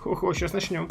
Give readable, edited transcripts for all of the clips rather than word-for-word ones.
Ого, сейчас начнем.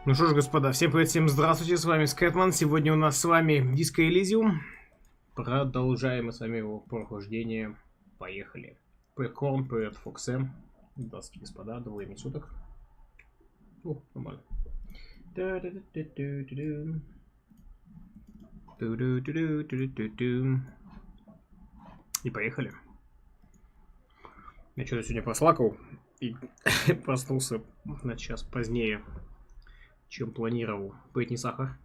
Ну что ж, господа, всем привет, всем здравствуйте, с вами Скэтман. Сегодня у нас с вами Disco Elysium. Продолжаем мы с вами его прохождение. Поехали. Прикорм перед Фоксом. Здравствуйте, господа, до времени суток. О, нормально. И поехали. Я что-то сегодня прослакал и проснулся на час позднее, чем планировал. Пыть не сахар.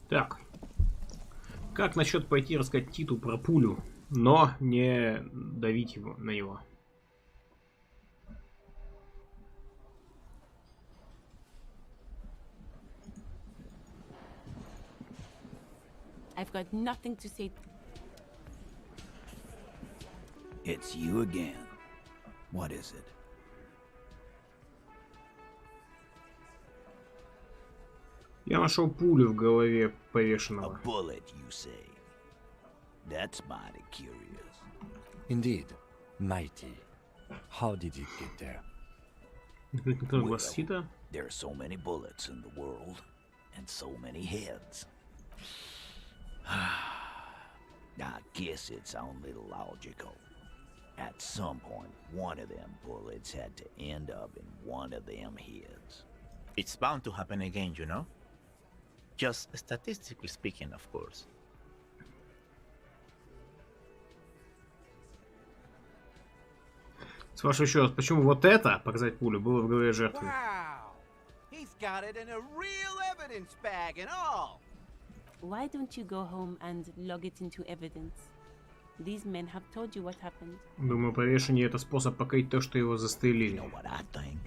Так. Как насчет пойти рассказать Титу про пулю, но не давить его на него? I've got nothing to say. It's you again. What is it? Я нашел пулю в голове A повешенного. bullet, you say? That's mighty curious. Indeed, mighty. How did it get there? Кто глаз Тита? There are so many bullets in the world, and so many heads. I guess it's only logical. At some point, one of them bullets had to end up in one of them heads. It's bound to happen again, you know? Just statistically speaking, of course. Спрашиваю еще раз, почему вот это, показать пулю, было в голове жертвы? Wow! He's got it in a real evidence bag and all! Why don't you go home and log it into evidence? These men have told you what happened. Думаю, повешение это способ покрыть то, что его You застрелили. know what I think?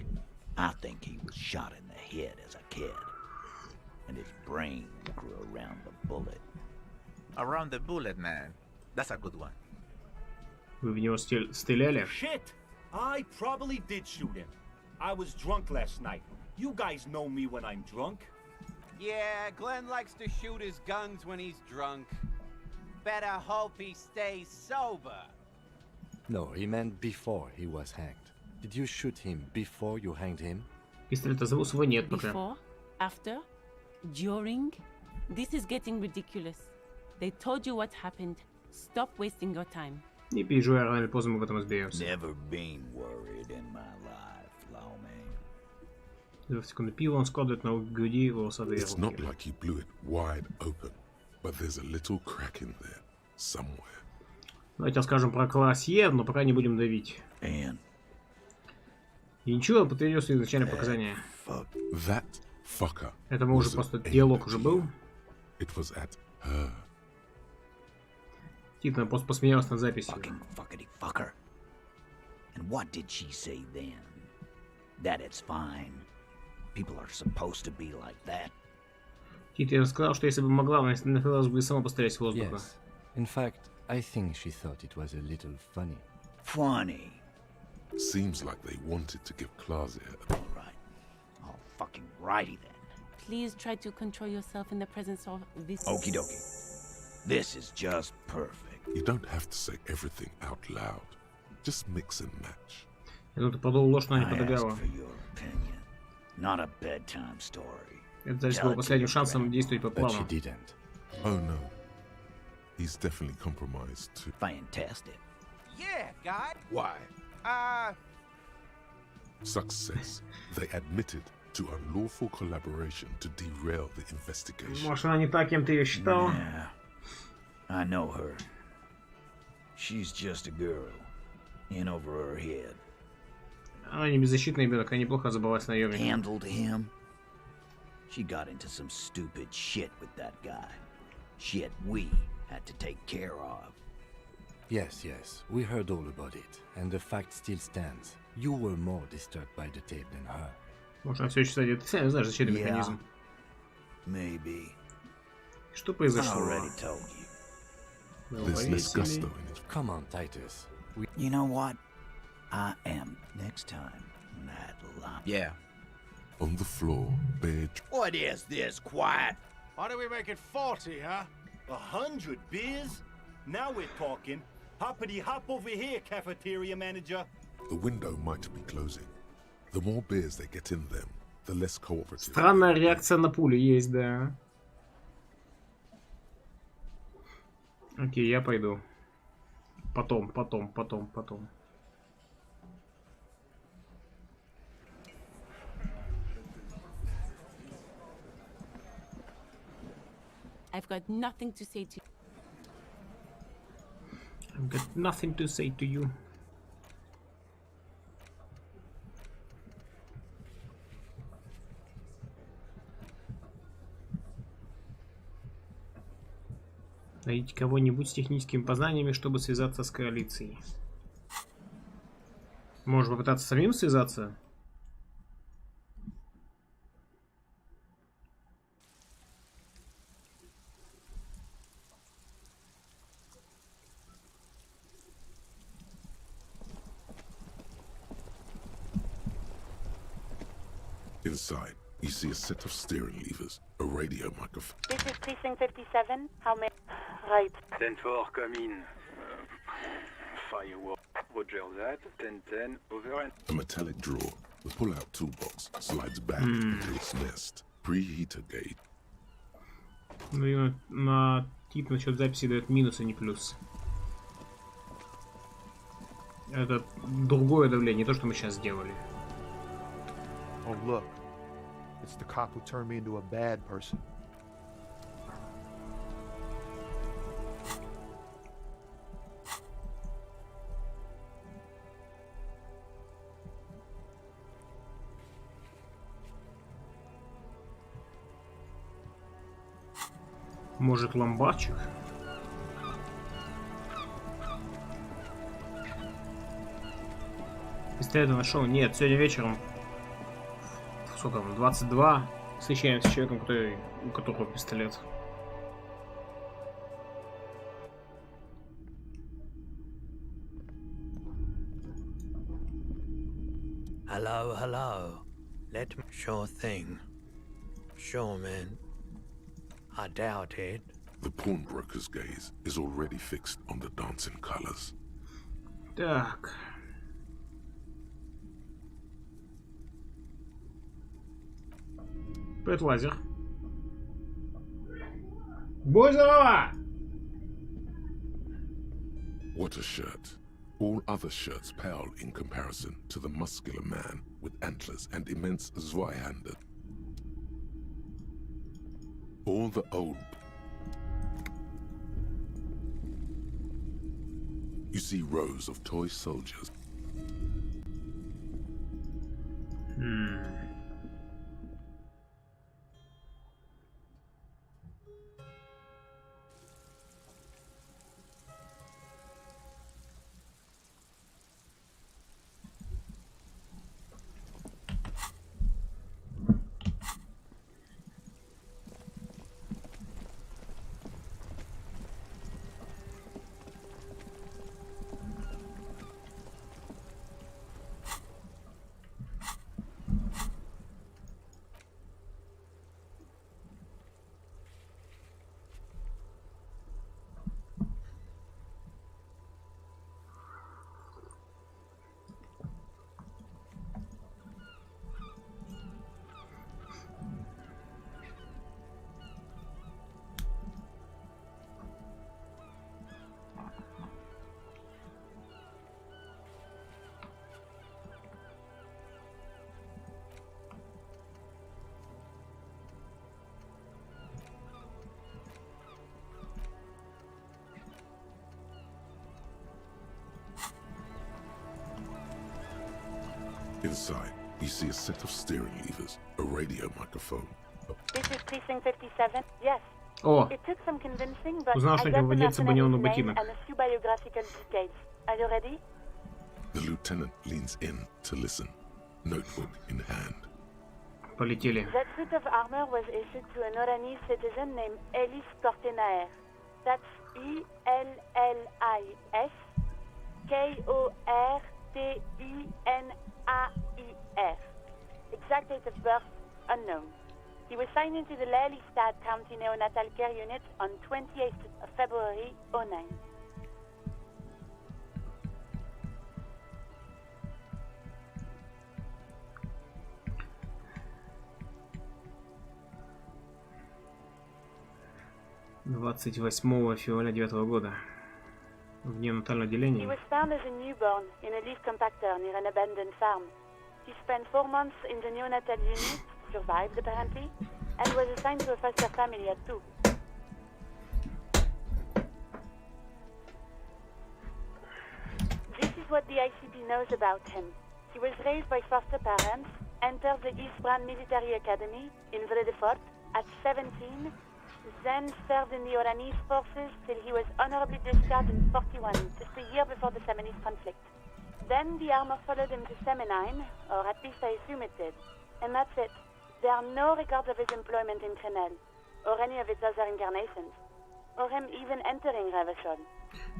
I think he was shot in the head as a kid, and his brain grew around the bullet. Around the bullet, man. That's a good one. Вы в него стреляли? Shit! I probably did shoot him. I was drunk last night. You guys know me when I'm drunk. Yeah, Glenn likes to shoot his guns when he's drunk. Better hope he stays sober. No, he meant before he was hanged. Did you shoot him before you hanged him? Пистолета зову свой нет пока. Before? After? During? This is getting ridiculous. They told you what happened. Stop wasting your time. Не переживай, рано или поздно мы в этом разберемся. Never been worried in my life, lawman. 2 секунды пива, он складывает на груди волосатые It's not руки. like he blew it wide open, but there's a little crack in there somewhere. Давайте расскажем про класс Е, но пока не будем давить. And И ничего, подтвердил свои изначальные показания. fuck, That fucker. Это мы уже was просто aimed диалог at уже you. был. It was at her. Тит просто посмеялся над записью. fucking fuckity fucker. And what did she say then? That it's fine. People are supposed to be like that. Тит, я сказал, что если бы могла, она нахралась бы и сама пострелять с воздуха. Yes. In fact, I think she thought it was a little funny. Funny. Seems like they wanted to give Klazia a All right. All fucking righty then. Please try to control yourself in the presence of this. Okie dokie. This is just perfect. You don't have to say everything out loud. Just mix and match. Я тут подул ложь, но не I подыграла. ask for your opinion. Not a bedtime story. Это значит, был последним шансом действовать по But she плану. didn't. Oh no. He's definitely compromised too. Fantastic. Yeah, God. Why? Success. They admitted to unlawful collaboration to derail the investigation. Может, она не та, кем ты ее считал? Yeah. I know her. She's just a girl. In over her head. Она не беззащитный ребенок, она неплохо забралась на наемника. Handled him. She got into some stupid shit with that guy. Shit we had to take care of. Yes, yes, we heard all about it, and the fact still stands. You were more disturbed by the tape than her. Может, она все еще садит. Ты сам знаешь, защитный Yeah. механизм. Maybe. Что I произошло? already told you. Мы его There's less повесили. gusto in it. Come on, Titus. You know what? I am next time. That line. Yeah. On the floor, bare What is this, quiet? How do we make it 40, huh? 100 beers? Now we're talking. Hoppity hop over here, cafeteria manager. The window might be closing. The more beers they get in them, the less cooperative. Странная реакция на пулю есть, да. Окей, я пойду. Потом. I've got nothing to say to you. I've got nothing to say to you. Найдите кого-нибудь с техническими познаниями, чтобы связаться с коалицией. Может попытаться самим связаться? Inside, you see a set of steering levers, a radio microphone. This is Precinct 57. How many? Right. 10-4, come in. Firewall. Roger that. 10-10, over and... A metallic drawer, the pull-out toolbox slides back into its nest. Preheater gauge. Ну, на тип насчет записи дает минус, а не плюс. Это другое давление, не то, что мы сейчас сделали. Oh, look. It's the cop who turned me into a bad person. Может, ломбарчик? Пистолет нашел? Нет, сегодня вечером. Сколько там? 22. Встречаемся с человеком, у которого пистолет. Hello, hello. Let me... Sure thing. Sure, man. I doubt it. The pawnbroker's gaze is already fixed on the dancing colors. Так. Привет, лазер. Будь здорова! What a shirt. All other shirts pale in comparison to the muscular man with antlers and immense Zweihander. All the old... You see rows of toy soldiers. Inside, you see a set of steering levers, a radio microphone. This is Precinct 57. Yes. О, It took some convincing, but узнал, I что got the владельца mercenary's банеону name ботинок. and a few biographical details. Are you ready? The lieutenant leans in to listen, notebook in hand. Полетели. That suit of armor was issued to an Oranese citizen named Ellis Kortenaer. That's E-L-L-I-S Kortenaer. Exact date of birth unknown. He was signed into the Lelystad County Neonatal Care Unit on 28th of February 09. Февраля 9 года. В неонатальном He отделении. was found as a newborn in a leaf compactor near an abandoned farm. He spent 4 months in the neonatal unit, survived apparently, and was assigned to a foster family at 2. what the ICP knows about him. He was raised by foster parents, entered the East Brand Military Academy in Vredefort at 17, then served in the Oranese forces till he was honorably discharged in 41, just a year before the Seminese conflict. Then the armor followed him to Seminine, or at least I assume it did. And that's it. There are no records of his employment in Crenel, or any of its other incarnations, or him even entering Revachol.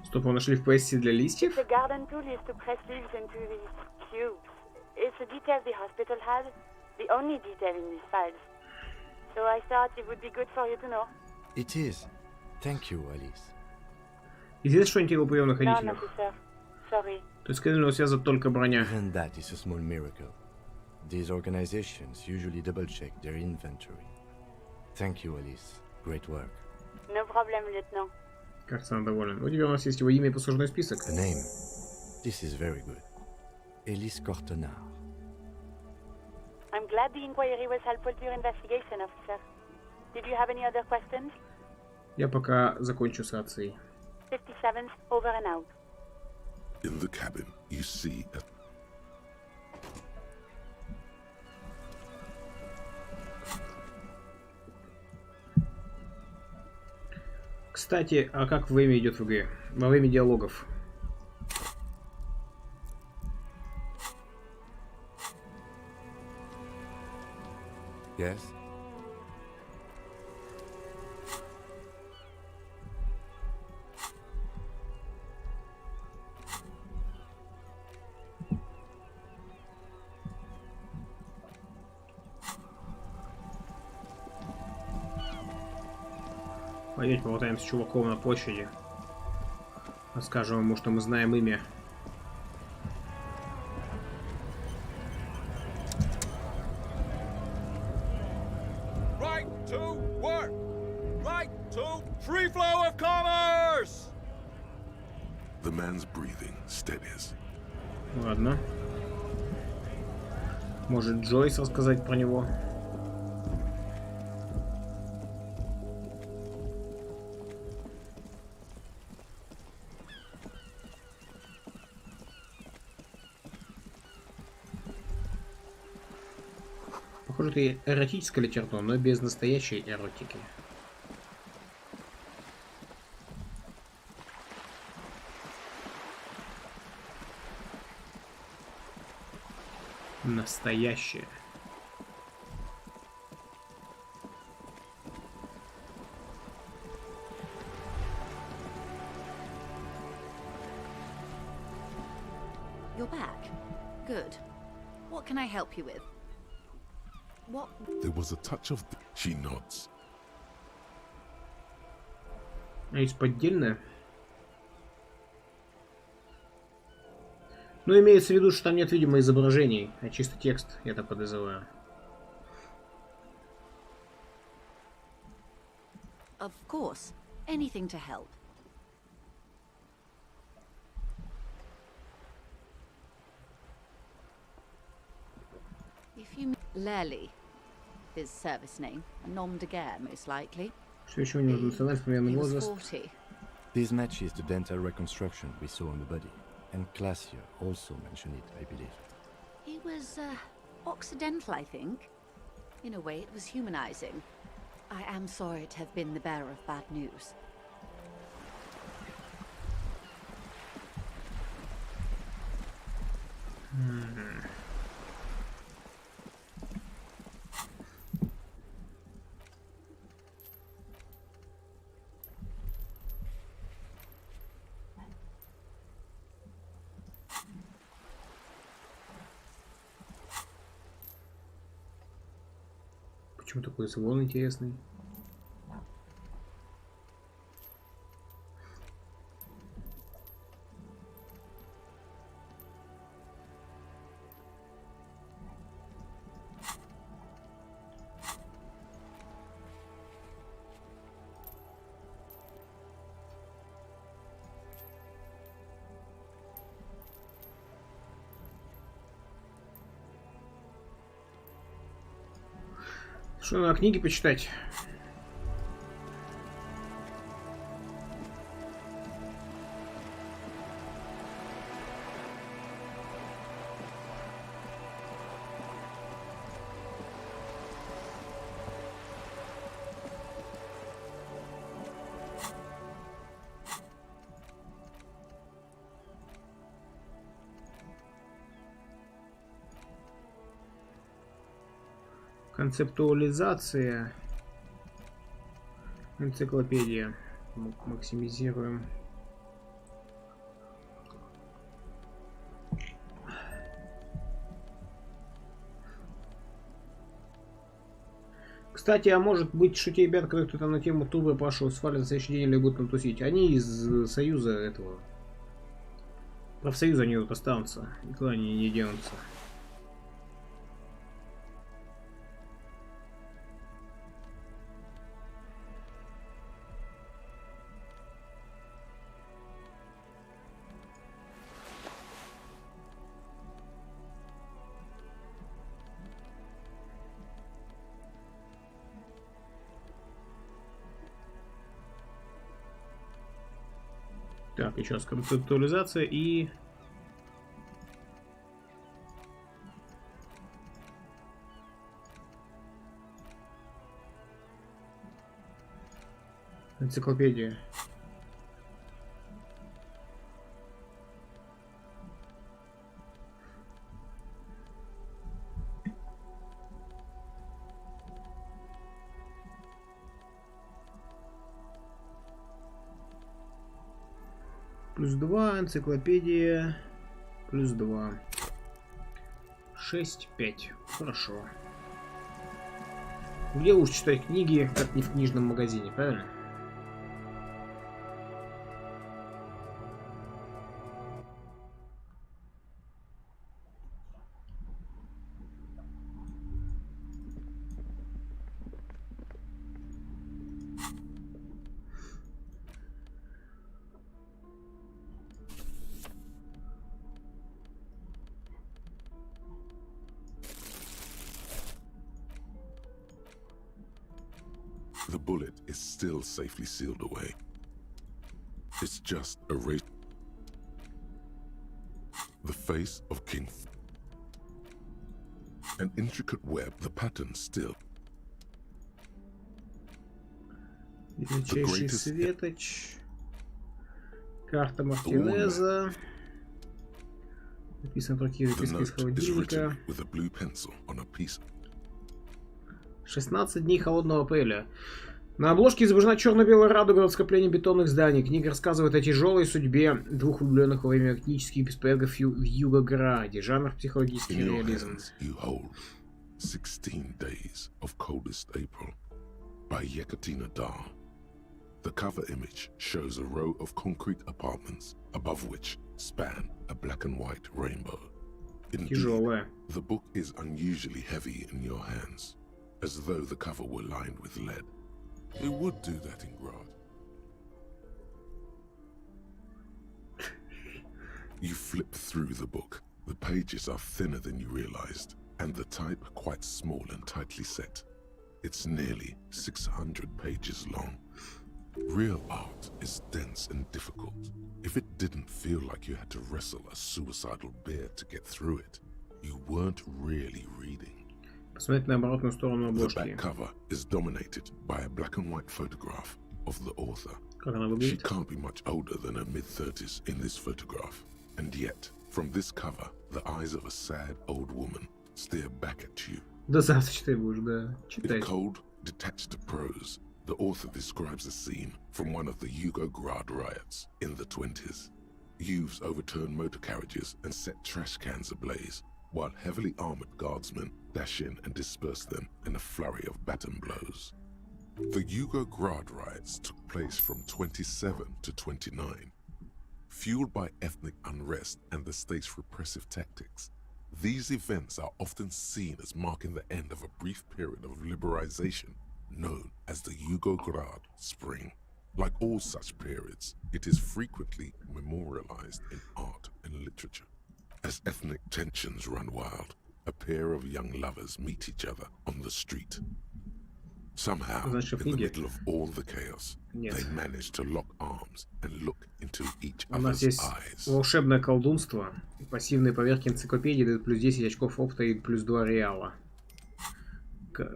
Стоп, мы нашли в квесте для листьев? The garden tool used to press leaves into these cubes. It's a detail the hospital had, the only detail in these files. So I thought it would be good for you to know. It is. Thank you, Alice. Известно что-нибудь о приемных No, ходителях? officer. Sorry. То есть сказали, у нас связана только броня. Even that is a small miracle. These organizations usually double-check their inventory. Thank you, Alice. Great work. No problem, Lieutenant. Кажется, она довольна. Ну, теперь у нас есть его имя и послужной список. A name. This is very good. Elise Cortenard. I'm glad the inquiry was helpful to your investigation, officer. Did you have any other questions? Я пока закончу с рацией. 57th, over and out. In the cabin, you see a... Кстати, а как время идет в игре? Во время диалогов. Yes? Пойдемте поболтаем с чуваком на площади. Расскажем ему, что мы знаем имя. Right to work! Right to free flow of commerce! The man's breathing steadies. Ладно. Может, Джойс рассказать про него? Похоже, это эротическая литература, но без настоящей эротики. Настоящая. You're back. Good. What can I help you with? What? There was a touch of... She nods. А есть поддельная? Ну, имеется в виду, что там нет, видимо, изображений, а чисто текст, я так подозреваю. Of course. Anything to help. If you... Lely. His service name. A nom de guerre, most likely. Что еще у него национальность, примерный He was возраст? 40. This matches the dental reconstruction we saw on the body. And Classier also mentioned it, I believe. He was, Occidental, I think. In a way, it was humanizing. I am sorry to have been the bearer of bad news. Почему такой звон интересный? Что, надо книги почитать? Концептуализация. Энциклопедия. Максимизируем. Кстати, а может быть, что те ребята, которые кто-то на тему турбо пошел, свалят на следующий день или будут там тусить? Они из союза этого. Профсоюза они тут останутся. Никуда они не денутся. Так, еще раз концептуализация и... Энциклопедия. Плюс 2, энциклопедия, плюс 2. 6, 5. Хорошо. Где лучше читать книги, как не в книжном магазине, правильно? The bullet is still safely sealed away. It's just a the face of King. An intricate web, the pattern still. Величайший светоч. Карта Мартинеза. Написано только записка из холодильника. 16 дней холодного апреля. На обложке изображена черно-белая радуга над скоплением бетонных зданий. Книга рассказывает о тяжелой судьбе двух влюбленных во время этнических беспорядков в Югограде. Жанр психологический реализм. 16 Days of Coldest April by Yekaterina Dar. The cover image shows a row of concrete apartments above which span a black and white rainbow. Indeed, the book is unusually heavy in your hands, as though the cover were lined with lead. It would do that in Grad. You flip through the book. The pages are thinner than you realized, and the type quite small and tightly set. It's nearly 600 pages long. Real art is dense and difficult. If it didn't feel like you had to wrestle a suicidal bear to get through it, you weren't really reading. Посмотреть на оборотную сторону обложки. The back cover is dominated by a black and white photograph of the author. Как она выглядит? She can't be much older than her mid-30s in this photograph. And yet, from this cover, the eyes of a sad old woman stare back at you. Да завтра читай будешь, да. Читай. In cold, detached prose, the author describes a scene from one of the Yugograd riots in the 20s. Youths overturned motor carriages and set trash cans ablaze, while heavily armored guardsmen dash in and disperse them in a flurry of baton blows. The Yugograd riots took place from 27 to 29. Fueled by ethnic unrest and the state's repressive tactics, these events are often seen as marking the end of a brief period of liberalization known as the Yugograd Spring. Like all such periods, it is frequently memorialized in art and literature. As ethnic tensions run wild, a pair of young lovers meet each other on the street. Somehow, in the middle of all the chaos, they manage to lock arms and look into each other's eyes. Волшебное колдунство. Пассивные поверки энциклопедии дают плюс 10 очков опыта и плюс 2 реала.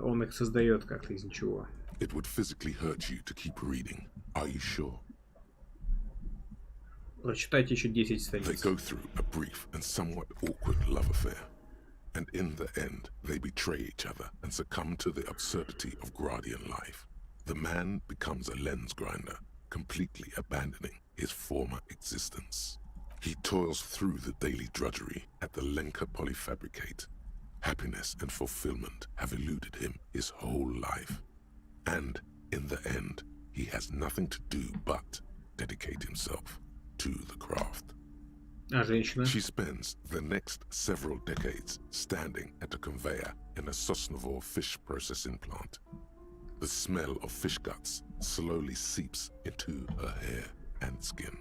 Он их создает как-то из ничего. It would physically hurt you to keep reading. Are you sure? Прочитайте еще 10 страниц. They go through a brief and somewhat awkward love affair. And in the end, they betray each other and succumb to the absurdity of Gradian life. The man becomes a lens grinder, completely abandoning his former existence. He toils through the daily drudgery at the Lenka polyfabricate. Happiness and fulfillment have eluded him his whole life. And in the end, he has nothing to do but dedicate himself to the craft. А женщина? She spends the next several decades standing at a conveyor in a Sosnovo fish processing plant. The smell of fish guts slowly seeps into her hair and skin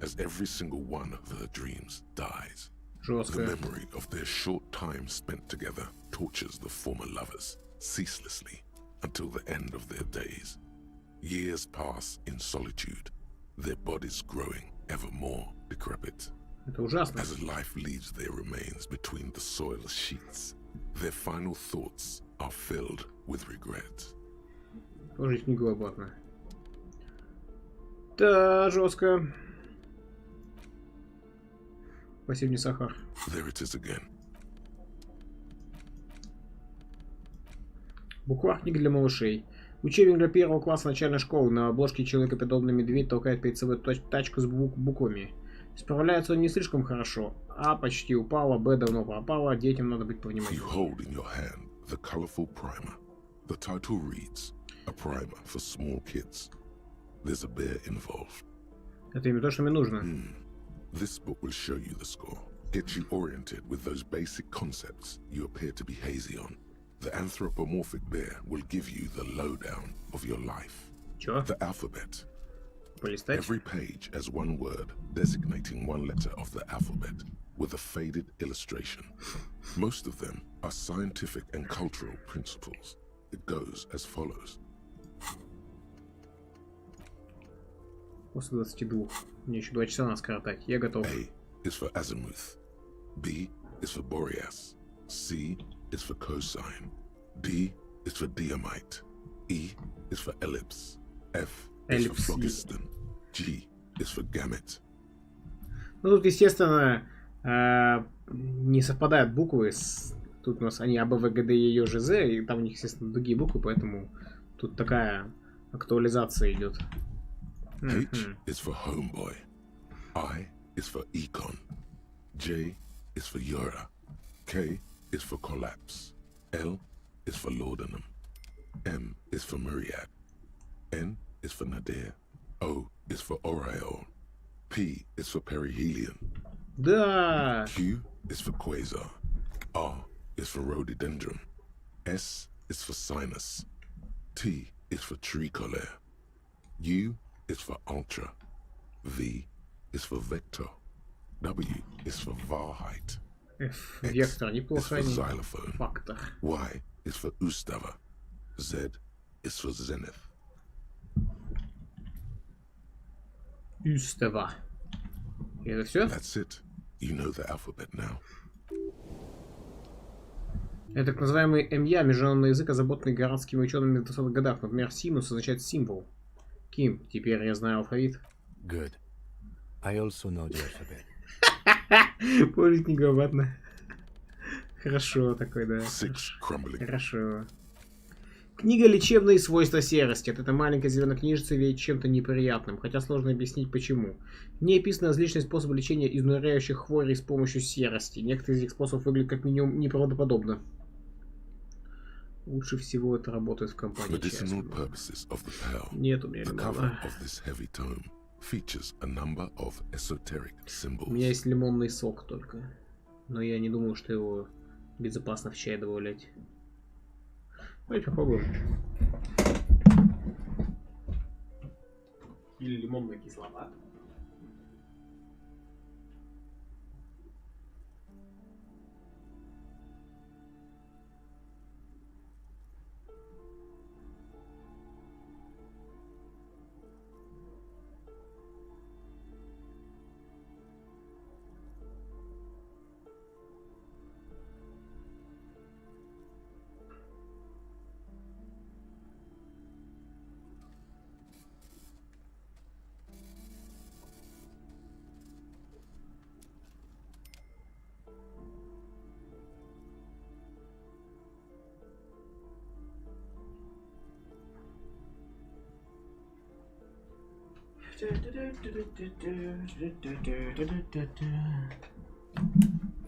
as every single one of her dreams dies. Жестко. The memory of their short time spent together tortures the former lovers ceaselessly until the end of their days. Years pass in solitude, their bodies growing ever more decrepit. Это ужасно. As life leaves their remains between the soil sheets, their final thoughts are filled with regret. Положить книгу обратно. Да, жестко. Спасибо, не сахар. There it is again. Букварь книга для малышей. Учебник для первого класса начальной школы. На обложке человекоподобный медведь толкает перед собой тачку с буквами. Справляется он не слишком хорошо. А почти упала, Б давно пропала, детям надо быть повнимательнее. You hold in your hand the colorful primer. The title reads, A primer for small kids. There's a bear involved. Это именно то, что мне нужно. This book will show you the score. Get you oriented with those basic concepts you appear to be hazy on. The anthropomorphic bear will give you the lowdown of your life. Чё? The alphabet. Полистать? Every page has one word designating one letter of the alphabet with a faded illustration. Most of them are scientific and cultural principles. It goes as follows. После 22. Мне еще 2 часа надо скоротать. Я готов. A is for azimuth. B is for boreas. C is for cosine. D is for diamite. E is for ellipse. F is for phlogiston. G is for gamete. Ну, тут, естественно, не совпадают буквы. Тут у нас они А, Б, В, Г, Д, Е, Ё, Ж, З, и там у них, естественно, другие буквы, поэтому тут такая актуализация идет. H is for homeboy. I is for econ. J is for Eura. K is for collapse. L is for laudanum. M is for myriad. N is for nadir. O is for aureole. P is for perihelion. Да! Q is for quasar. R is for rhododendron. S is for sinus. T is for tricolor. U is for ultra. V is for vector. W is for Wahrheit. F, вектор, неплохо. Is for xylophone. Фактор. Y is for Ustava. Z is for zenith. Устава. И это все? That's it. You know the alphabet now. Это так называемый МЯ, международный язык, озаботанный городскими учеными в 20-х годах. Например, синус означает символ. Ким, теперь я знаю алфавит. Good. I also know the alphabet. Положить книгу обратно. Хорошо такой, да. Хорошо. Книга «Лечебные свойства серости». От этой маленькой зеленой книжицы веет чем-то неприятным, хотя сложно объяснить почему. В ней описаны различные способы лечения изнуряющих хворей с помощью серости. Некоторые из этих способов выглядят как минимум неправдоподобно. Лучше всего это работает в компании «Часть». Нет, у меня лимона. У меня есть лимонный сок только. Но я не думаю, что его безопасно в чай добавлять. Давайте попробуем. Или лимонная кислота.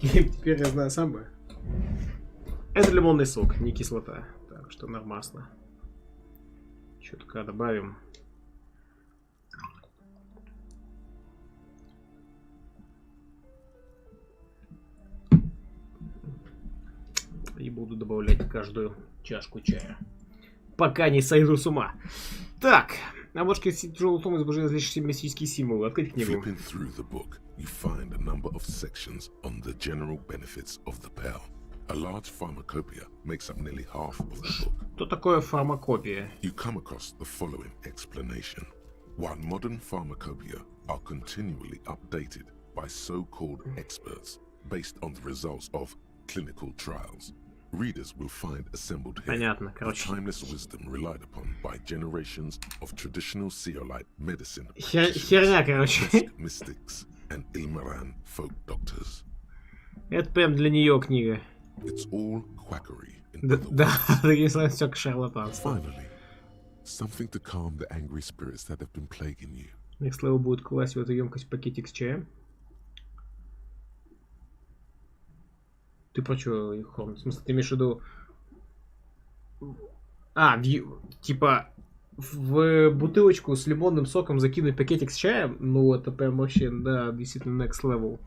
Теперь я знаю сам бы. Это лимонный сок, не кислота. Так что нормально. Еще только добавим. И буду добавлять каждую чашку чая. Пока не сойду с ума. Так, обложки тяжелого тома изображают различные мистические символы. Открыть книгу. Flipping through the book, you find a number of sections on the general benefits of the pill. A large pharmacopoeia makes up nearly half of the book. Что такое фармакопия? You come across the following explanation. While modern pharmacopoeia are continually updated by so-called experts based on the results of clinical trials, readers will find assembled here Понятно, the короче. timeless wisdom relied upon by generations of traditional Seolite medicine Херня, короче. mystics and Ilmaran folk doctors. Это прям для нее книга. It's all quackery. Да, такие слова, все шарлатанство. Finally, something to calm the angry spirits that have been plaguing you. Их слова будут класть в эту емкость пакетик с чаем. Ты про что, Хорн? В смысле, ты имеешь в виду... типа в бутылочку с лимонным соком закинуть пакетик с чаем? Ну, это прям вообще, да, действительно next level.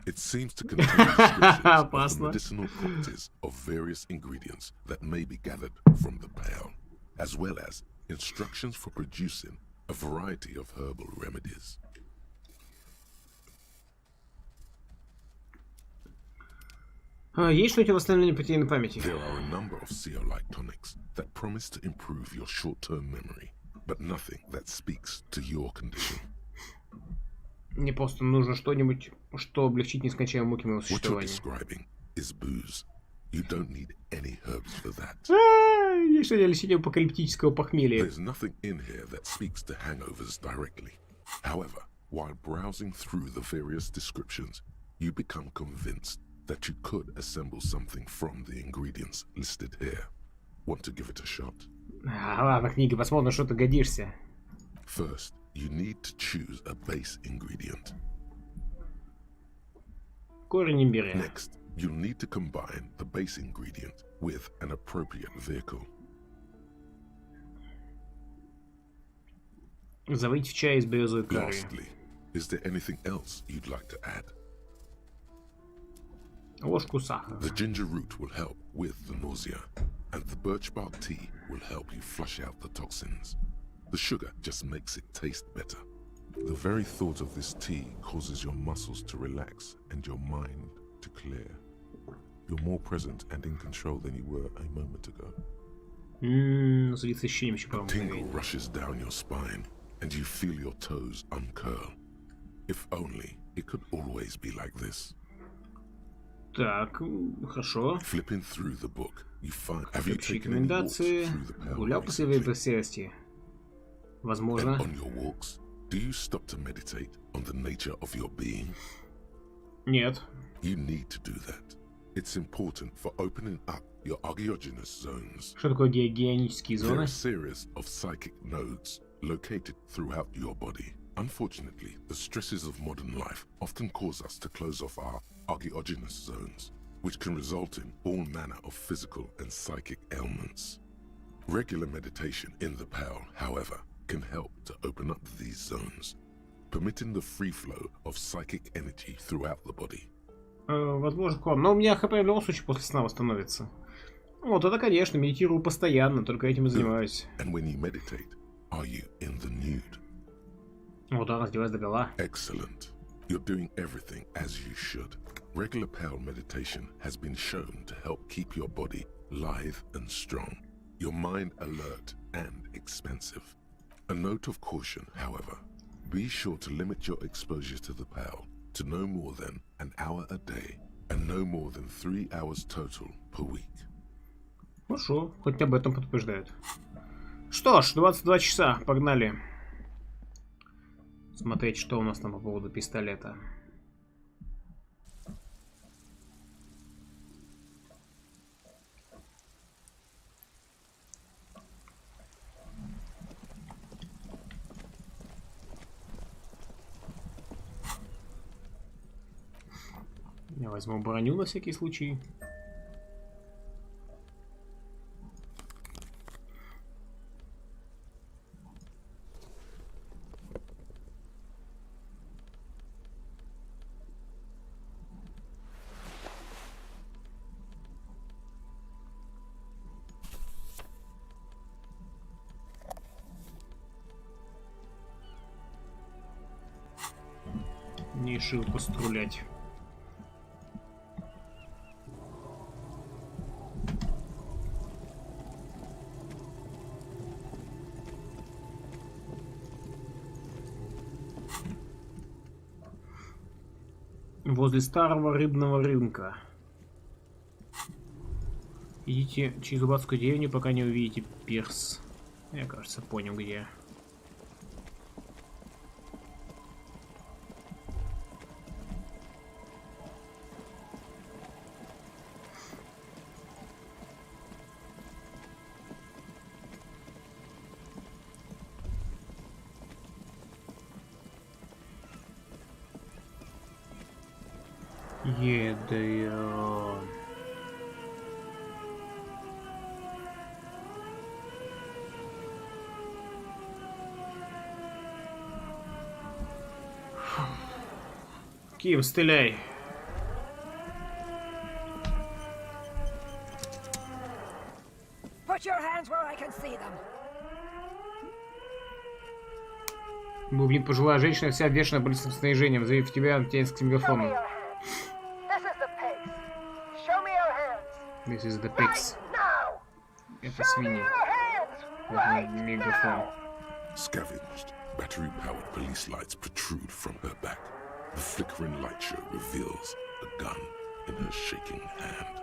It seems to contain descriptions of the Опасно. medicinal properties of various ingredients that may be gathered from the pale, as well as instructions for producing a variety of herbal remedies. Есть что-нибудь о восстановлении потерянной памяти? There are a number of Seolite tonics that promise to improve your short-term memory, but nothing that speaks to your condition. Мне просто нужно что-нибудь, что облегчит нескончаемые муки моего What you're существования. describing is booze. You don't need any herbs for that. Есть что-то для лечения апокалиптического похмелья. There's nothing in here that speaks to hangovers directly. However, while browsing through the various descriptions, you become convinced that you could assemble something from the ingredients listed here. Want to give it a shot? Ладно, книги, посмотрим, что ты годишься. First, you need to choose a base ingredient. Корень имбиря. Next, you'll need to combine the base ingredient with an appropriate vehicle. Заварить в чай из березовой коры. Lastly, is there anything else you'd like to add? Ложку сахара. The ginger root will help with the nausea, and the birch bark tea will help you flush out the toxins. The sugar just makes it taste better. The very thought of this tea causes your muscles to relax and your mind to clear. You're more present and in control than you were a moment ago. Насладиться ощущением еще пару Tingle мгновений. rushes down your spine, and you feel your toes uncurl. If only it could always be like this. Так, хорошо. Flipping through the book, you find. Have you Общие taken any walks рекомендации. through the pale Гулял после recently? версии. And Возможно. on your walks, do you stop to meditate on the nature of your being? Нет. You need to do that. It's important for opening up your agiogenous zones. Что такое геогенические There are зоны? a series of psychic nodes located throughout your body. Unfortunately, the stresses of modern life often cause us to close off our agiogenous zones, which can result in all manner of physical and psychic ailments. Regular meditation in the Pale, however, can help to open up these zones, permitting the free flow of psychic energy throughout the body. Возможно, Хорн. Но у меня ХП в любом случае после сна восстановится. Вот это, конечно, медитирую постоянно, только этим и занимаюсь. And when you meditate, are you in the nude? Вот да, раздеваюсь догола. Excellent. You're doing everything as you should. Regular Pale meditation has been shown to help keep your body lithe and strong, your mind alert and expansive. A note of caution, however, be sure to limit your exposure to the Pale to no more than an hour a day and no more than 3 hours total per week. Хорошо, хоть об этом предупреждают. Что ж, 22 часа, погнали. Смотреть, что у нас там по поводу пистолета. Я возьму броню на всякий случай. Не решил пострелять. Возле старого рыбного рынка. Идите через рыбацкую деревню, пока не увидите пирс. Я, кажется, понял, где. Еду. Ким, стреляй. Put your hands where I can see them. Ну, блин, пожилая женщина вся обвешана полицейским снаряжением, завив тебя антеннс мегафоном. This is the pigs. Это свиньи. Это мегафон. Scavenged, battery-powered police lights protrude from her back. The flickering light show reveals a gun in her shaking hand.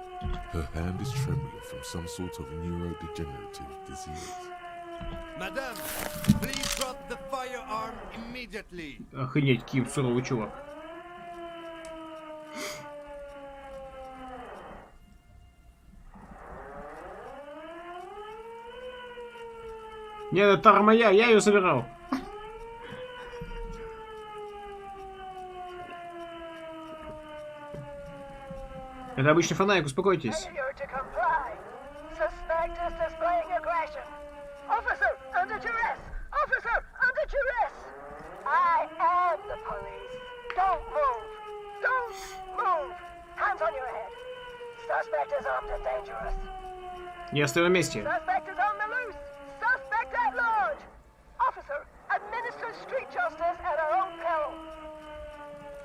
Her hand is trembling from some sort of neurodegenerative disease. Madame, please drop the firearm immediately. Охренеть, Ким, суровый чувак. Нет, это тара моя, я ее собирал. Это обычный фонарик, успокойтесь. Я стою на месте.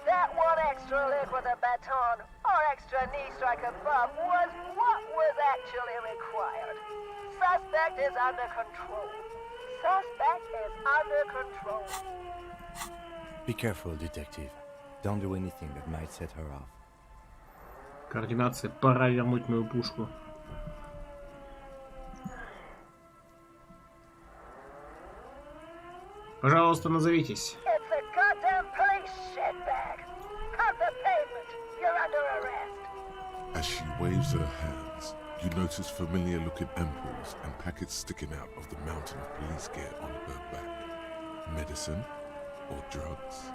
That one extra lick with a baton or extra knee strike above was what was actually required. Suspect is under control. Suspect is under control. Be careful, detective. Don't do anything that might set her off. Координация. Пора вернуть мою пушку. Пожалуйста, назовитесь. As she waves her hands, you notice familiar-looking ampoules and packets sticking out of the mountain of police gear on her back. Medicine or drugs?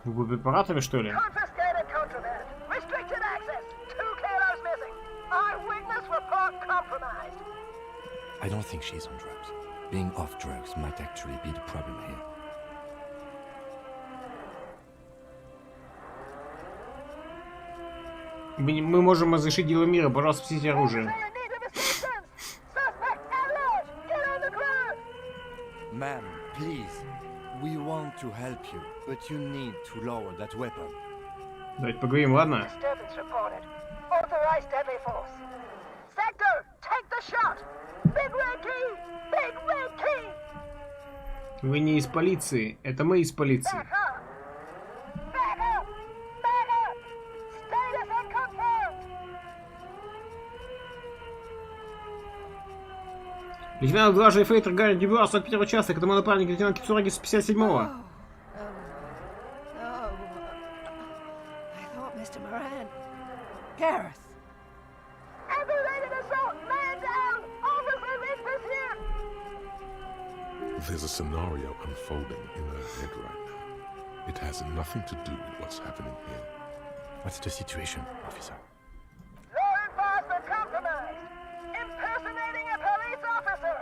Вы препаратами, что ли? Confiscated contraband. Restricted access. 2 kilos missing. Eyewitness report compromised. I don't think she's on drugs. Being off drugs might actually be the problem here. Мы можем разрешить дело мира, пожалуйста, спасите оружие. Ma'am, please. We want to help you, but you need to lower that weapon. Давайте поговорим, ладно? Вы не из полиции, это мы из полиции. Лейтенант Глажа и Фейтер Гарри Дюбуа, 41-й участок, это мой напарник, лейтенант Кицураги с 57-го. There's a scenario unfolding in her head right now. It has nothing to do with what's happening here. What's the situation, officer? Law enforcement compromised. Impersonating a police officer.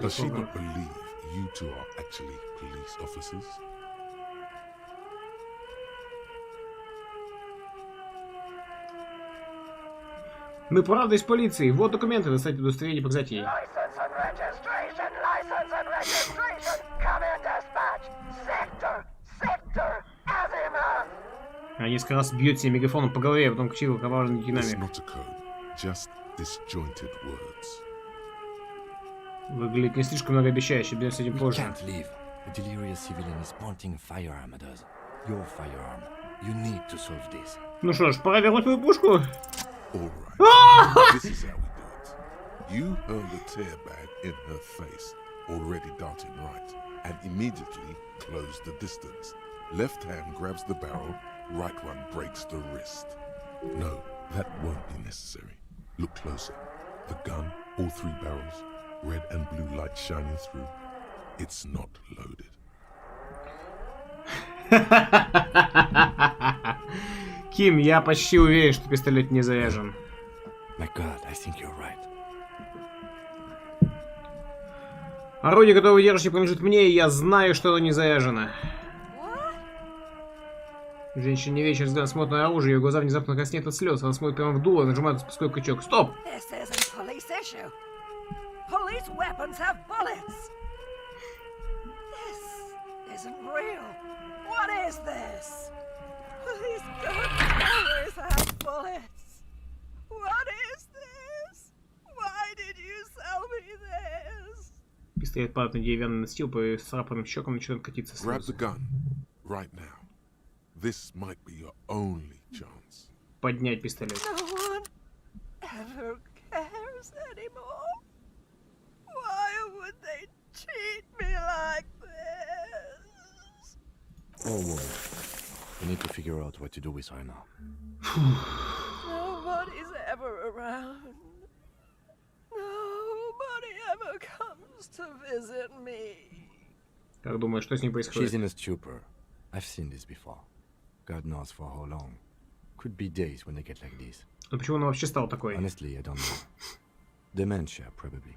Does she not believe you two are actually police officers? Мы правда из полиции. Вот документы, достать удостоверение, показать ей. License and registration, license and registration. Come in dispatch. Sector Azimuth. Она несколько раз бьет себе мегафоном по голове, а потом кричит окровавленными It's кинами. not a code, just disjointed words. Выглядит не слишком многообещающе, без этим позже. Can't leave. A delirious civilian is pointing firearm at us. Your firearm. You need to solve this. Ну что ж, пора вернуть мою пушку. Alright, this is how we do it. You hurl the tear bag in her face, already darting right, and immediately close the distance. Left hand grabs the barrel, right one breaks the wrist. No, that won't be necessary. Look closer. The gun, all three barrels, red and blue light shining through. It's not loaded. Ким, я почти уверен, что пистолет не заряжен. My God, I think you're right. Орудие, которое вы держите, принадлежит мне, и я знаю, что оно не заряжено. Женщина не вечер взгляд смотрит на оружие, ее глаза внезапно краснеют от слез. Она смотрит прямо в дуло и нажимает на спусковой крючок. Стоп! This isn't police issue. Police weapons have bullets. This isn't real. What is this? Police guns always have bullets. What is this? Why did you sell me this? Пистолет падает на деревянный настил, по сцарапанным щекам начинает катиться Grab слезы. the gun, right now. This might be your only chance. Поднять пистолет. No one ever cares anymore. Why would they treat me like this? Oh, well. We need to figure out what to do with her now. Nobody's ever around. Nobody ever comes to visit me. Как думаешь, что с ней She's происходит? in a stupor. I've seen this before. God knows for how long. Could be days when they get like this. Но почему она вообще стала такой? Honestly, I don't know. Dementia, probably.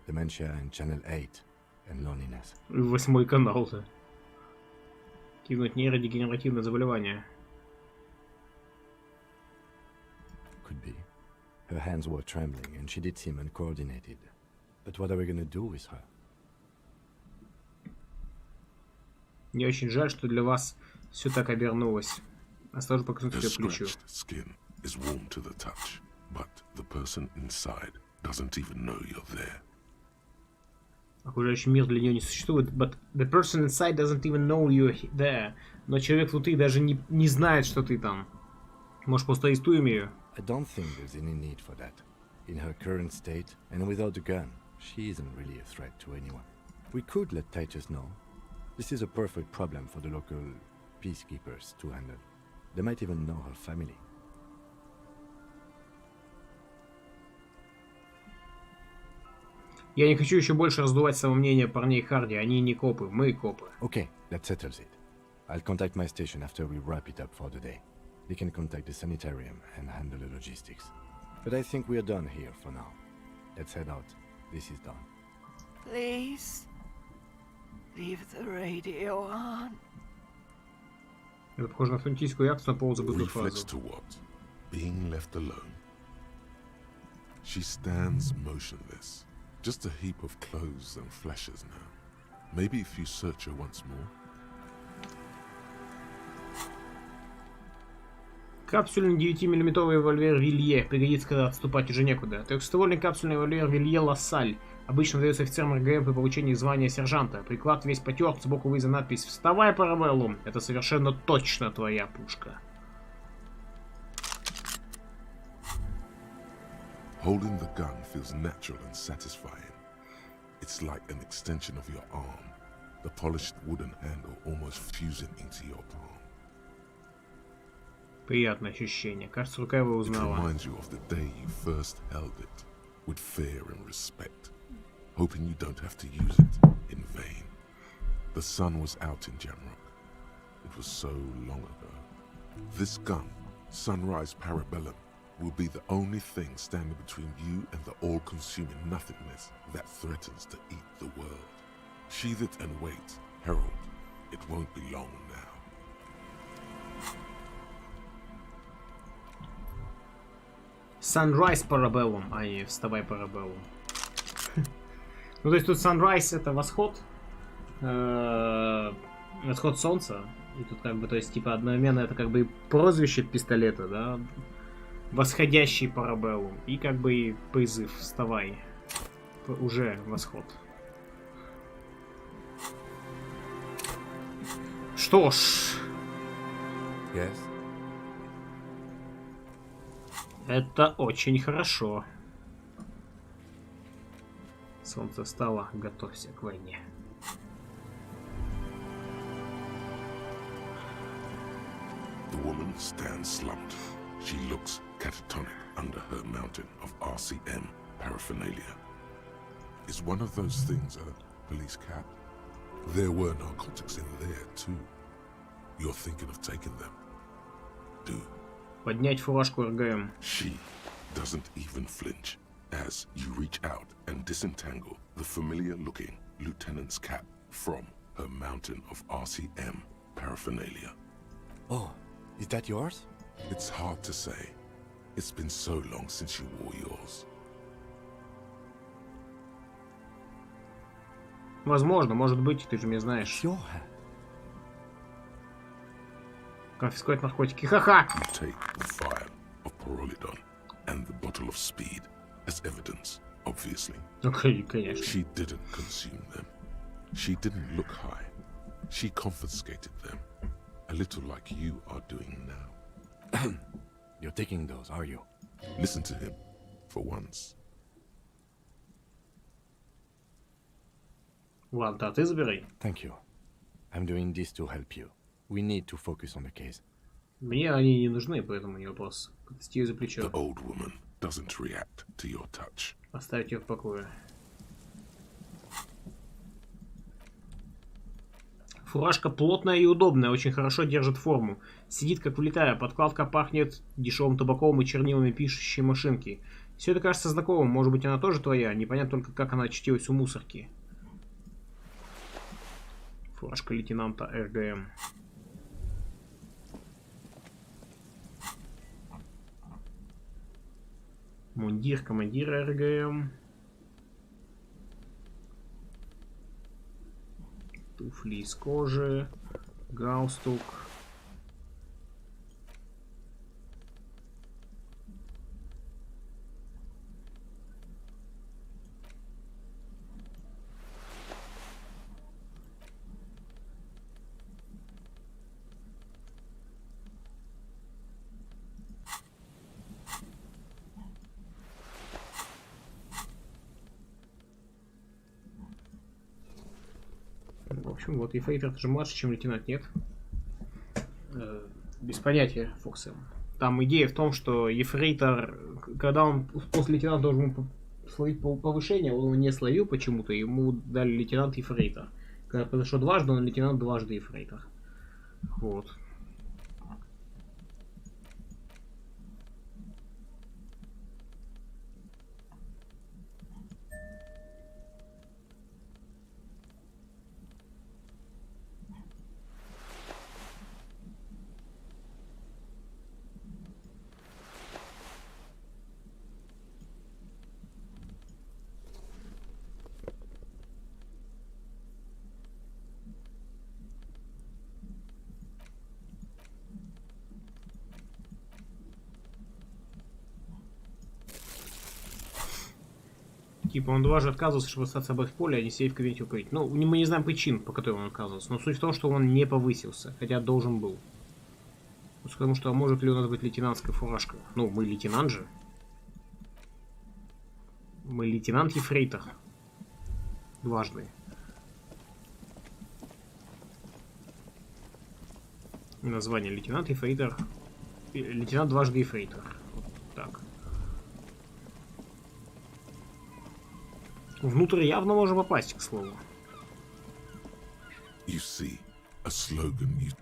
Dementia and Channel 8. And loneliness. 8-й канал-то. Кинуть нейродегенеративное заболевание. Could be. Her hands were trembling and she did seem uncoordinated. But what are we gonna do with her? Мне очень жаль, что для вас все так обернулось. Осторожно покажу The тебе плечу. scratched skin is warm to the touch, but the person inside doesn't even know you're there. Окружающий мир для нее не существует. But the person inside doesn't even know you're there. Но человек внутри даже не знает, что ты там. Может, просто арестуем ее? I don't think there's any need for that. In her current state, and without the gun, she isn't really a threat to anyone. We could let Titus know. This is a perfect problem for the local peacekeepers to handle. They might even know her family. Я не хочу еще больше раздувать самомнение парней Харди. Они не копы, мы копы. Okay, that settles it. I'll contact my station after we wrap it up for the day. They can contact the sanitarium and handle the logistics. But I think we're done here for now. Let's head out. This is done. Please, leave the radio on. Это похоже на фантастическую реакцию на полузабытую Reflex фразу. to what? Being left alone. She stands motionless. Just a heap of clothes and flashes now. Maybe if you search her once more. Капсульный 9-мм револьвер Вилье пригодится, когда отступать уже некуда. Трехствольный капсульный револьвер Вилье Лассаль обычно дается офицерам РГМ при получении звания сержанта. Приклад весь потерт, сбоку вырезана надпись «Вставай, Парабеллум!» Это совершенно точно твоя пушка. Holding the gun feels natural and satisfying. It's like an extension of your arm, the polished wooden handle almost fusing into your palm. Приятное ощущение. Кажется, рука его It узнала. reminds you of the day you first held it, with fear and respect, hoping you don't have to use it in vain. The sun was out in Jamrock. The It was so long ago. This gun, Sunrise Parabellum, will be the only thing standing between you and the all-consuming nothingness that threatens to eat the world. Sheathe it and wait, Herald. It won't be long now. Sunrise Parabellum, а не вставай Parabellum. Ну, то есть тут Sunrise это восход. Восход солнца. И тут как бы, то есть, типа, одновременно это как бы и прозвище пистолета, да? Восходящий Парабеллум. И как бы и призыв «Вставай». Уже восход. Что ж. Yes. Это очень хорошо. Солнце встало, готовься к войне. The woman stands slumped. She looks catatonic under her mountain of RCM paraphernalia. Is one of those things a police cap? There were narcotics in there too. You're thinking of taking them? Do. Поднять фуражку РГМ. She doesn't even flinch as you reach out and disentangle the familiar-looking lieutenant's cap from her mountain of RCM paraphernalia. Oh, is that yours? It's hard to say. It's been so long since you wore yours. Возможно, может быть, ты же меня знаешь. Конфисковать наркотики. Ха-ха! You take the file of Parolidon and the bottle of speed as evidence, obviously. Okay, конечно. She didn't consume them. She didn't look high. She confiscated them. A little like you are doing now. You're taking those, are you? Listen to him, for once. Ладно, а ты забирай. Thank you. I'm doing this to help you. We need to focus on the case. Мне они не нужны, поэтому не вопрос. Отвести ее за плечо. The old woman doesn't react to your touch. Оставить ее в покое. Фуражка плотная и удобная, очень хорошо держит форму. Сидит как влитая, подкладка пахнет дешевым табаком и чернилами пишущей машинки. Все это кажется знакомым, может быть она тоже твоя, непонятно только как она очутилась у мусорки. Фуражка лейтенанта РГМ. Мундир командира РГМ. Туфли из кожи. Галстук. В общем, вот Ефрейтор же младше, чем лейтенант, нет? Без понятия, Фоксом. Там идея в том, что Ефрейтор, когда он после лейтенанта должен словить повышение, он его не словил почему-то, ему дали лейтенант Ефрейтор. Когда произошло дважды, он лейтенант дважды Ефрейтор. Вот. Типа он дважды отказывался, чтобы остаться в поле, а не сидеть в кабинете укрыть. Ну, мы не знаем причин, по которым он отказывался. Но суть в том, что он не повысился, хотя должен был. Потому что может ли у нас быть лейтенантская фуражка? Ну, мы лейтенант же. Мы лейтенант Ефрейтор. Дважды. Название лейтенант Ефрейтор. Лейтенант дважды Ефрейтор. Так. Внутрь явно можно попасть, к слову. You see, a slogan you...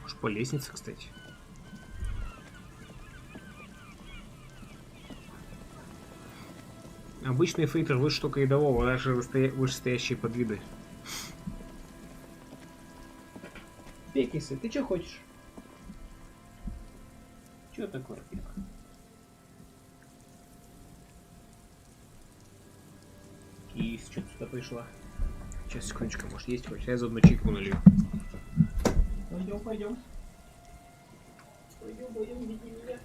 Может, по лестнице, кстати. Обычный фейтер выше только рядового, даже вышестоящие подвиды. Пекисы, ты что хочешь? Что такое, Пек? Кис, что ты сюда пришла? Сейчас, секундочку, может есть хочешь? Я заодно чайку налью. Пойдем, пойдем. Пойдем, пойдем, веди меня.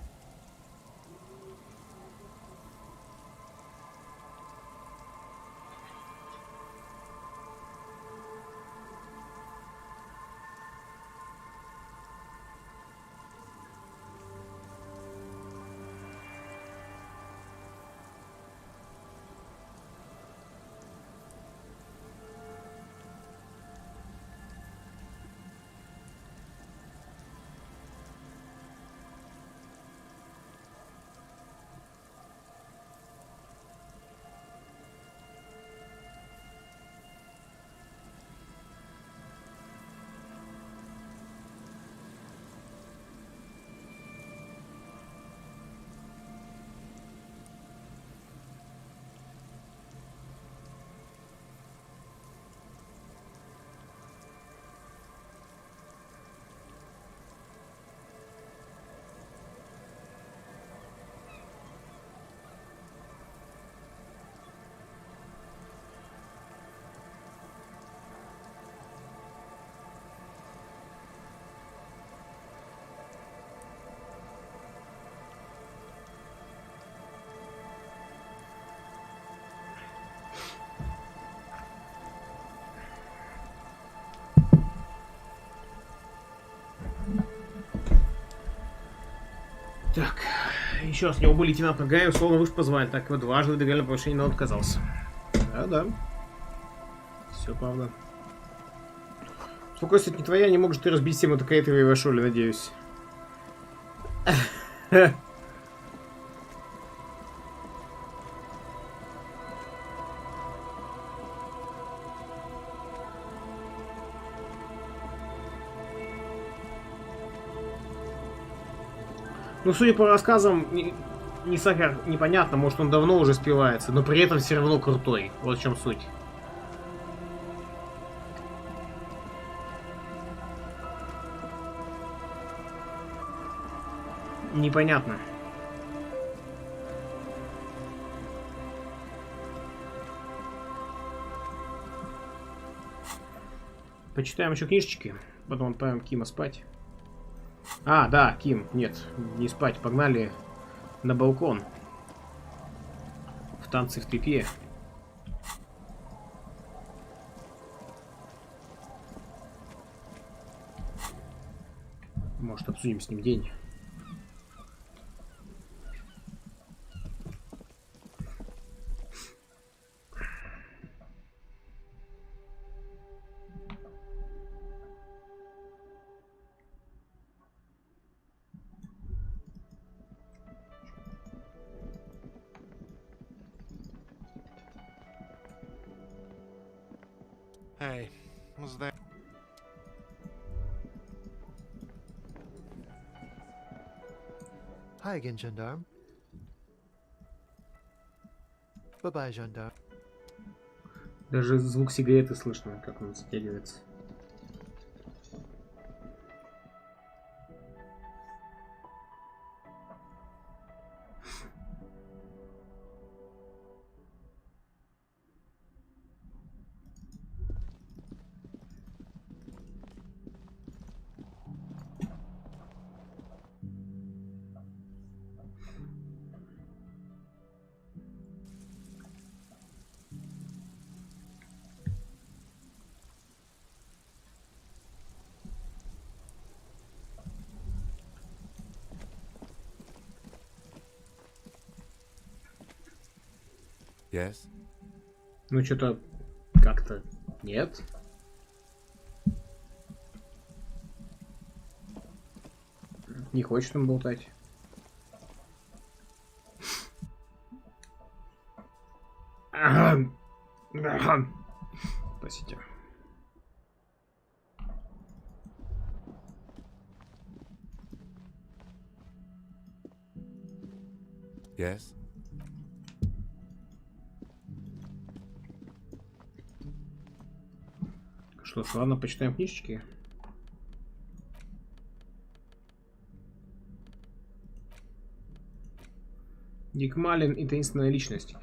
Так, еще раз, у него был лейтенант Нагаев, условно выше позвали, так его дважды выдвигали на повышение, но он отказался. Да-да. Все правда. Спокойствие не твоя, не можешь ты разбить систему Токаэтова и Вашоли, надеюсь. Ну, судя по рассказам, не сахар непонятно, может он давно уже спивается, но при этом все равно крутой. Вот в чем суть. Непонятно. Почитаем еще книжечки, потом отправим Кима спать. А, да, Ким, нет, не спать, погнали на балкон. В танцы в тряпье. Может, обсудим с ним день. Hey, was that? Hi again, gendarme. Bye-bye, gendarme. Даже звук сигареты слышно, как он затягивается. Yes? Ну, что-то как-то нет. Не хочет он болтать. Простите. Yes? Что ж, ладно, почитаем книжечки. Дик Малин и таинственная личность.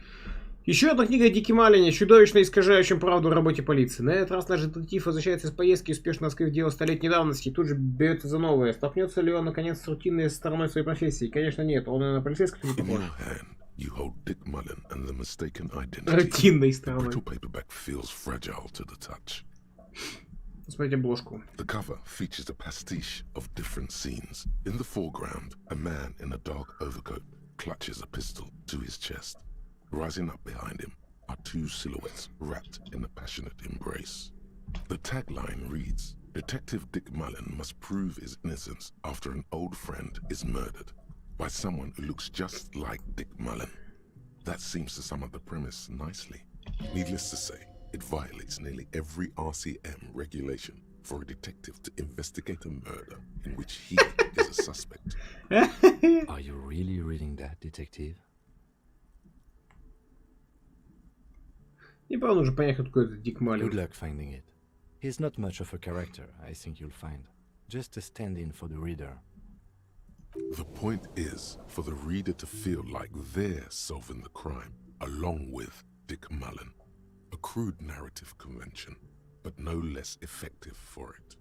Еще одна книга о Дике Малине, чудовищно искажающем правду о работе полиции. На этот раз наш детектив возвращается из поездки, успешно раскрыв дело столетней давности, и тут же берется за новое. Столкнется ли он, наконец, с рутинной стороной своей профессии? Конечно, нет. Он на полицейского не похож. You hold Dick Mullen and the mistaken identity. Рутинной The стороной. brittle paperback feels fragile to the touch. Смотрите обложку. The cover features a pastiche of different scenes. In the foreground, a man in a dark overcoat clutches a pistol to his chest. Rising up behind him are two silhouettes wrapped in a passionate embrace. The tagline reads, Detective Dick Mullen must prove his innocence after an old friend is murdered by someone who looks just like Dick Mullen. That seems to sum up the premise nicely. Needless to say, it violates nearly every RCM regulation for a detective to investigate a murder in which he is a suspect. Are you really reading that, detective? Не правда, нужно понять, кто такой этот Дик Малин. Good luck finding it. He's not much of a character, I think you'll find. Just a stand-in for the reader. The point is for the reader to feel like they're solving the crime along with Dick Mullen. A crude narrative convention, but no less effective for it.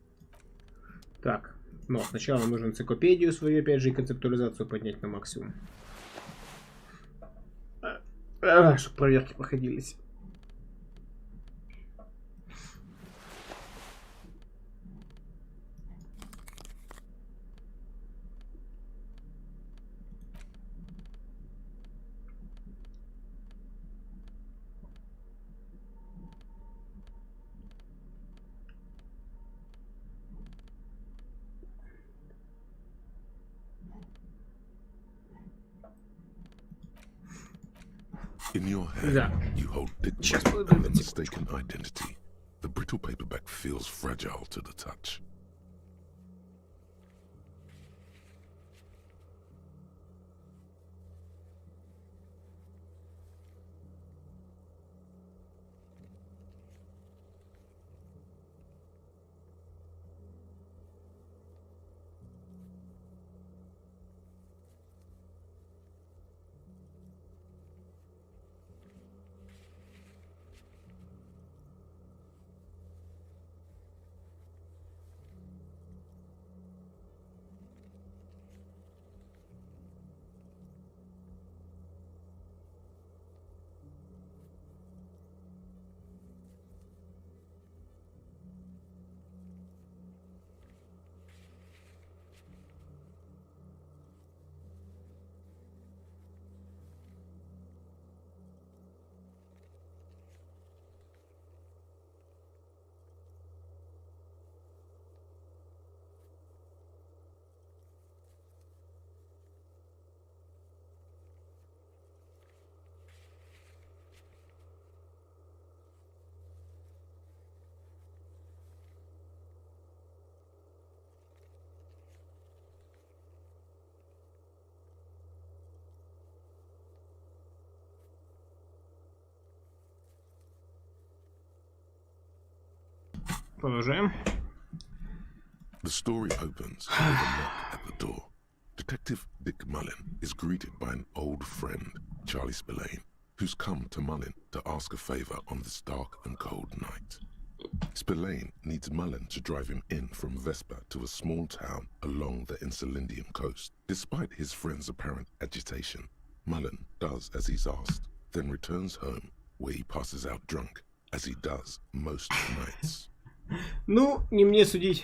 Так, но сначала нам нужно энциклопедию свою, опять же, и концептуализацию поднять на максимум. Чтобы проверки проходились. In your hand, you hold Dick Mullen and the mistaken identity. The brittle paperback feels fragile to the touch. Продолжаем. The story opens with a knock at the door. Detective Dick Mullen is greeted by an old friend, Charlie Spillane, who's come to Mullen to ask a favor on this dark and cold night. Spillane needs Mullen to drive him in from Vespa to a small town along the Insulindian coast. Despite his friend's apparent agitation, Mullen does as he's asked, then returns home, where he passes out drunk, as he does most nights. Ну, не мне судить.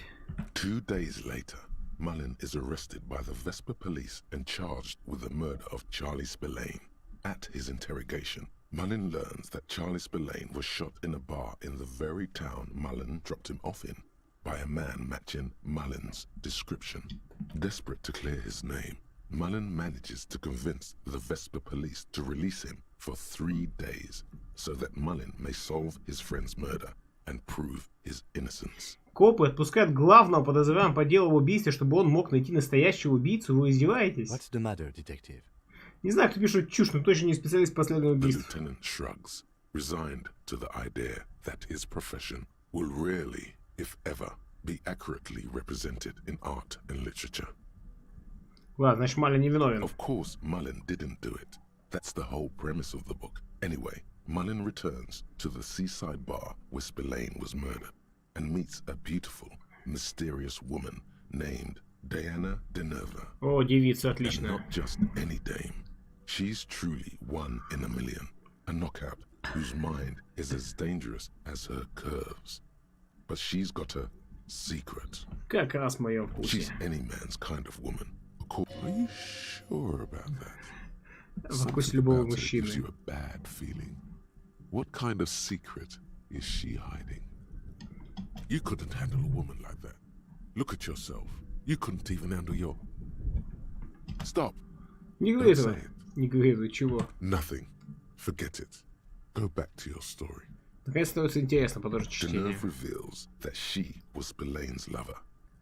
2 days later, Mullen is arrested by the Vespa police and charged with the murder of Charlie Spillane. At his interrogation, Mullen learns that Charlie Spillane was shot in a bar in the very town Mullen dropped him off in by a man matching Mullen's description. Desperate to clear his name, Mullen manages to convince the Vespa police to release him for 3 days so that Mullen may solve his friend's murder and prove his innocence. Копы отпускают главного подозреваемого по делу об убийстве, чтобы он мог найти настоящего убийцу. Вы издеваетесь? What's the matter, detective? Не знаю, кто пишет чушь, но точно не специалист по следу The убийств. lieutenant shrugs, resigned to the idea that his profession will rarely, if ever, be accurately represented in art and literature. Ладно, значит, Малин не виновен. Of course, Mullen didn't do it. That's the whole premise of the book. Anyway, Mullen returns to the seaside bar where Spillane was murdered and meets a beautiful, mysterious woman named Diana Deneva. О, девица, And отлично. not just any dame. She's truly one in a million. A knockout whose mind is as dangerous as her curves. But she's got a secret. Как раз в моем вкусе. She's any man's kind of woman. Are you sure about that? В вкусе любого Something about it gives мужчины. you a bad feeling. What kind of secret is she hiding? You couldn't handle a woman like that. Look at yourself. You couldn't even handle your... Stop. Не говори Don't этого. say it. Не говори этого. Чего? Nothing. Forget it. Go back to your story. Наконец становится интересно продолжить чтение. Deneuve reveals that she was Spillane's lover,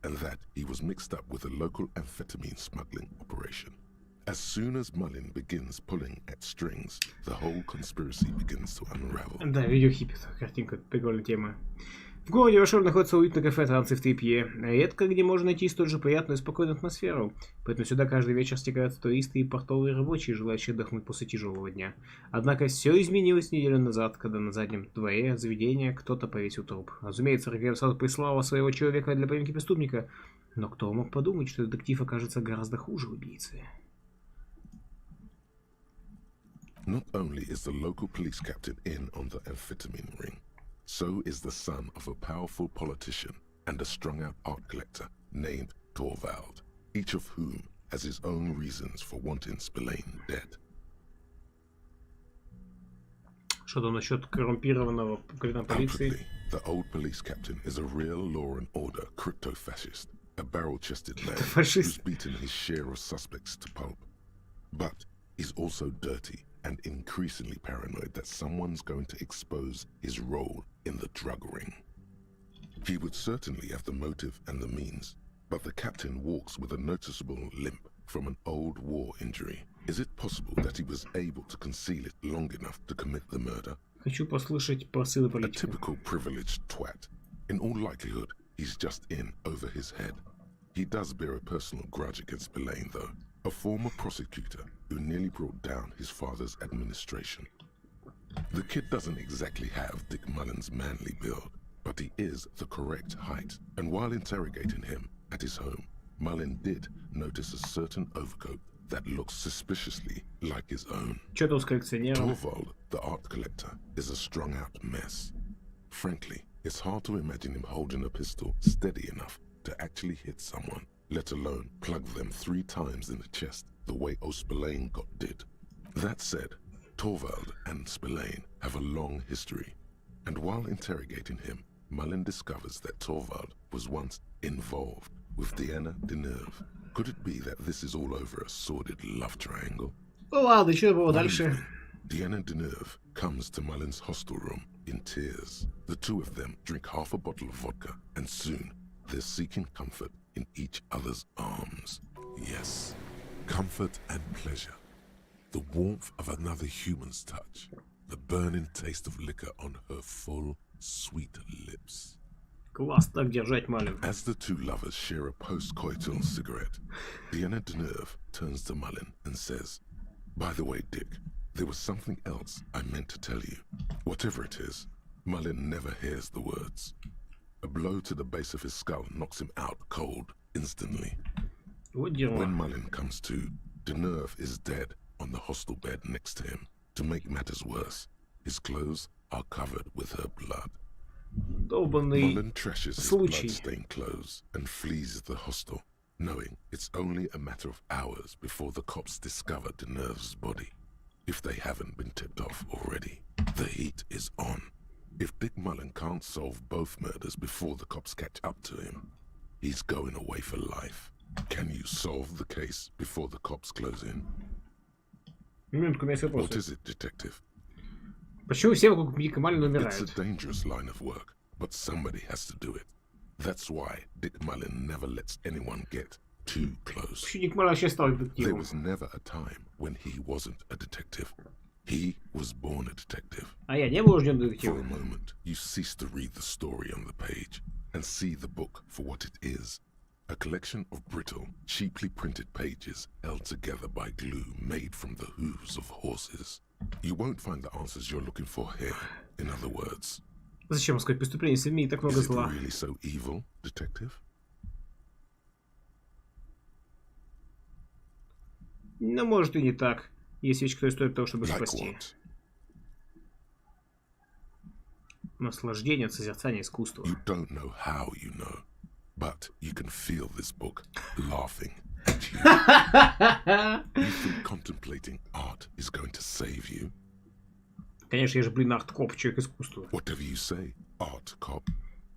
and that he was mixed up with a local amphetamine smuggling operation. As soon as Mullen begins pulling at strings, the whole conspiracy begins to unravel. Да, видео хиппит. Картинка, прикольная тема. В городе Вашор находится уютное кафе «Танцы в трипье». Редко где можно найти столь же приятную и спокойную атмосферу. Поэтому сюда каждый вечер стекаются туристы и портовые рабочие, желающие отдохнуть после тяжелого дня. Однако все изменилось неделю назад, когда на заднем дворе заведения кто-то повесил труп. Разумеется, Регрем сразу прислала своего человека для поимки преступника. Но кто мог подумать, что детектив окажется гораздо хуже убийцы? Not only is the local police captain in on the amphetamine ring, so is the son of a powerful politician and a strung-out art collector named Torvald, each of whom has his own reasons for wanting Spillane dead. Что там насчет коррумпированного капитана полиции? Outwardly, the old police captain is a real law and order crypto-fascist, a barrel-chested man who's beaten his share of suspects to pulp. But he's also dirty and increasingly paranoid that someone's going to expose his role in the drug ring. He would certainly have the motive and the means, but the captain walks with a noticeable limp from an old war injury. Is it possible that he was able to conceal it long enough to commit the murder? Хочу послушать посылы A политика. typical privileged twat. In all likelihood, he's just in over his head. He does bear a personal grudge against Spillane, though, a former prosecutor who nearly brought down his father's administration. The kid doesn't exactly have Dick Mullen's manly build, but he is the correct height, and while interrogating him at his home, Mullen did notice a certain overcoat that looks suspiciously like his own. Что там с коллекционером? Torvald, the art collector, is a strung-out mess. Frankly, it's hard to imagine him holding a pistol steady enough to actually hit someone, let alone plug them 3 times in the chest the way Spillane got did. That said, Torvald and Spillane have a long history, and while interrogating him, Mullen discovers that Torvald was once involved with Diana Deneuve. Could it be that this is all over a sordid love triangle? Ну ладно, что было One дальше? evening, Diana Deneuve comes to Mullen's hostel room in tears. The two of them drink half a bottle of vodka, and soon they're seeking comfort in each other's arms. Yes, comfort and pleasure. The warmth of another human's touch. The burning taste of liquor on her full, sweet lips. Класс, так держать, Малин. As the two lovers share a post-coital cigarette, Diana Deneuve turns to Mullen and says, "By the way, Dick, there was something else I meant to tell you. Whatever it is, Mullen never hears the words. A blow to the base of his skull knocks him out cold instantly. Вот дерьмо. When Mullen comes to, Deneuve is dead on the hostel bed next to him. To make matters worse, his clothes are covered with her blood. Долбанный Mullen trashes his случай. blood-stained clothes and flees the hostel, knowing it's only a matter of hours before the cops discover Deneuve's body. If they haven't been tipped off already, the heat is on. If Dick Mullen can't solve both murders before the cops catch up to him, he's going away for life. Can you solve the case before the cops close in? Минутку, у меня есть What вопрос. is it, detective? Почему все вокруг Дика Малина It's a умирают? dangerous line of work, but somebody has to do it. That's why Dick Mullen never lets anyone get too close. Ник Малин вообще стал There детективом. was never a time when he wasn't a detective. He was born a detective. А я не был рожден For a детективом. moment, you cease to read the story on the page and see the book for what it is. A collection of brittle, cheaply printed pages held together by glue made from the hooves of horses. You won't find the answers you're looking for here. In other words, Зачем сказать преступление, если в мире так много is it зла? really so evil, detective? Ну, может и не так. Есть вещи, которые стоят того, чтобы Like спасти. what? Наслаждение от созерцания искусства. You don't know how you know, but you can feel this book laughing at you. You think contemplating art is going to save you? Конечно, я же, блин, арт-коп, человек искусства. Whatever you say, art cop.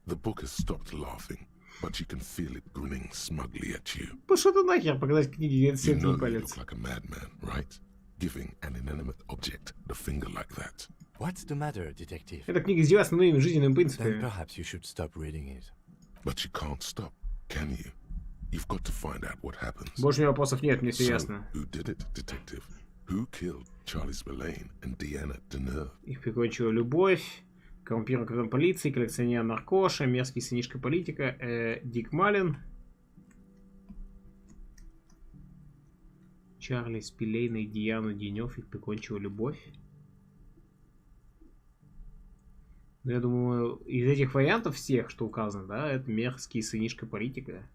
The book has stopped laughing, but you can feel it grinning smugly at you. Пошел ты нахер, показать книги, это You все know не you палец. look like a madman, right? Giving an inanimate object the finger like that. What's the matter, detective? Это книга издевается над моими жизненными Then принципами. perhaps you should stop reading it. But you can't stop, can you? You've got to find out what happens. Больше у меня вопросов нет, мне все So, ясно. who did it, detective? Who killed Charlie Spillane and Deanna Deneuve? Их прикончила любовь, коррумпированный капитан полиции, коллекционер наркоша, мерзкий сынишка политика, Дик Малин, Чарли Спилейна и Диану Денёв, их прикончила любовь. Ну, я думаю, из этих вариантов всех, что указано, да, это мерзкий сынишка политика.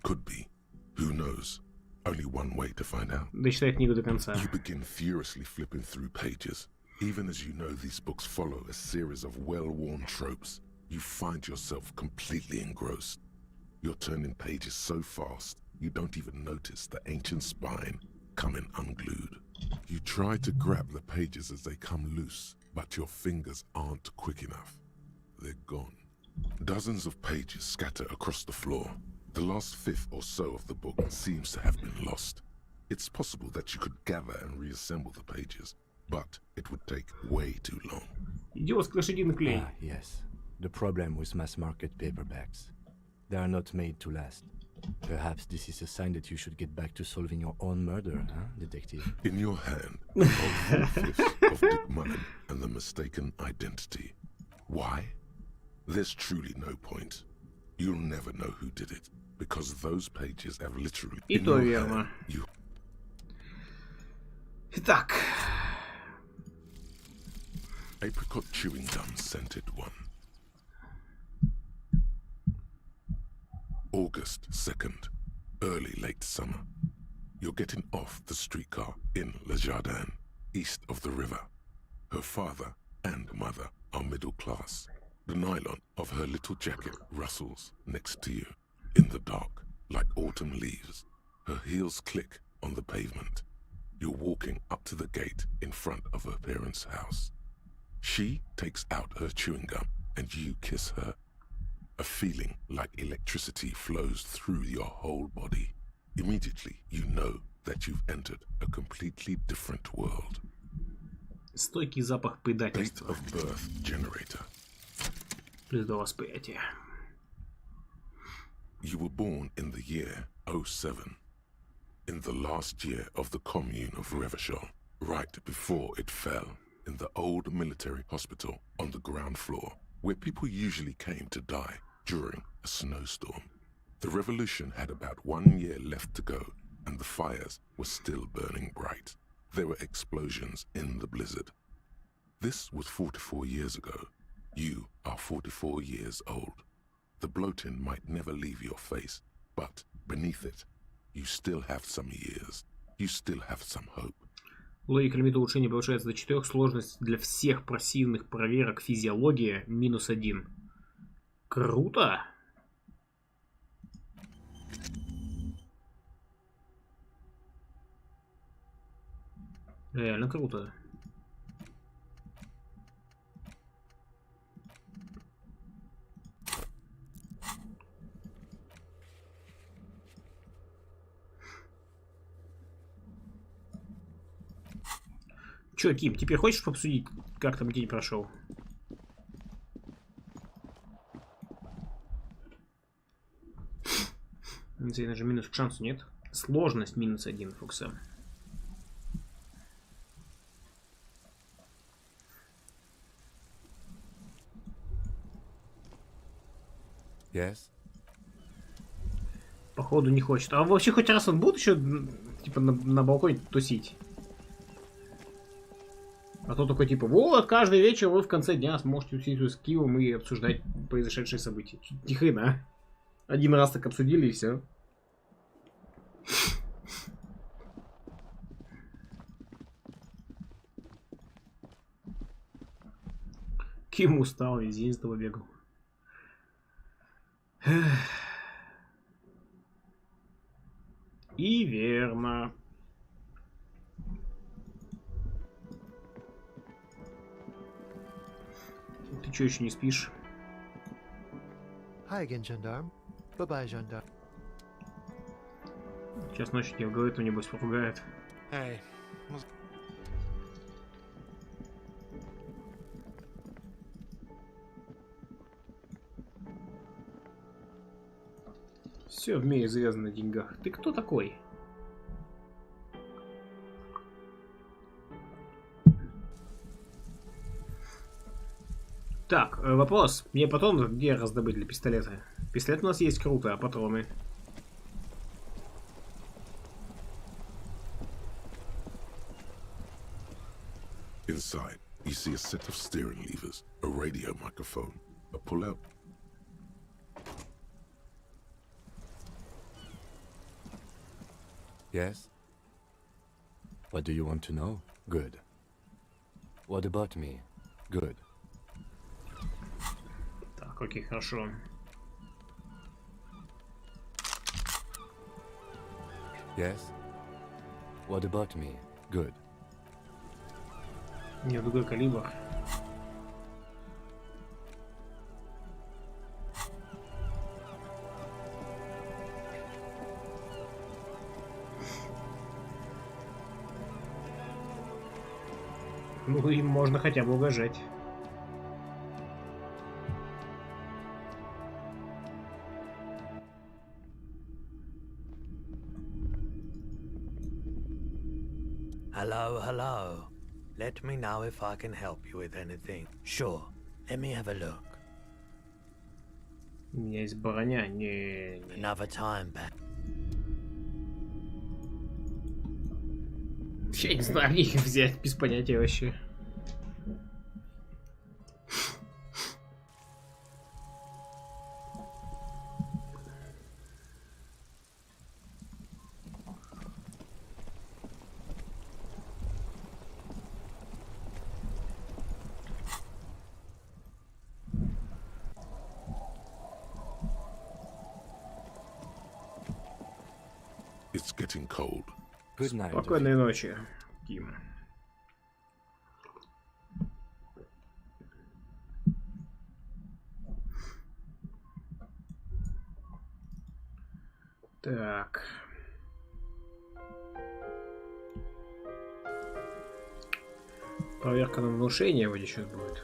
Could be. Who knows? Only one way to find out. Дочитай книгу до конца. You begin furiously flipping through pages. Even as you know these books follow a series of well-worn tropes, you find yourself completely engrossed. You're turning pages so fast, you don't even notice the ancient spine coming unglued. You try to grab the pages as they come loose, but your fingers aren't quick enough. They're gone. Dozens of pages scatter across the floor. The last fifth or so of the book seems to have been lost. It's possible that you could gather and reassemble the pages, but it would take way too long. Идиотский лошадиный клей. Ah, yes. The problem with mass-market paperbacks. They are not made to last. Perhaps this is a sign that you should get back to solving your own murder, huh, detective? In your hand, hold 4/5 of Dick Mullen and the mistaken identity. Why? There's truly no point. You'll never know who did it, because those pages have literally... И in то your верно. hand, you... Итак. Apricot chewing gum scented one. August 2nd, early late summer. You're getting off the streetcar in Le Jardin, east of the river. Her father and mother are middle class. The nylon of her little jacket rustles next to you in the dark like autumn leaves. Her heels click on the pavement. You're walking up to the gate in front of her parents' house. She takes out her chewing gum and you kiss her. A feeling like electricity flows through your whole body. Immediately, you know that you've entered a completely different world. Стойкий запах Date предательства. of birth generator. Плюс до восприятия. You were born in the year 07. In the last year of the commune of Revachol, right before it fell, in the old military hospital on the ground floor, where people usually came to die during a snowstorm. The revolution had about 1 year left to go, and the fires were still burning bright. There were explosions in the blizzard. This was 44 years ago. You are 44 years old. The bloating might never leave your face, but beneath it, you still have some years. You still have some hope. Логика лимита улучшения повышается до 4. Сложность для всех пассивных проверок физиология -1. Круто! Реально круто. Чё, Ким, теперь хочешь обсудить, как там день прошел? Даже минус к шансу нет. Сложность -1 Фокса. Yes. Походу не хочет. А вообще хоть раз он будет еще типа на балконе тусить? А то только типа, вот, каждый вечер вы в конце дня сможете усидеть с Киевом и обсуждать произошедшие события. Ни хрена. Один раз так обсудили и все. Ким устал, весь день с тобой бегал. И верно. Ты чё еще не спишь? Hi again, gendarme. Bye-bye, gendarme. Сейчас ночью тебе в голове то небось попугает. Hey. Все в мире завязано на деньгах. Ты кто такой? Так, вопрос. Мне патроны где раздобыть для пистолета? Пистолет у нас есть, круто, а патроны? Inside, you see a set of steering levers, a radio microphone, a pull-out. Yes? What do you want to know? Good. What about me? Good. Так, окей, хорошо. Yes? What about me? Good. Нет, другой калибр. Ну, им можно хотя бы угожать. Hello, hello. Let me know if I can help you with anything. Sure. Let me have a look. У меня есть броня, не... Another time back. Я не знаю, где их взять, без понятия вообще. It's getting cold. Good night. Спокойной ночи, Ким. Так. Проверка на внушение вроде сейчас будет.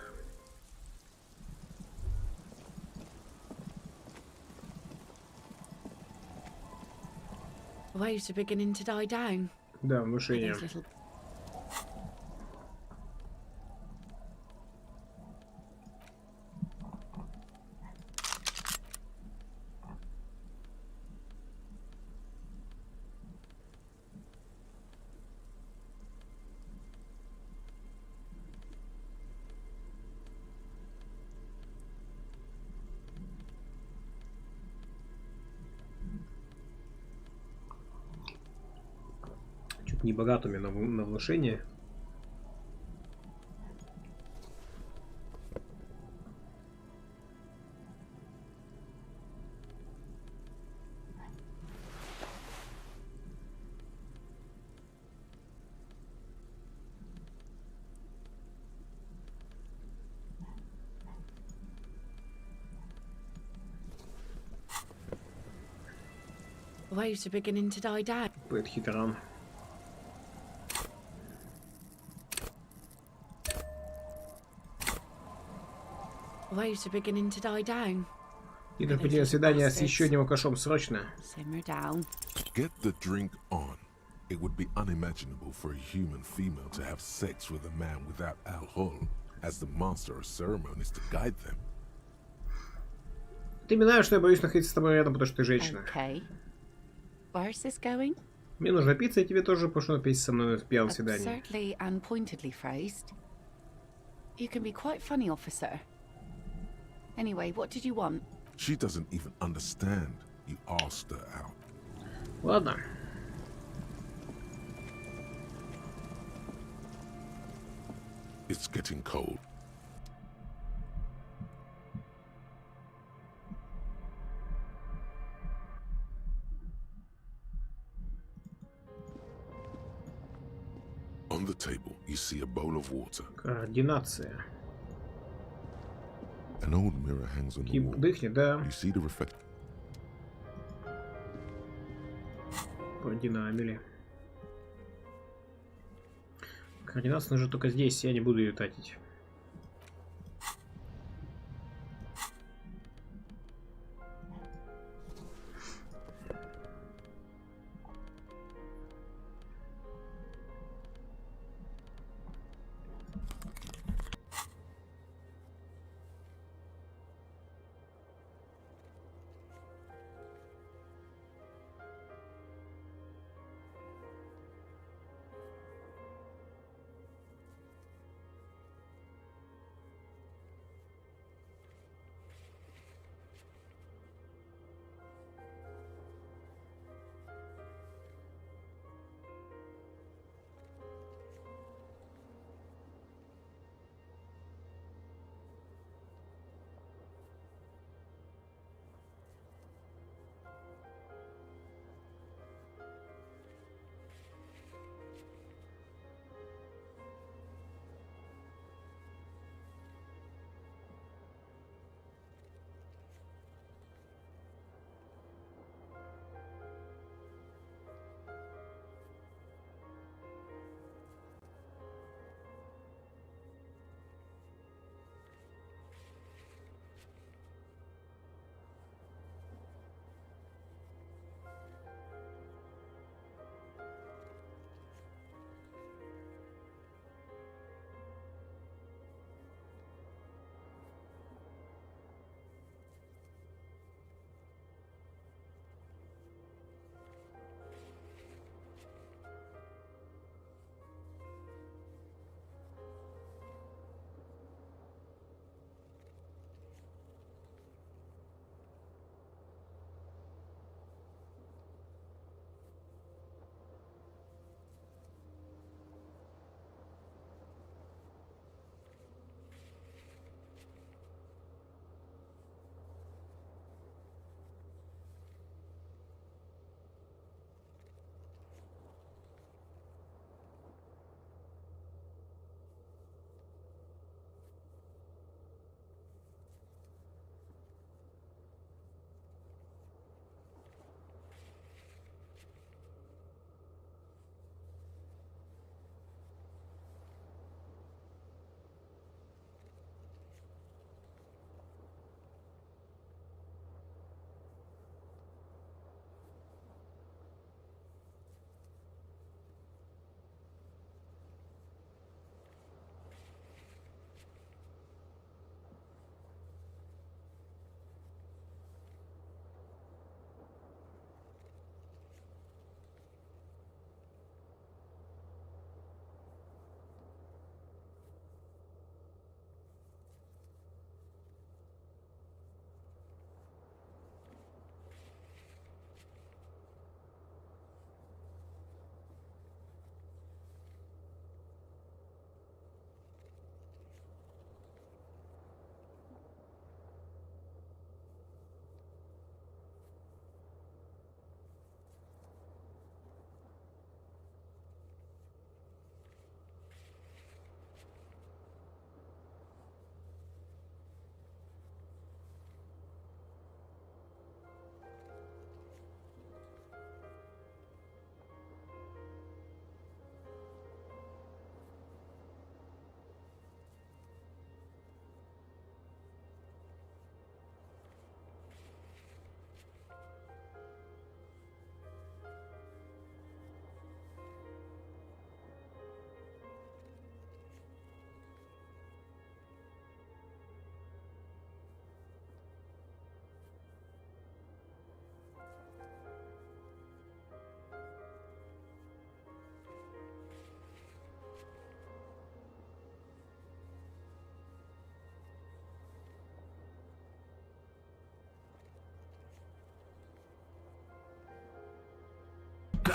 Waves are beginning to die down. Да, внушение. These little- Чуть не богат у меня на внушение. Waves are beginning to die down. Будет хитран. Waves are beginning to die down. И тут потерял свидание с еще одним алкашом. Срочно. Simmer down. Get the drink on. It would be unimaginable for a human female to have sex with a man without alcohol, as the master of ceremonies to guide them. Ты мне знаешь, что я боюсь находиться с тобой рядом, потому что ты женщина. Okay. Where's this going? Мне нужно пицца, и тебе тоже пошло пить со мной на первом свидании. Absurdly and pointedly phrased. You can be quite funny, officer. Anyway, what did you want? She doesn't even understand. You asked her out. Ладно. It's getting cold. On the table, you see a bowl of water. Координация. An old mirror hangs on the wall. Дыхни, да. You see the reflection. Продинамили. Координация нужна только здесь, я не буду ее тратить.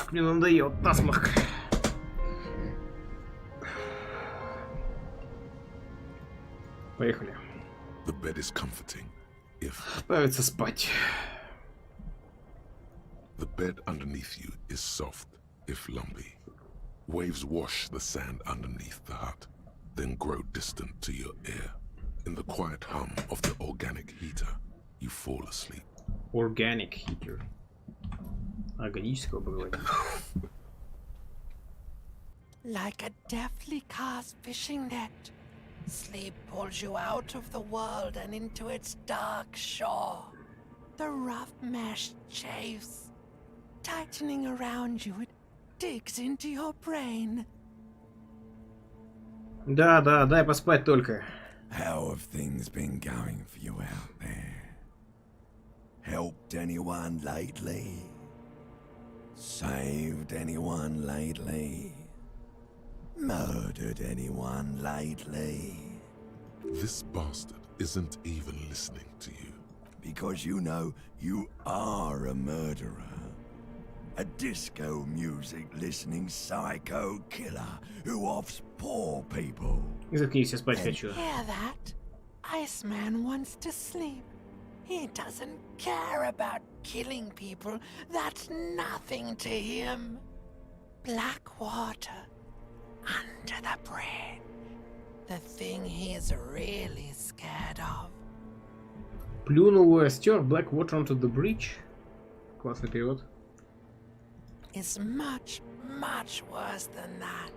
Так, мне надоел насморк. Поехали. The bed is comforting if Отправиться спать. the bed underneath you is soft, if lumpy. Waves wash the sand underneath the hut, then grow distant to your ear. In the quiet hum of the organic heater, you fall asleep. Organic heater. Органического обогревателя. Like a deftly cast fishing net, sleep pulls you out of the world and into its dark shore. The rough mesh chafes, tightening around you, it digs into your brain. Да, дай поспать только. How have things been going for you out there? Helped anyone lately? Saved anyone lately? Murdered anyone lately? This bastard isn't even listening to you. Because you know you are a murderer. A disco music listening psycho killer who offs poor people. И заткнись, я спать хочу. Hear that? Iceman wants to sleep. He doesn't care about killing people. That's nothing to him. Black water under the bridge. The thing he's really scared of. Плюнул, стер Black Water onto the bridge. Классный перевод. Is much, much worse than that.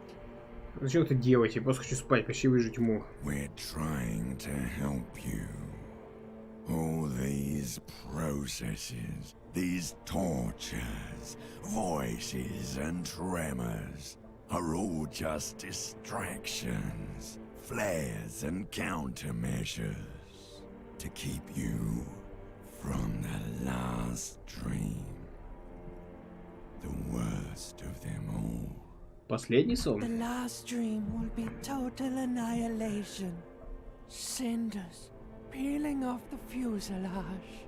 Зачем это делать? Я просто хочу спать, почти выжить тьму. We're trying to help you. All these processes, these tortures, voices and tremors are all just distractions, flares and countermeasures to keep you from the last dream. The worst of them all. Последний сон? The last dream will be total annihilation. Cinders peeling off the fuselage.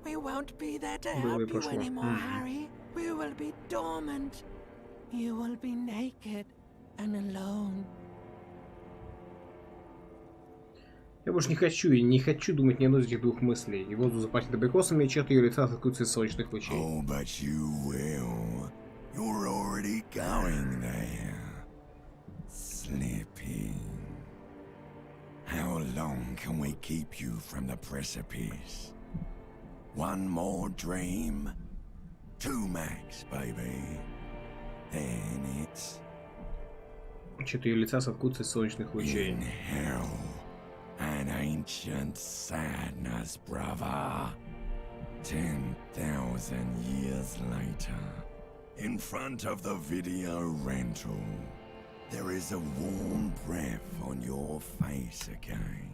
We won't be there to help you anymore, Harry. We will be dormant. You will be naked and alone. Я больше не хочу, и не хочу думать ни одной из этих двух мыслей. И воздух запахнет абрикосами, и черт ее лица откроются из солнечных лучей. Oh, but you will. You're already going there. Slipping. How long can we keep you from the precipice? One more dream? 2 max, baby. Then it's... Черт ее лица соткутся из солнечных лучей. In hell. An ancient sadness, brother. 10,000 years later, in front of the video rental, there is a warm breath on your face again.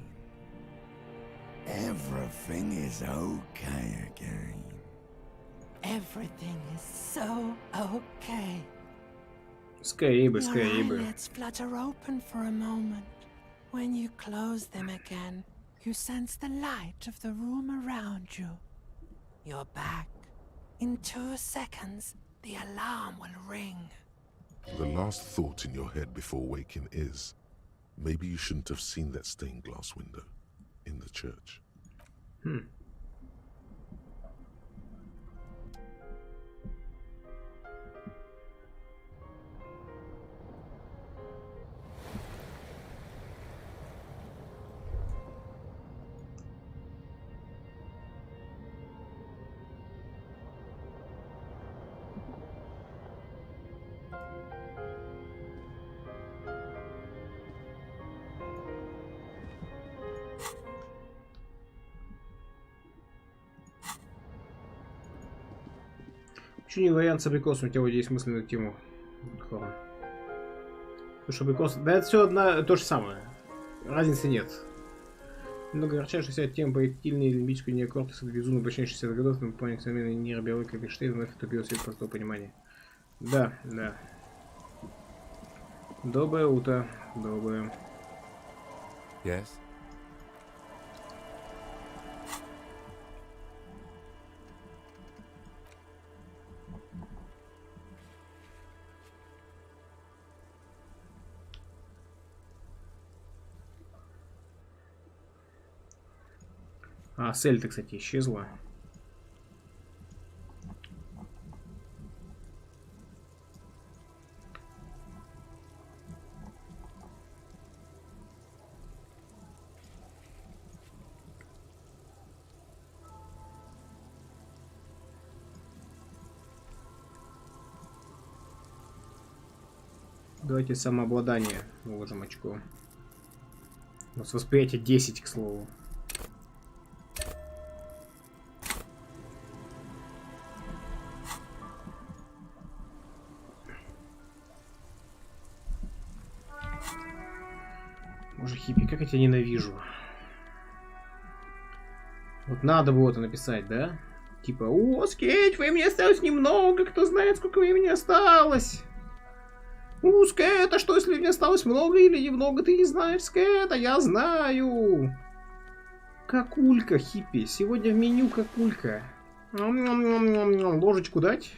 Everything is okay again. Everything is so okay. Скорее бы, Your скорее бы. eyelids flutter open for a moment. When you close them again, you sense the light of the room around you. You're back. In 2 seconds, the alarm will ring. The last thought in your head before waking is, maybe you shouldn't have seen that stained glass window in the church. Почему не вариант с абрикосом? У тебя вот есть мысли на тему. Потому что абрикос... Да это все то же самое. Разницы нет. Много горчайшая тема проектильной лимбической неокортекса, безумно почти 60 годов, на плане современной нейробиологии Эйнштейна вновь вступил свет простого понимания. Да. Доброе утро. Доброе. Yes? А, Сель-то, кстати, исчезла. Давайте самообладание уложим очко. У нас восприятие 10, к слову. Боже, хиппи, как я тебя ненавижу. Вот надо было это написать, да? Типа, о, Скетч, времени осталось немного, кто знает, сколько времени осталось. Скэт, а что, если мне осталось много или немного, ты не знаешь, Скэт, а я знаю. Какулька, хиппи, сегодня в меню какулька. Ложечку дать?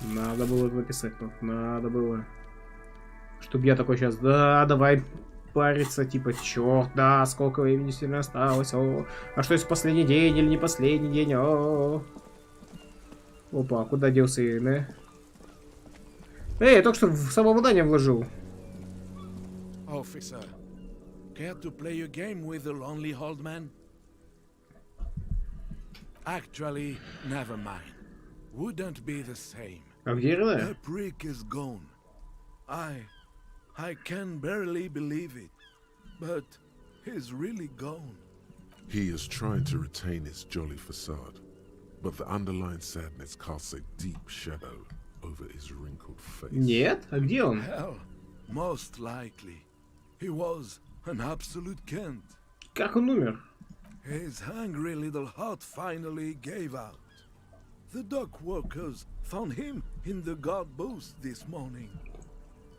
Надо было написать, надо было. Чтоб я такой сейчас, да, давай париться, типа, черт, да, сколько времени сильно осталось, о. А что если последний день или не последний день, о. Опа, куда делся Ирина? Эй, я только что в самообладание вложил. Officer, care to play a game with the lonely old man? Actually, never mind. Wouldn't be the same. А где Ирина? The prick is gone. I can barely believe it, but he's really gone. He is trying to retain his jolly facade, but the underlying sadness casts a deep shadow over his wrinkled face. Нет? А где он? Hell, most likely. He was an absolute Kent. Как он умер? His hungry little heart finally gave out. The dock workers found him in the guard booth this morning.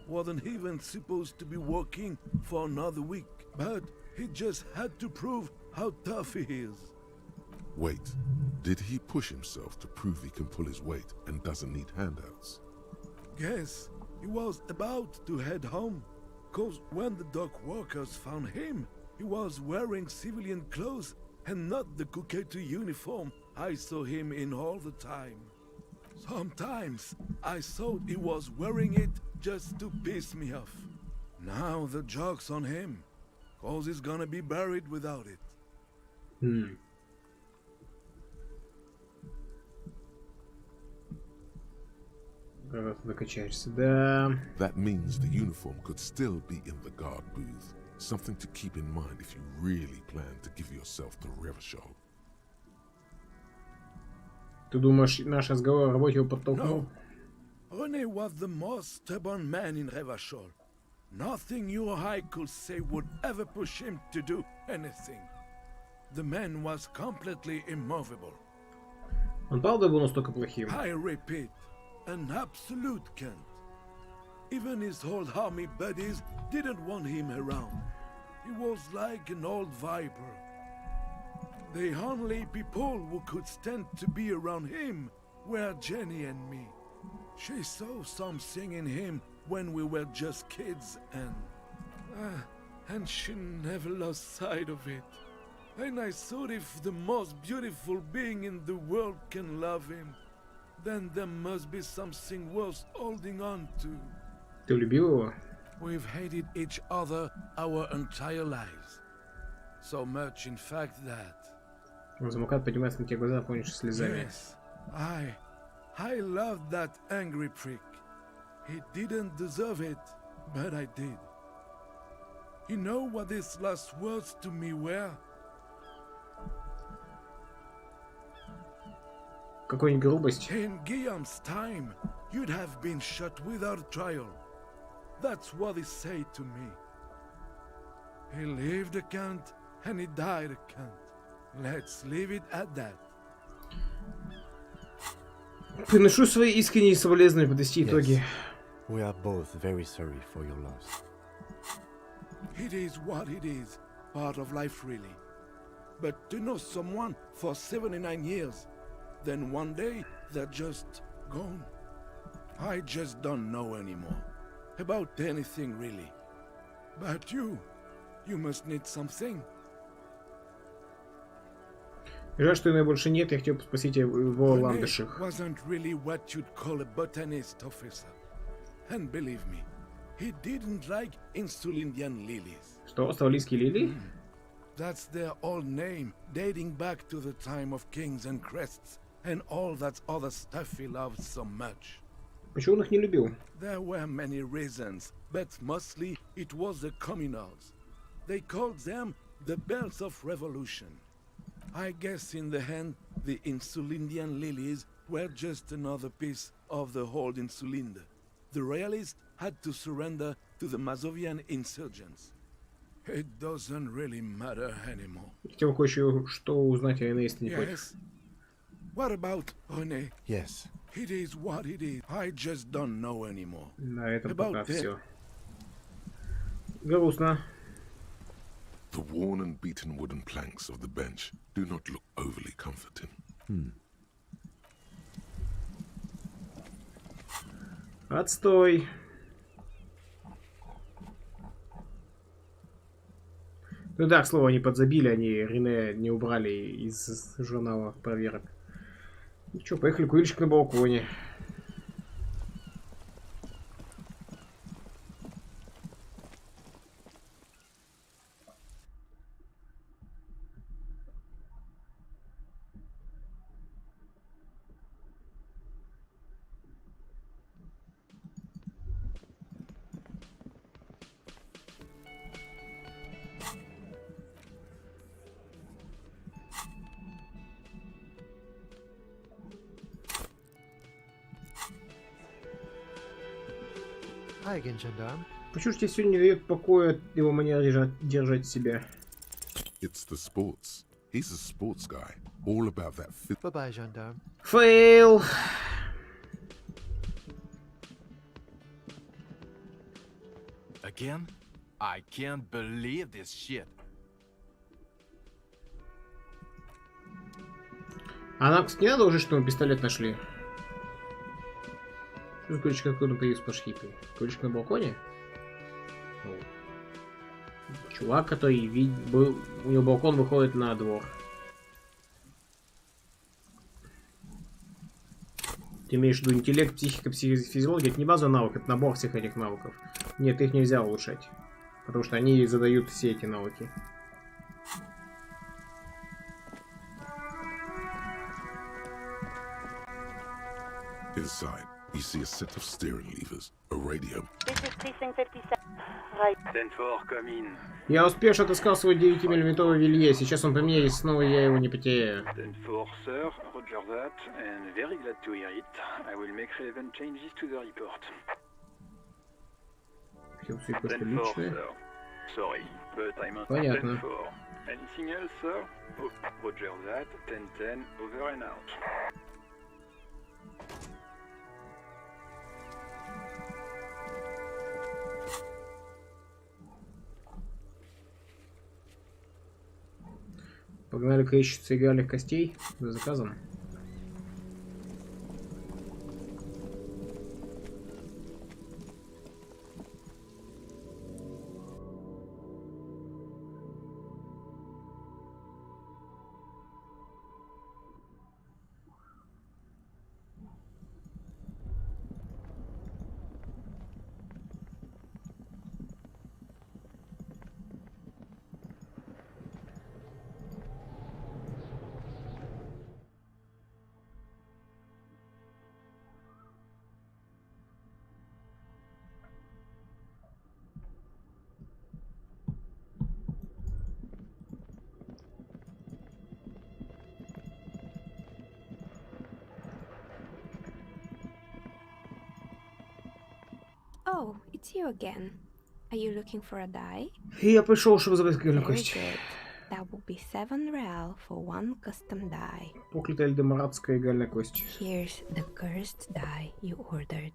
Wasn't even supposed to be working for another week, but he just had to prove how tough he is. Wait, did he push himself to prove he can pull his weight and doesn't need handouts? Guess he was about to head home, cause when the dock workers found him, he was wearing civilian clothes and not the Kuketu uniform I saw him in all the time. Sometimes I thought he was wearing it just to piss me off. Now the joke's on him, cause he's gonna be buried without it. Закачаешься, да. That means the uniform could still be in the guard booth. Something to keep in mind if you really plan to give yourself to Revachol. Ты думаешь, наш разговор о работе его подтолкнул? René was the most stubborn man in Revachol. Nothing you or I could say would ever push him to do anything. The man was completely immovable. Он правда был настолько плохим? I repeat, an absolute Kent. Even his old army buddies didn't want him around. He was like an old viper. The only people who could stand to be around him were Jenny and me. She saw something in him when we were just kids, and she never lost sight of it. And I thought if the most beautiful being in the world can love him, then there must be something worth holding on to. Ты любил его? We've hated each other our entire lives. So much, in fact, that... Замыкает, поднимается на те глаза, помнишь, слезами. Yes, I loved that angry prick. He didn't deserve it, but I did. You know what his last words to me were? Какой-нибудь грубость. In Guillaume's time, you'd have been shot without trial. That's what he said to me. He lived a cunt, and he died a cunt. Let's leave it at that. Приношу свои искренние соболезнования, подвести итоги. We are both very sorry for your loss. It is what it is, part of life really. But to know someone for 79 years, then one day they're just gone. I just don't know anymore. About anything, really. But you must need something. Жаль, что его больше нет, я хотел спросить его о René ландышах. wasn't really what you'd call a botanist, officer. And believe me, he didn't like Insulindian lilies. Что, австралийские лилии? That's their old name, dating back to the time of kings and crests, and all that other stuff he loved so much. Почему он их не любил? There were many reasons, but mostly it was the communals. They called them the belts of revolution. I guess in the end, the Insulindian lilies were just another piece of the whole Insulinde. The royalists had to surrender to the Mazovian insurgents. It doesn't really matter anymore. Хотел кое-что узнать о Рене, если не против. Yes? What about René? Yes. It is what it is. I just don't know anymore. На этом пока About все. Грустно. The worn and beaten wooden planks of the bench do not look overly comforting. Отстой. Ну да, к слову, они подзабили, они Рене не убрали из журнала проверок. Ну что, поехали курильщик на балконе. Hi again, gendarme. Почему же тебе сегодня не дает покоя его манера держать себя? It's the sports. He's a sports guy. All about that fit. Bye-bye, gendarme. Фейл. Again? I can't believe this shit. А нам, кстати, не надо уже, что мы пистолет нашли? Что за курильщик откуда появился по шхипе? Курильщик на балконе? О. Чувак, который был... У него балкон выходит на двор. Ты имеешь в виду интеллект, психика, психофизиология? Это не базовый навык, это набор всех этих навыков. Нет, их нельзя улучшать. Потому что они задают все эти навыки. Inside, you see a set of steering levers, a radio. This is precinct 57. Right. 10-4, come in. Я успешно отыскал свой 9-миллиметровый Вилье. Сейчас он по мне, и снова я его не потеряю. 10-4, sir. Roger that. And very glad to hear it. I will make relevant changes to the report. Хотел все кое-что 10-4, личное. sir. Sorry, but I'm on Понятно. 10-4. Anything else, sir? Oh, roger that. 10-10, over and out. Погнали к ищице игральных костей за заказом. Oh, it's you again. Are you looking for a die? Я пришел, чтобы забрать игральную Very кость. good. That will be 7 real for one custom die. Проклятая эльдемарадская игральная кость. Here's the cursed die you ordered.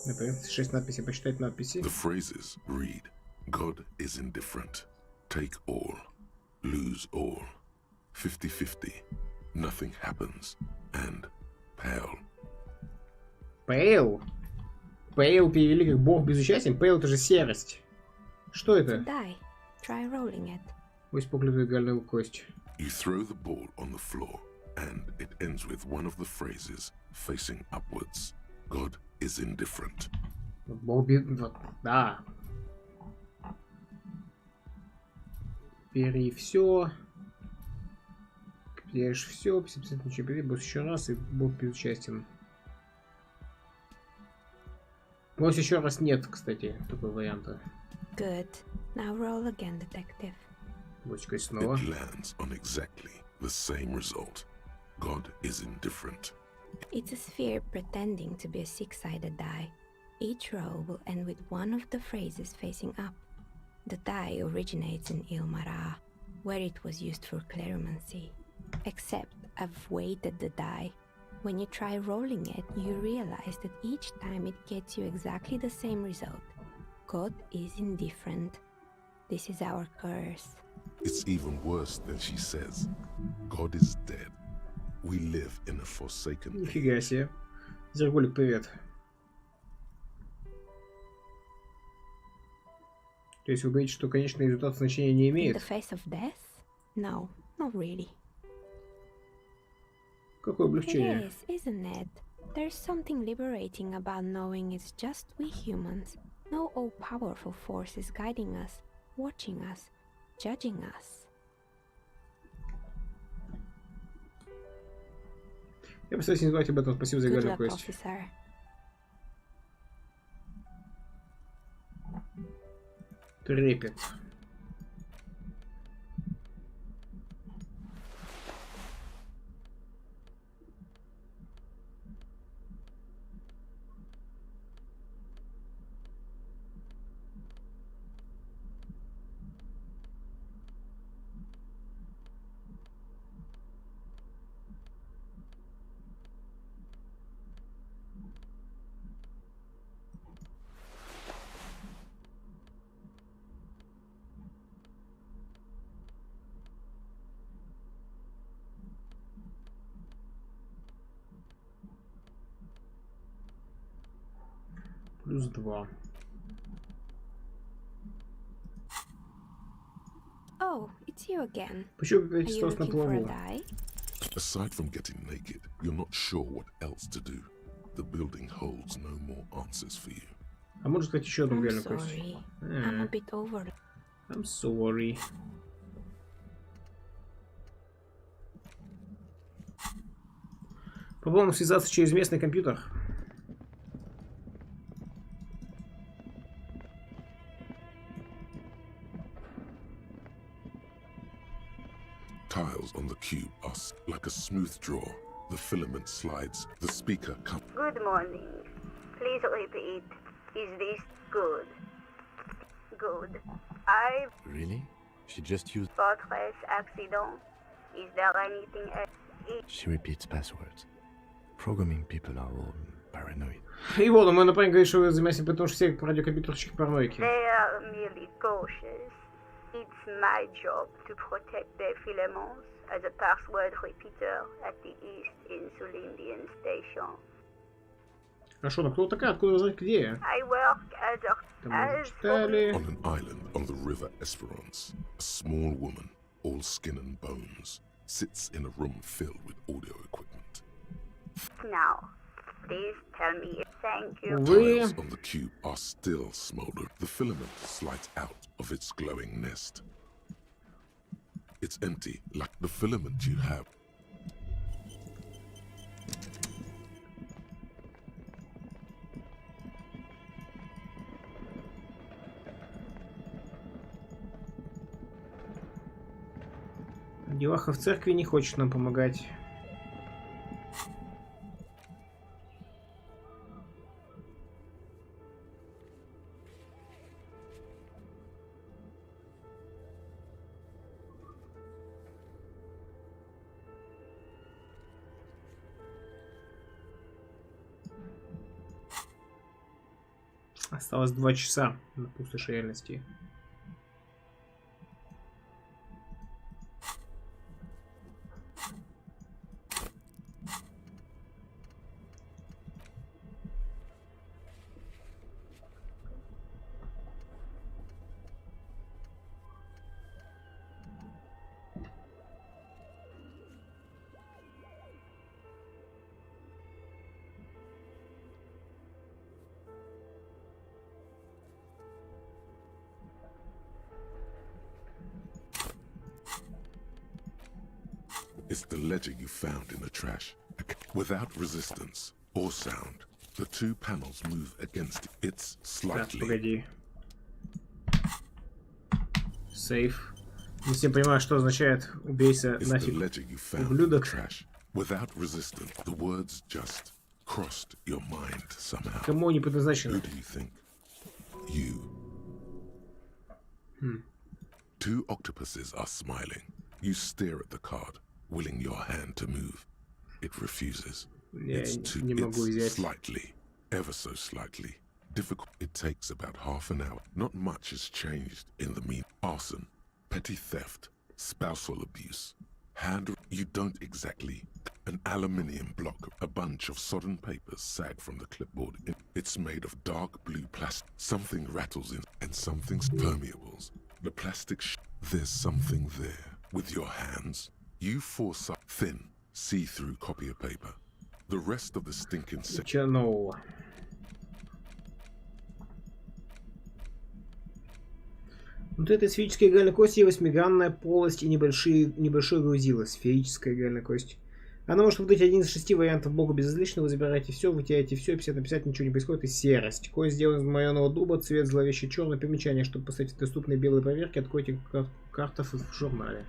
Это 6 надписей. Почитать надписи. The phrases read, God is indifferent. Take all. Lose all. 50-50. Nothing happens, and pale. Pale? Pale перевели как бог безучастен? Pale это же серость. Что это? Die. Try rolling it. Ось проклятую гальную кость. You throw the ball on the floor, and it ends with one of the phrases facing upwards. God is indifferent. Бог да. Бери все. Копируешь все. 50% ничего бери. Босс еще раз и бог безучастен. Босс еще раз нет, кстати, такого варианта. Good. Now roll again, detective. Бочка снова. It lands on exactly the same result. God is indifferent. It's a sphere pretending to be a six-sided die. Each row will end with one of the phrases facing up. The die originates in Ilmara, where it was used for cleromancy. Except I've weighted the die. When you try rolling it, you realize that each time it gets you exactly the same result. God is indifferent. This is our curse. It's even worse than she says. God is dead. We live in a forsaken age. Нифига себе. Зергулик, привет. То есть вы говорите, что конечный результат значения не In имеет? the face of death? No, not really. Какое It облегчение. is, isn't it? There's something liberating about knowing it's just we humans. No all-powerful force is guiding us, watching us, judging us. Я постараюсь не забывать об этом. Спасибо за Good гальную luck, кость. officer. Трепет. Плюс 2. Oh, it's you again. Почему Are опять you осталось на looking for a плаву? die? Aside from getting naked, you're not sure what else to do. The building holds no more answers for you. А может сказать еще одну I'm гальную кость? sorry. I'm a bit over. I'm sorry. Попробуем связаться через местный компьютер. Tiles on the cube are like a smooth draw. The filament slides. The speaker comes. Good morning. Please repeat. Is this good? Good. I Really? She just used... fortress accident. Is there anything else? She repeats passwords. Programming people are all paranoid. И вот, мой напарник говорит, что вы занимаетесь, потому что все радиокомпьютерщики параноики. They are merely cautious. It's my job to protect their filaments as a password repeater at the East Insulindian Station. Хорошо, но кто такая? Откуда вы знаете, где я? I work as Там мы читали. On an island on the river Esperance, a small woman, all skin and bones, sits in a room filled with audio equipment. Now, please tell me. Thank you. Tiles on the cube are still smoldering. The filament slides out of its glowing nest. It's empty, like the filament you have. Деваха в церкви не хочет нам помогать. Осталось 2 часа на пустошь реальности. It's the ledger you found in the trash. Without resistance or sound, the two panels move against it. It's Так, slightly. погоди. Сейф. Не все понимают, что означает убейся It's the нафиг, ledger you found in the ублюдок. trash. Without resistance, the words just crossed your mind somehow. Кому они предназначены? Who do you think? You. Hmm. Two octopuses are smiling. You stare at the card, willing your hand to move. It refuses. It's slightly, ever so slightly, difficult. It takes about half an hour. Not much has changed in the mean. Arson, petty theft, spousal abuse. You don't exactly. An aluminium block, a bunch of sodden papers sag from the clipboard. It's made of dark blue plastic. Something rattles in, and something's permeables. The plastic there's something there. With your hands, you force up thin, see-through copy of paper. The rest of the stinking Ничего нового. Вот это сферическая игральная кость и восьмигранная полость и небольшое грузило. Сферическая игральная кость. Она может выдать один из 6 вариантов бога безразлично. Вы забираете все, вытираете все, 50 на 50, ничего не происходит. И серость. Кость сделана из майонного дуба, цвет зловеще черный. Примечание, чтобы поставить доступные белые проверки, откройте карту в журнале.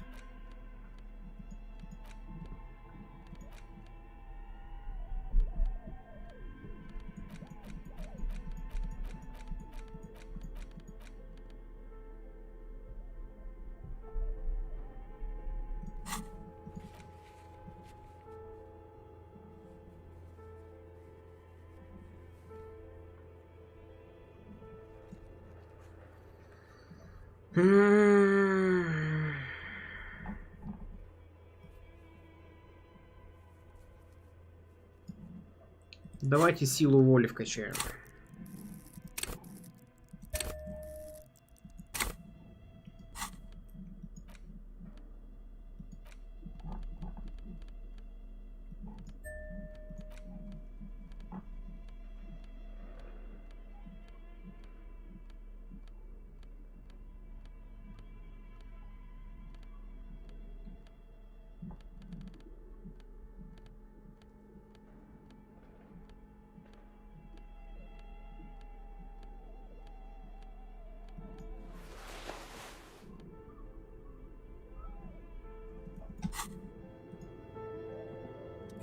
Давайте силу воли вкачаем.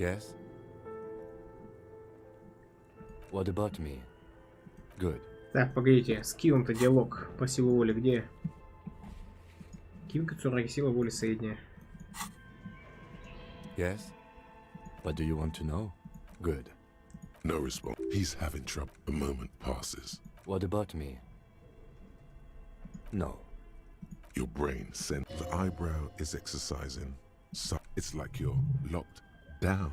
Yes? What about me? Good. Так, погодите, с Кивом-то диалог по силу воли где? Кив, которая сила воли средняя. Yes? What do you want to know? Good. No response. He's having trouble. A moment passes. What about me? No. Your brain sent. The eyebrow is exercising. So it's like you're locked down.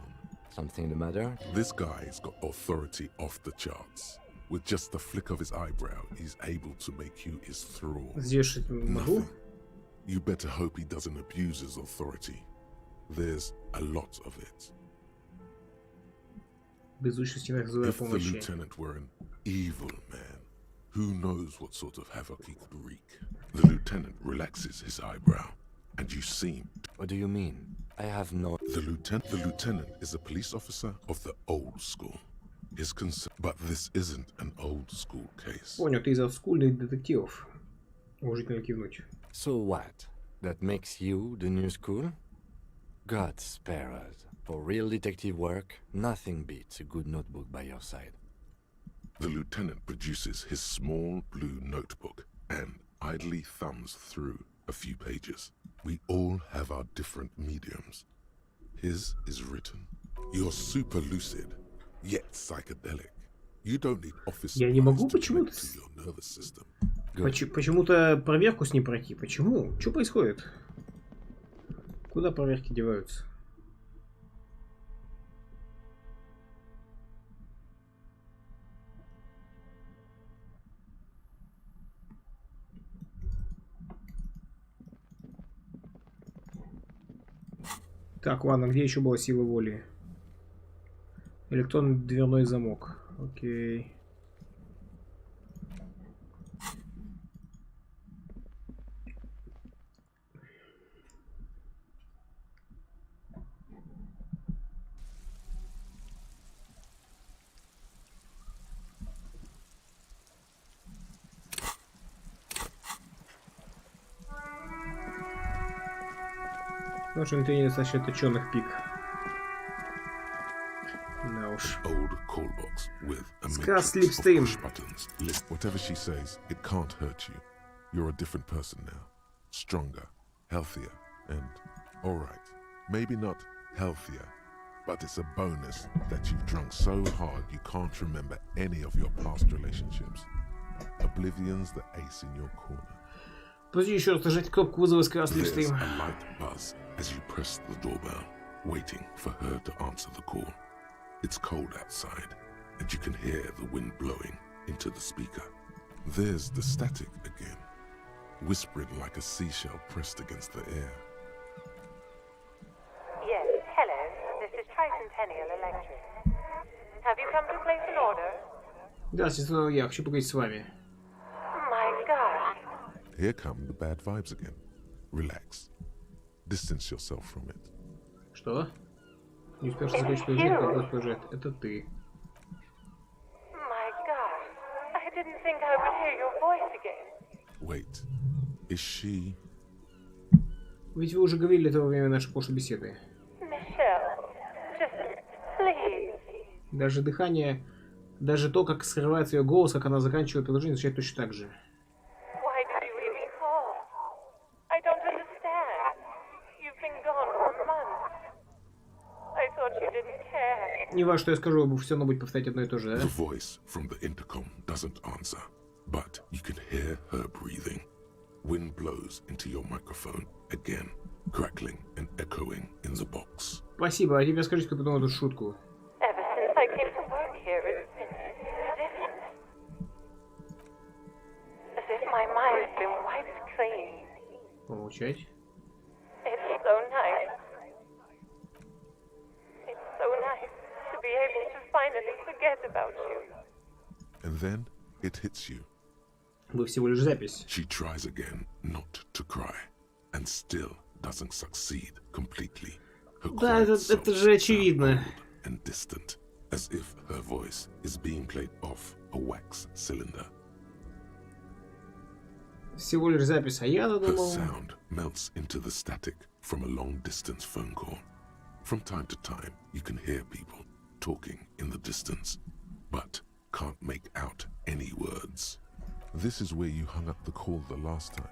Something the matter? This guy's got authority off the charts. With just the flick of his eyebrow, he's able to make you his thrall. Nothing. You better hope he doesn't abuse his authority. There's a lot of it. If the lieutenant were an evil man, who knows what sort of havoc he could wreak? The lieutenant relaxes his eyebrow, and you seem... What do you mean? I have no... The lieutenant is a police officer of the old school. His concern... But this isn't an old school case. Понял, ты из олдскульных детективов. Уважительно кивнуть. So what? That makes you the new school? God spare us. For real detective work, nothing beats a good notebook by your side. The lieutenant produces his small blue notebook and idly thumbs through a few pages. We all have our different mediums. His is written. You're super lucid, yet psychedelic. You don't need office Я не могу to почему-то... your nervous system. Почему-то проверку с ним пройти. Почему? Что происходит? Куда проверки деваются? Так, ладно, где еще была сила воли? Электронный дверной замок. Окей. Смотрим, ты недостаточно точёных пик. Да уж. Old call box with a Сказ matrix of Slipstream. push buttons. Whatever she says, it can't hurt you. You're a different person now. Stronger, healthier, and alright. Maybe not healthier, but it's a bonus that you've drunk so hard you can't remember any of your past relationships. Oblivion's the ace in your corner. Подожди, еще раз нажать кнопку вызова Сказ There's Slipstream. a light buzz as you press the doorbell, waiting for her to answer the call. It's cold outside, and you can hear the wind blowing into the speaker. There's the static again, whispering like a seashell pressed against the air. Yes, hello. This is Tricentennial Electric. Have you come to place an order? Да, сестра, я хочу поговорить с вами. My God. Here come the bad vibes again. Relax. Distance yourself from it. Что? Не успел закончить поведение, как госпожа. Это ты. My God. I didn't think I would hear your voice again. Wait. Is she... Ведь вы уже говорили это во время нашей прошлой беседы. Michelle, just please. Даже дыхание, даже то, как срывается ее голос, как она заканчивает предложение, звучит точно так же. Why did you even call? I don't understand. You've been gone for months. I thought you didn't care. Не важно, что я скажу, вы все равно будете повторять одно и то же, да? The voice from the intercom doesn't answer, but you can hear her breathing. Wind blows into your microphone again, crackling and echoing in the box. Спасибо, а теперь скажите, кто придумал эту шутку. Ever since I came to work here, it's been different. As if my mind's been wiped clean. Помолчать. It's so nice. It's so nice to be able to finally forget about you. And then it hits you. Вы всего лишь запись. She tries again not to cry, and still doesn't succeed completely. Her Да, это же очевидно. And distant, as if her voice is being played off a wax cylinder. Всего лишь запись, а я Her думал... sound melts into the static from a long-distance phone call. From time to time, you can hear people talking in the distance, but can't make out any words. This is where you hung up the call the last time,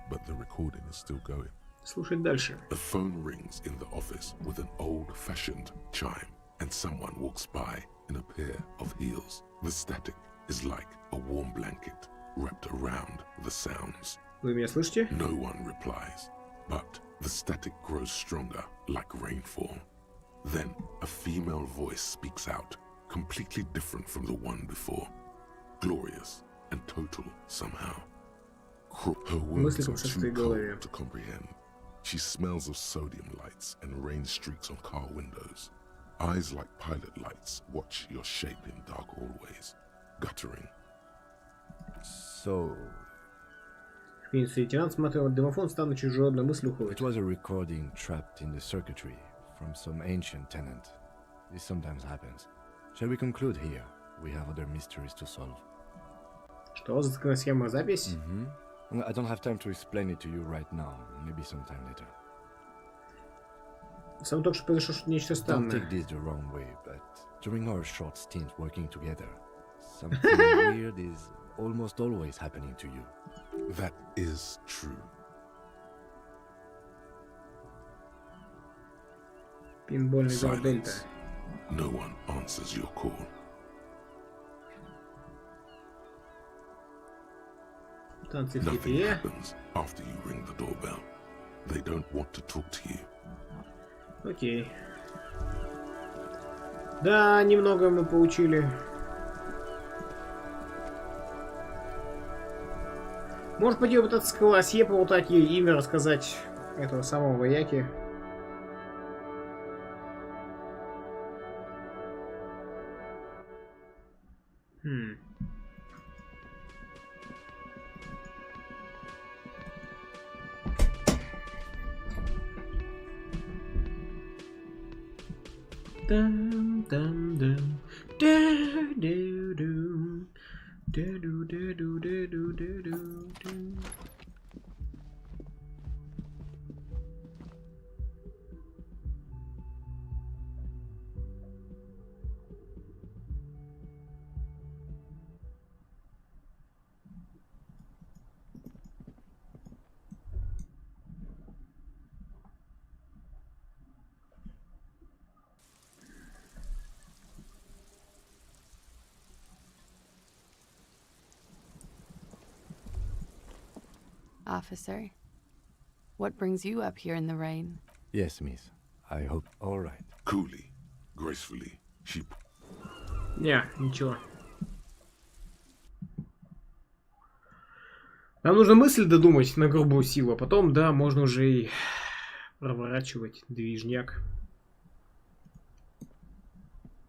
but the recording is still going. Слушать дальше. The phone rings in the office with an old-fashioned chime, and someone walks by in a pair of heels. The static is like a warm blanket wrapped around the sounds. Вы меня слышите? No one replies, but the static grows stronger like rainfall. Then a female voice speaks out, completely different from the one before. Glorious and total somehow. Her words are too cold to comprehend. She smells of sodium lights and rain streaks on car windows. Eyes like pilot lights watch your shape in dark hallways, guttering. So... Лейтенант смотрел домофон, стану чужой одной мыслью уходит. It was a recording trapped in the circuitry from some ancient tenant. This sometimes happens. Shall we conclude here? We have other mysteries to solve. Что за такая схема запись? I don't have time to explain it to you right now. Maybe sometime later. Сам только что произошло нечто Don't странное. take this the wrong way, but during our short stint working together, something weird is almost always happening to you. That is true. Пинбольный зал Дельта. Silence. No one answers your call. Танцы в Nothing хипе. happens after you ring the doorbell. They don't want to talk to you. Окей. Да, немного мы получили. Может, пойдем пытаться с Классье поболтать, ей имя рассказать этого самого вояки. Officer, what brings you up here in the rain? Yes, miss. I hope all right. Coolly, gracefully, she... Не, ничего. Нам нужно мысль додумать на грубую силу, а потом, да, можно уже и проворачивать движняк.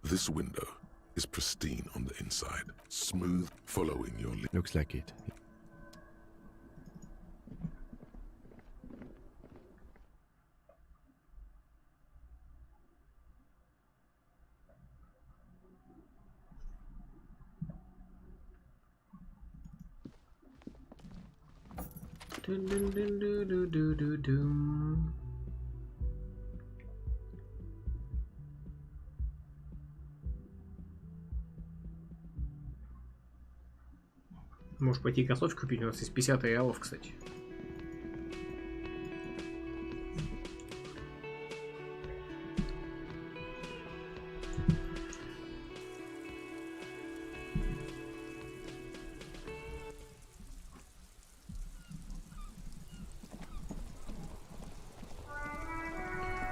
This window is pristine on the inside, smooth, following your lead. Looks like it. Можешь пойти кроссовки купить, у нас есть 50 реалов, кстати.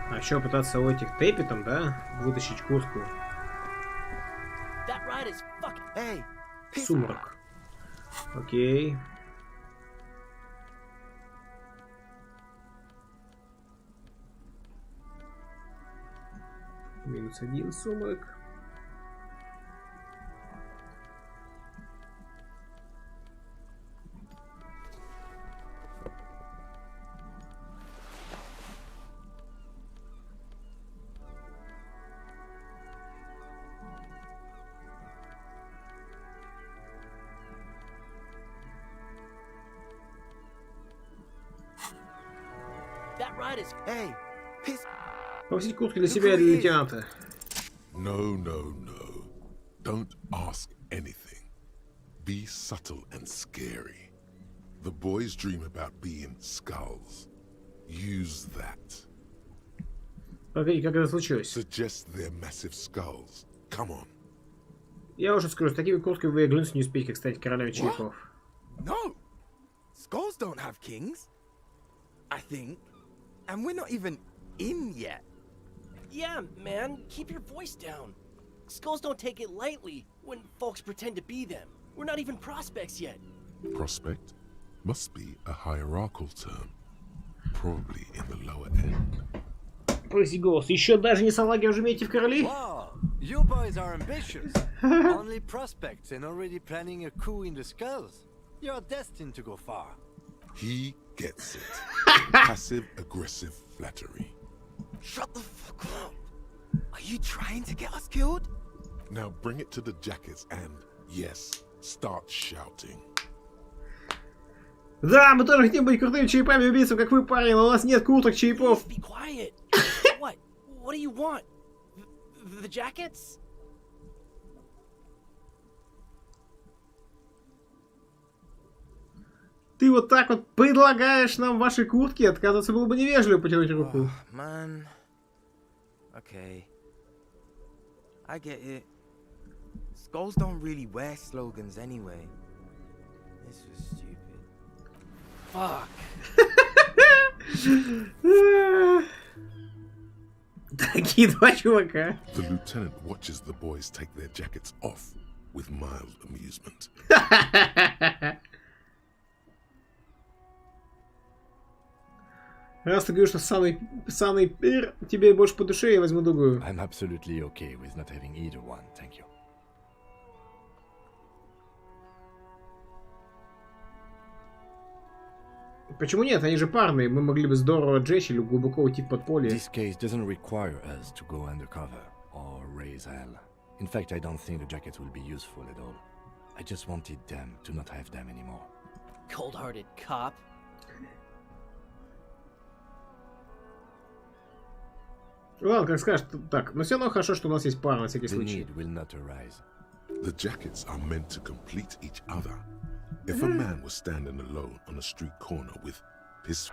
А еще пытаться у этих тепи там, да, вытащить куртку. Сумрак. Окей. -1 сумрак. Попросить куртки для себя и для лейтенанта. No, no, no. Don't ask anything. Be subtle and scary. The boys dream about being skulls. Use that. Погоди, как это случилось? Suggest their massive skulls. Come on. Я уже скажу, с такими куртками вы и глянуть не успеете, как стать королем черепов. No! Skulls don't have kings. I think. And we're not even in yet. Yeah, man, keep your voice down. Skulls don't take it lightly when folks pretend to be them. We're not even prospects yet. Prospect must be a hierarchical term. Probably in the lower end. Повысить голос. Еще даже не салаги, уже имеете в короли? Wow, you boys are ambitious. Only prospects and already planning a coup in the skulls. You're destined to go far. He gets it. Passive-aggressive flattery. Shut the fuck up. Are you trying to get us killed? Now bring it to the jackets and, yes, start shouting. Да, мы тоже хотим быть крутыми черепами убийцами, как вы, парни, но у нас нет крутых черепов. Be quiet. What? What do you want? The jackets? Ты вот так вот предлагаешь нам ваши куртки, отказываться было бы невежливо потянуть руку. Man. Okay. I get it. Skulls don't really wear slogans anyway. This was stupid. Fuck. Такие два чувака. The lieutenant watches the boys take their jackets off with mild amusement. Раз ты говоришь, что саный пир тебе больше по душе, я возьму другую. I'm absolutely okay with not having either one, thank you. Почему нет? Они же парные. Мы могли бы здорово отжечь или глубоко уйти в подполье. This case doesn't require us to go undercover or raise hell. In fact, I don't think the jackets will be useful at all. I just wanted them to not have them anymore. Cold-hearted cop. Ладно, как скажешь. Так, но все равно хорошо, что у нас есть пара на всякий The случай. need will not arise. The jackets are meant to complete each other. If a man was standing alone on a street corner with his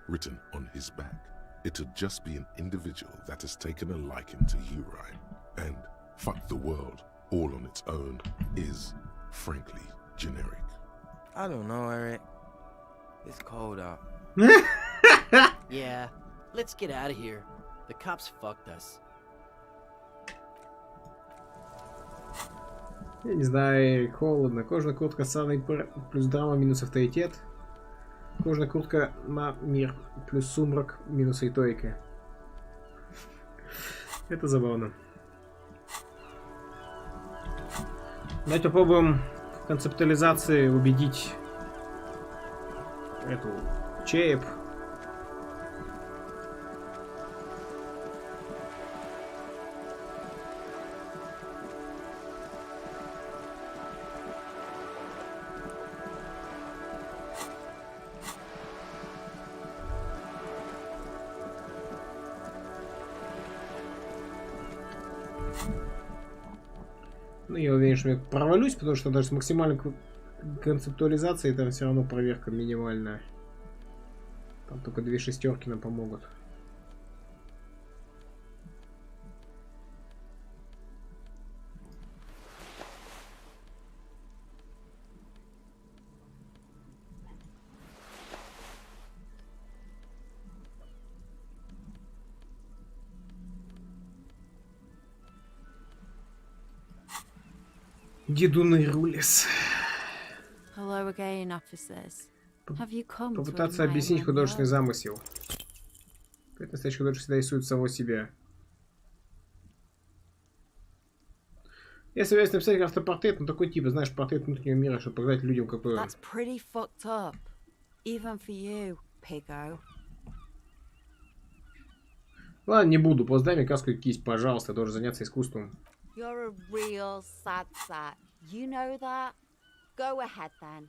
written on his back, it'd just be an individual that has taken a liking to you, right? And fuck the world all on its own is, frankly, generic. I don't know, Eric. It's cold out. Yeah, let's get out of here. The cops fucked us. Я не знаю, холодно. Кожаная куртка саный плюс драма минус авторитет. Кожаная куртка на мир плюс сумрак минус риторика. Это забавно. Давайте попробуем в концептуализации убедить эту череп. Ну, я уверен, что я провалюсь, потому что даже с максимальной концептуализацией там все равно проверка минимальная. Там только 2 шестерки нам помогут. Дедуны рулис. Hello again, officers. Have you come to Попытаться admire объяснить my художественный work? замысел. Это настоящий художник всегда рисует самого себя. Я собираюсь написать автопортрет, но такой типа, знаешь, портрет внутреннего мира, чтобы показать людям, какой он. That's pretty fucked up. Even for you, piggo. Ладно, не буду. Поздай мне каску и кисть, пожалуйста. Я должен заняться искусством. You're a real sad sat. You know that? Go ahead then.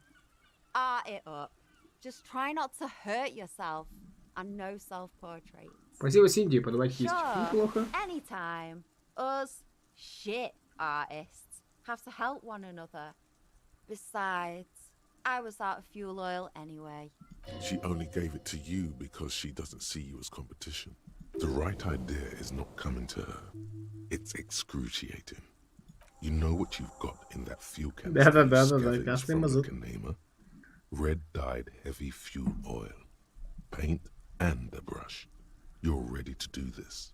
Art it up. Just try not to hurt yourself. And no self-portraits. Спасибо, Синди, подавать кисть. Sure, Неплохо. anytime. Us shit artists have to help one another. Besides, I was out of fuel oil anyway. She only gave it to you because she doesn't see you as competition. The right idea is not coming to her. It's excruciating. You know what you've got in that fuel can. Red dyed heavy fuel oil, paint and a brush. You're ready to do this.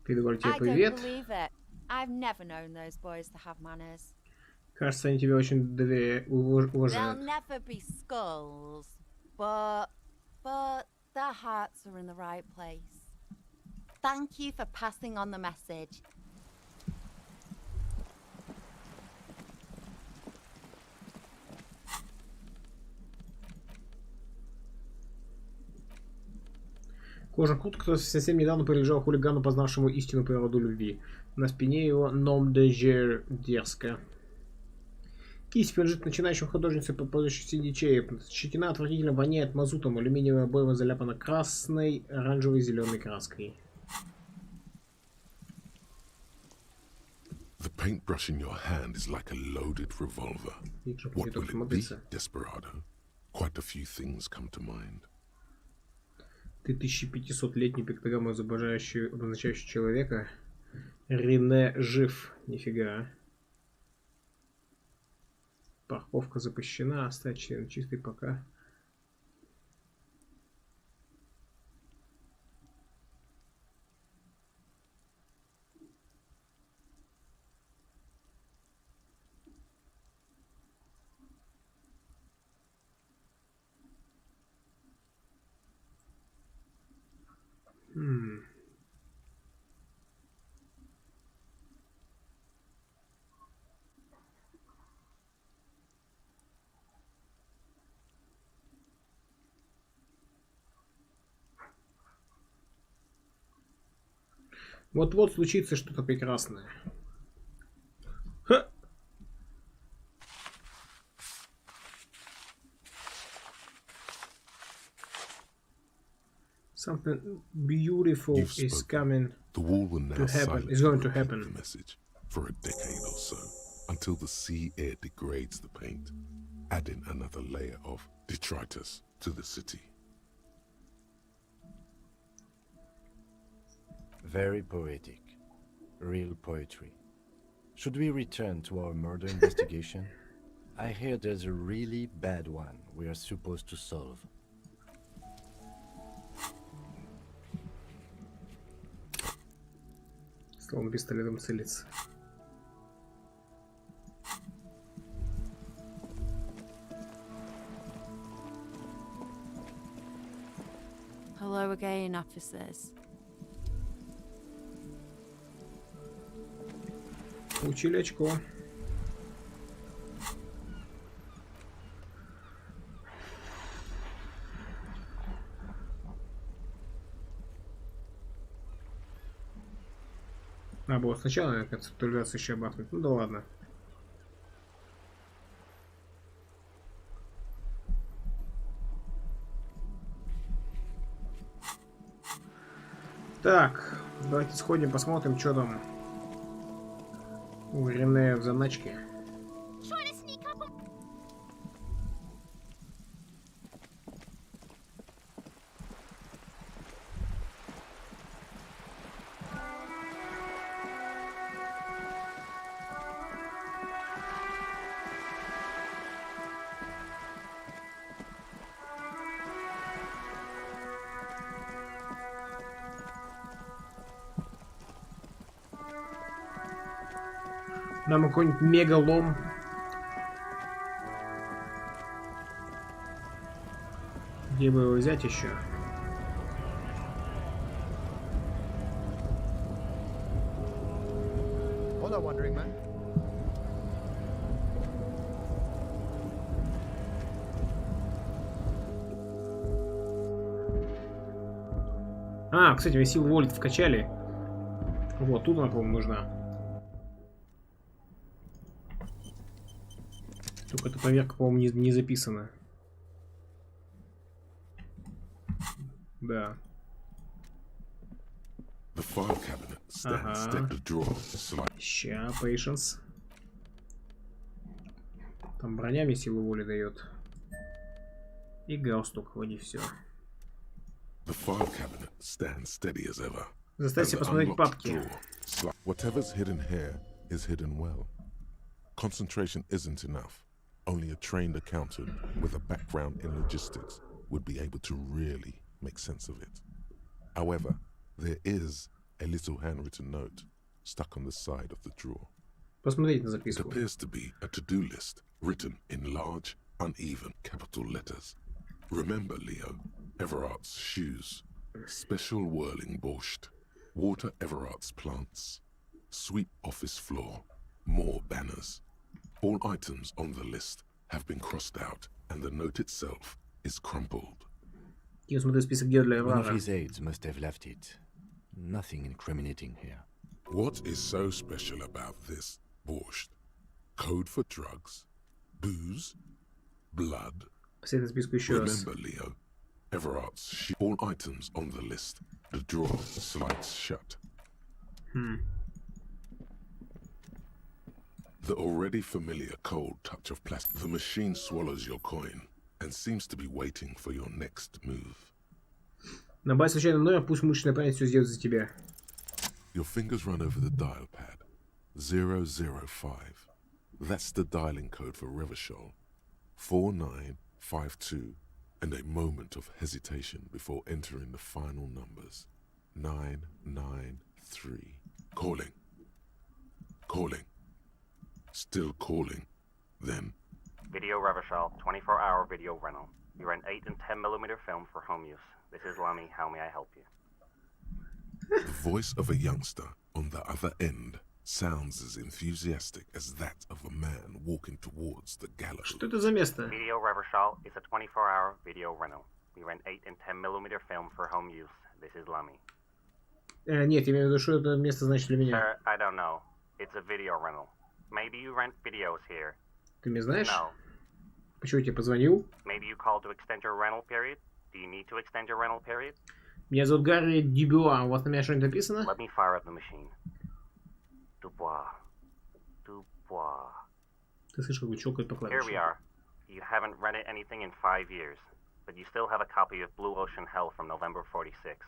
I don't believe it. I've never known those boys to have manners. Кажется, они тебя очень They'll уважают. never be skulls, but their hearts are in the right place. Thank you for passing on the message. Кожаная куртка, который совсем недавно принадлежал хулигану, познавшему истинную природу любви. На спине его ном де жер дерзко. Кисть принадлежит начинающим художнице по прозвищу Синди Череп. Щетина отвратительно воняет мазутом, алюминиевая обойма заляпана красной, оранжевой и зеленой краской. The paintbrush in your hand is like a loaded revolver. What will it be, Desperado? Quite a few things come to mind. Ты 1500-летний пиктограмму, обозначающий человека. Рене жив. Нифига. Парковка запрещена. Оставь член чистый пока. Вот-вот случится что-то прекрасное. Ха! Something beautiful is coming The wall will now to happen. silently It's going to repeat happen. the message for a decade or so, until the sea air degrades the paint, adding another layer of detritus to the city. Very poetic. Real poetry. Should we return to our murder investigation? I hear there's a really bad one we are supposed to solve. Словно пистолетом целится. Hello again, officers. Получили очко. А, было сначала концептуализацию еще обмахнуть. Ну да ладно. Так, давайте сходим, посмотрим, что там у Рене в заначке. Нам какой-нибудь мегалом. Где бы его взять еще? What a wandering man. А, кстати, вы силу воли вкачали. Вот, тут она, по-моему, нужна. Только эта проверка, по-моему, не записана. Да. Ага. Ща, patience. Там броня мне силу воли дает. И галстук, вроде все. Заставьте посмотреть папки. Whatever's hidden here is hidden well. Concentration isn't enough. Only a trained accountant with a background in logistics would be able to really make sense of it. However, there is a little handwritten note stuck on the side of the drawer. Посмотрите на записку. It appears to be a to-do list written in large, uneven capital letters. Remember, Leo, Everard's shoes, special whirling borscht, water Everard's plants, sweep office floor, more banners. All items on the list have been crossed out, and the note itself is crumpled. One of his aides must have left it. Nothing incriminating here. What is so special about this borscht? Code for drugs, booze, blood. Remember, Leo, Everard's all items on the list. The drawer slides shut. The already familiar cold touch of plastic. The machine swallows your coin and seems to be waiting for your next move. Набавь случайный номер, пусть мышечная память все сделает за тебя. Your fingers run over the dial pad. 005. That's the dialing code for Revachol. 4952. And a moment of hesitation before entering the final numbers. 993. Calling. Calling. Still calling. Then. Video Revachol, 24-hour video rental. We rent 8 and 10mm film for home use. This is Lamy. How may I help you? The voice of a youngster on the other end sounds as enthusiastic as that of a man walking towards the gallows. Что это за место? Video Revachol is a 24-hour video rental. We rent 8 and 10mm film for home use. This is Lamy. Нет, я имею в виду, что это место значит для меня. Sir, I don't know. It's a video rental. Maybe you rent videos here. Ты меня знаешь? No. Почему я тебе позвонил? Maybe you called to extend your rental period? Do you need to extend your rental period? Меня зовут Гарри Дюбуа. У вас на меня что-нибудь написано? Let me fire up the machine. Dubois. Dubois. Ты слышишь, как бы щелкает по Here клавишам. we are. You haven't rented anything in 5 years, but you still have a copy of Blue Ocean Hell from November 46.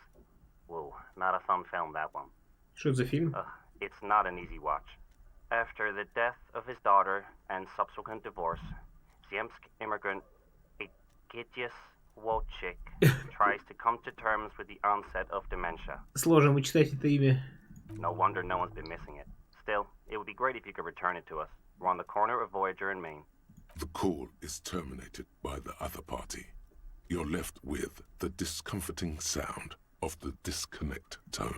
Whoa, not a fun film, that one. Что это за фильм? It's not an easy watch. After the death of his daughter and subsequent divorce, Zemsk immigrant Egidius Wojcik tries to come to terms with the onset of dementia. Сложно вычитать это имя. No wonder no one's been missing it. Still, it would be great if you could return it to us. We're on the corner of Voyager and Main. The call is terminated by the other party. You're left with the discomforting sound of the disconnect tone.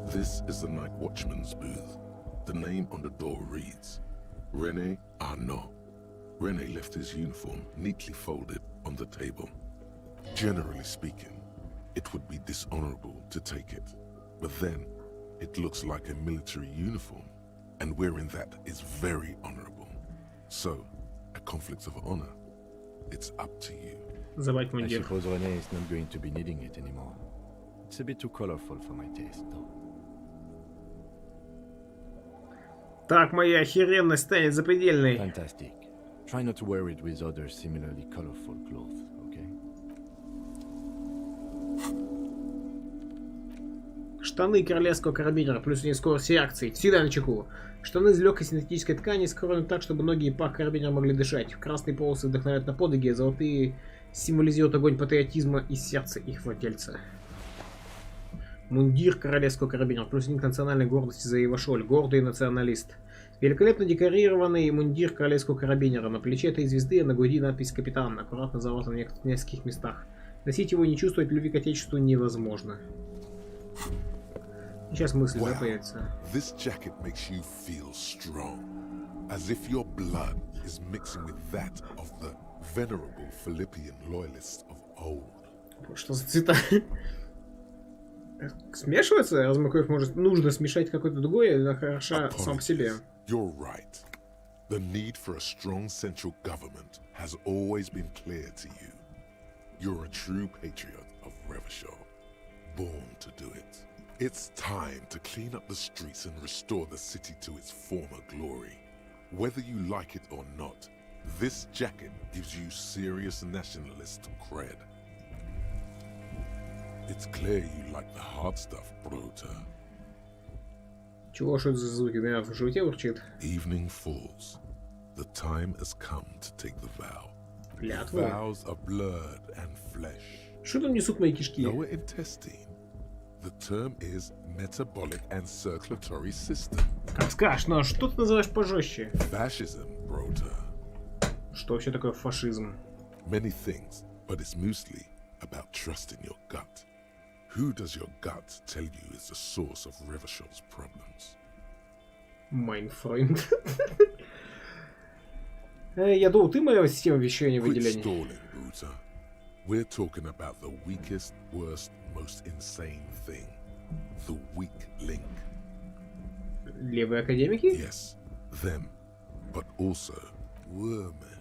This is the night watchman's booth. The name on the door reads, René Arnaud. René left his uniform neatly folded on the table. Generally speaking, it would be dishonorable to take it. But then, it looks like a military uniform, and wearing that is very honorable. So, a conflict of honor, it's up to you. I suppose René is not going to be needing it anymore. It's a bit too colorful for my taste, though. Так, моя охеренность станет запредельной. Fantastic. Try not to wear it with other similarly colorful clothes, okay? Штаны королевского карабинера, плюс у них скорость реакции. Всегда на чеку. Штаны из легкой синтетической ткани скроены так, чтобы ноги и пах карабинера могли дышать. Красные полосы вдохновляют на подвиги, а золотые символизируют огонь патриотизма и сердца их владельца. Мундир королевского карабинера, плюс ник национальной гордости за его шоль, гордый националист. Великолепно декорированный мундир королевского карабинера. На плече этой звезды, а на груди надпись «Капитан», аккуратно заложена в нескольких местах. Носить его и не чувствовать любви к отечеству невозможно. Сейчас мысль появится. This jacket makes you feel strong, as if your blood is mixing with that of the venerable Philippian loyalists of old. Что за цвета? Смешивается? Разве кровь может нужно смешать какое-то другое, она хороша сам по себе. You're right. The need for a strong central government has always been clear to you. You're a true patriot of Revachol, born to do it. It's time to clean up the streets and restore the city to its former glory. Whether you like it or not, this jacket gives you serious nationalist cred. It's clear you like the hard stuff, Brota. Чего, что это за звуки? Меня в животе урчит. Evening falls. The time has come to take the vow. Клятву? Vows are blood and flesh. Что там несут мои кишки? Lower intestine. The term is metabolic and circulatory system. Как скажешь, но что ты называешь пожестче? Fascism, Brota. Что вообще такое фашизм? Many things, but it's mostly about trusting your gut. Who does your gut tell you is the source of Revachol's problems? Mein Freund. Я думал, ты моя система вещания выделения. Quit stalling, Brota. We're talking about the weakest, worst, most insane thing. The weak link. Левые академики? Yes, them. But also, women.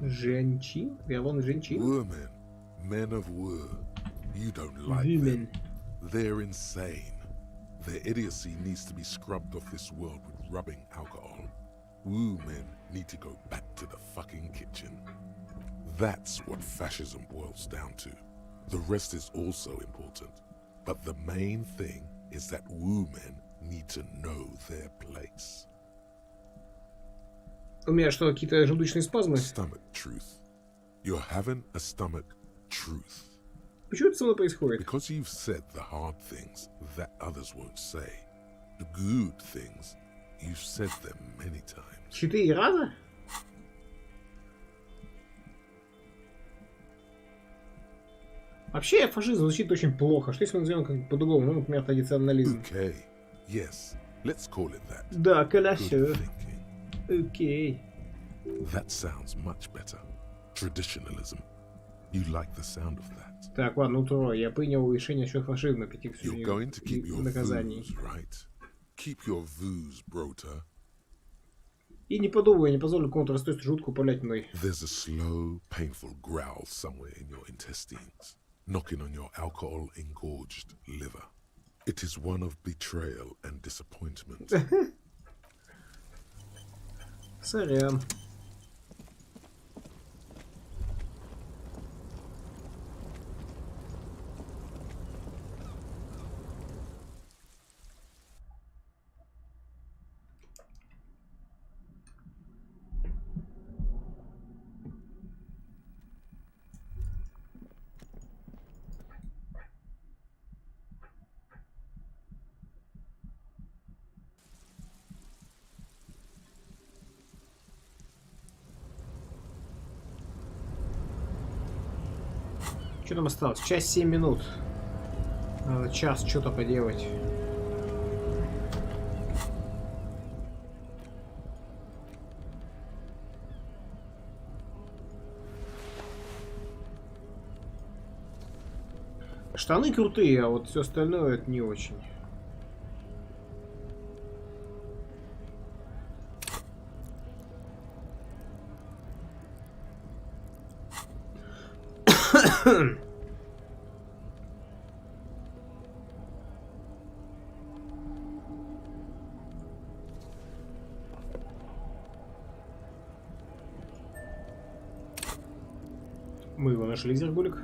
Женщин? Я вон женщин? Women. Men of war. You don't like Women. them. They're insane. Their idiocy needs to be scrubbed off this world with rubbing alcohol. Woo men need to go back to the fucking kitchen. That's what fascism boils down to. The rest is also important. But the main thing is that woo men need to know their place. У меня что, какие-то желудочные спазмы? Stomach truth. You're having a stomach truth. Почему это со мной происходит? Because you've said the hard things that others won't say. The good things, you've said them many times. 4 раза? Вообще фашизм звучит очень плохо. Что если мы назовем как по-другому? Ну, например, традиционализм. Okay. Yes. Let's call it that. Да, Good хорошо. thinking. Окей. That sounds much better. Traditionalism. You like the sound of that. Так, ладно, утро. Я принял решение насчет фашизма, прийти к You're going to keep your наказаний. views, right? Keep your views, Brota. И не подумаю, я не позволю кому-то расстроить жутко управлять мной. There's a slow, painful growl somewhere in your intestines, knocking on your alcohol-engorged liver. It is one of betrayal and disappointment. Сорян. Что там осталось? Час 7 минут. Надо час что-то поделать. Штаны крутые, а вот все остальное это не очень. Мы его нашли, Зергулик.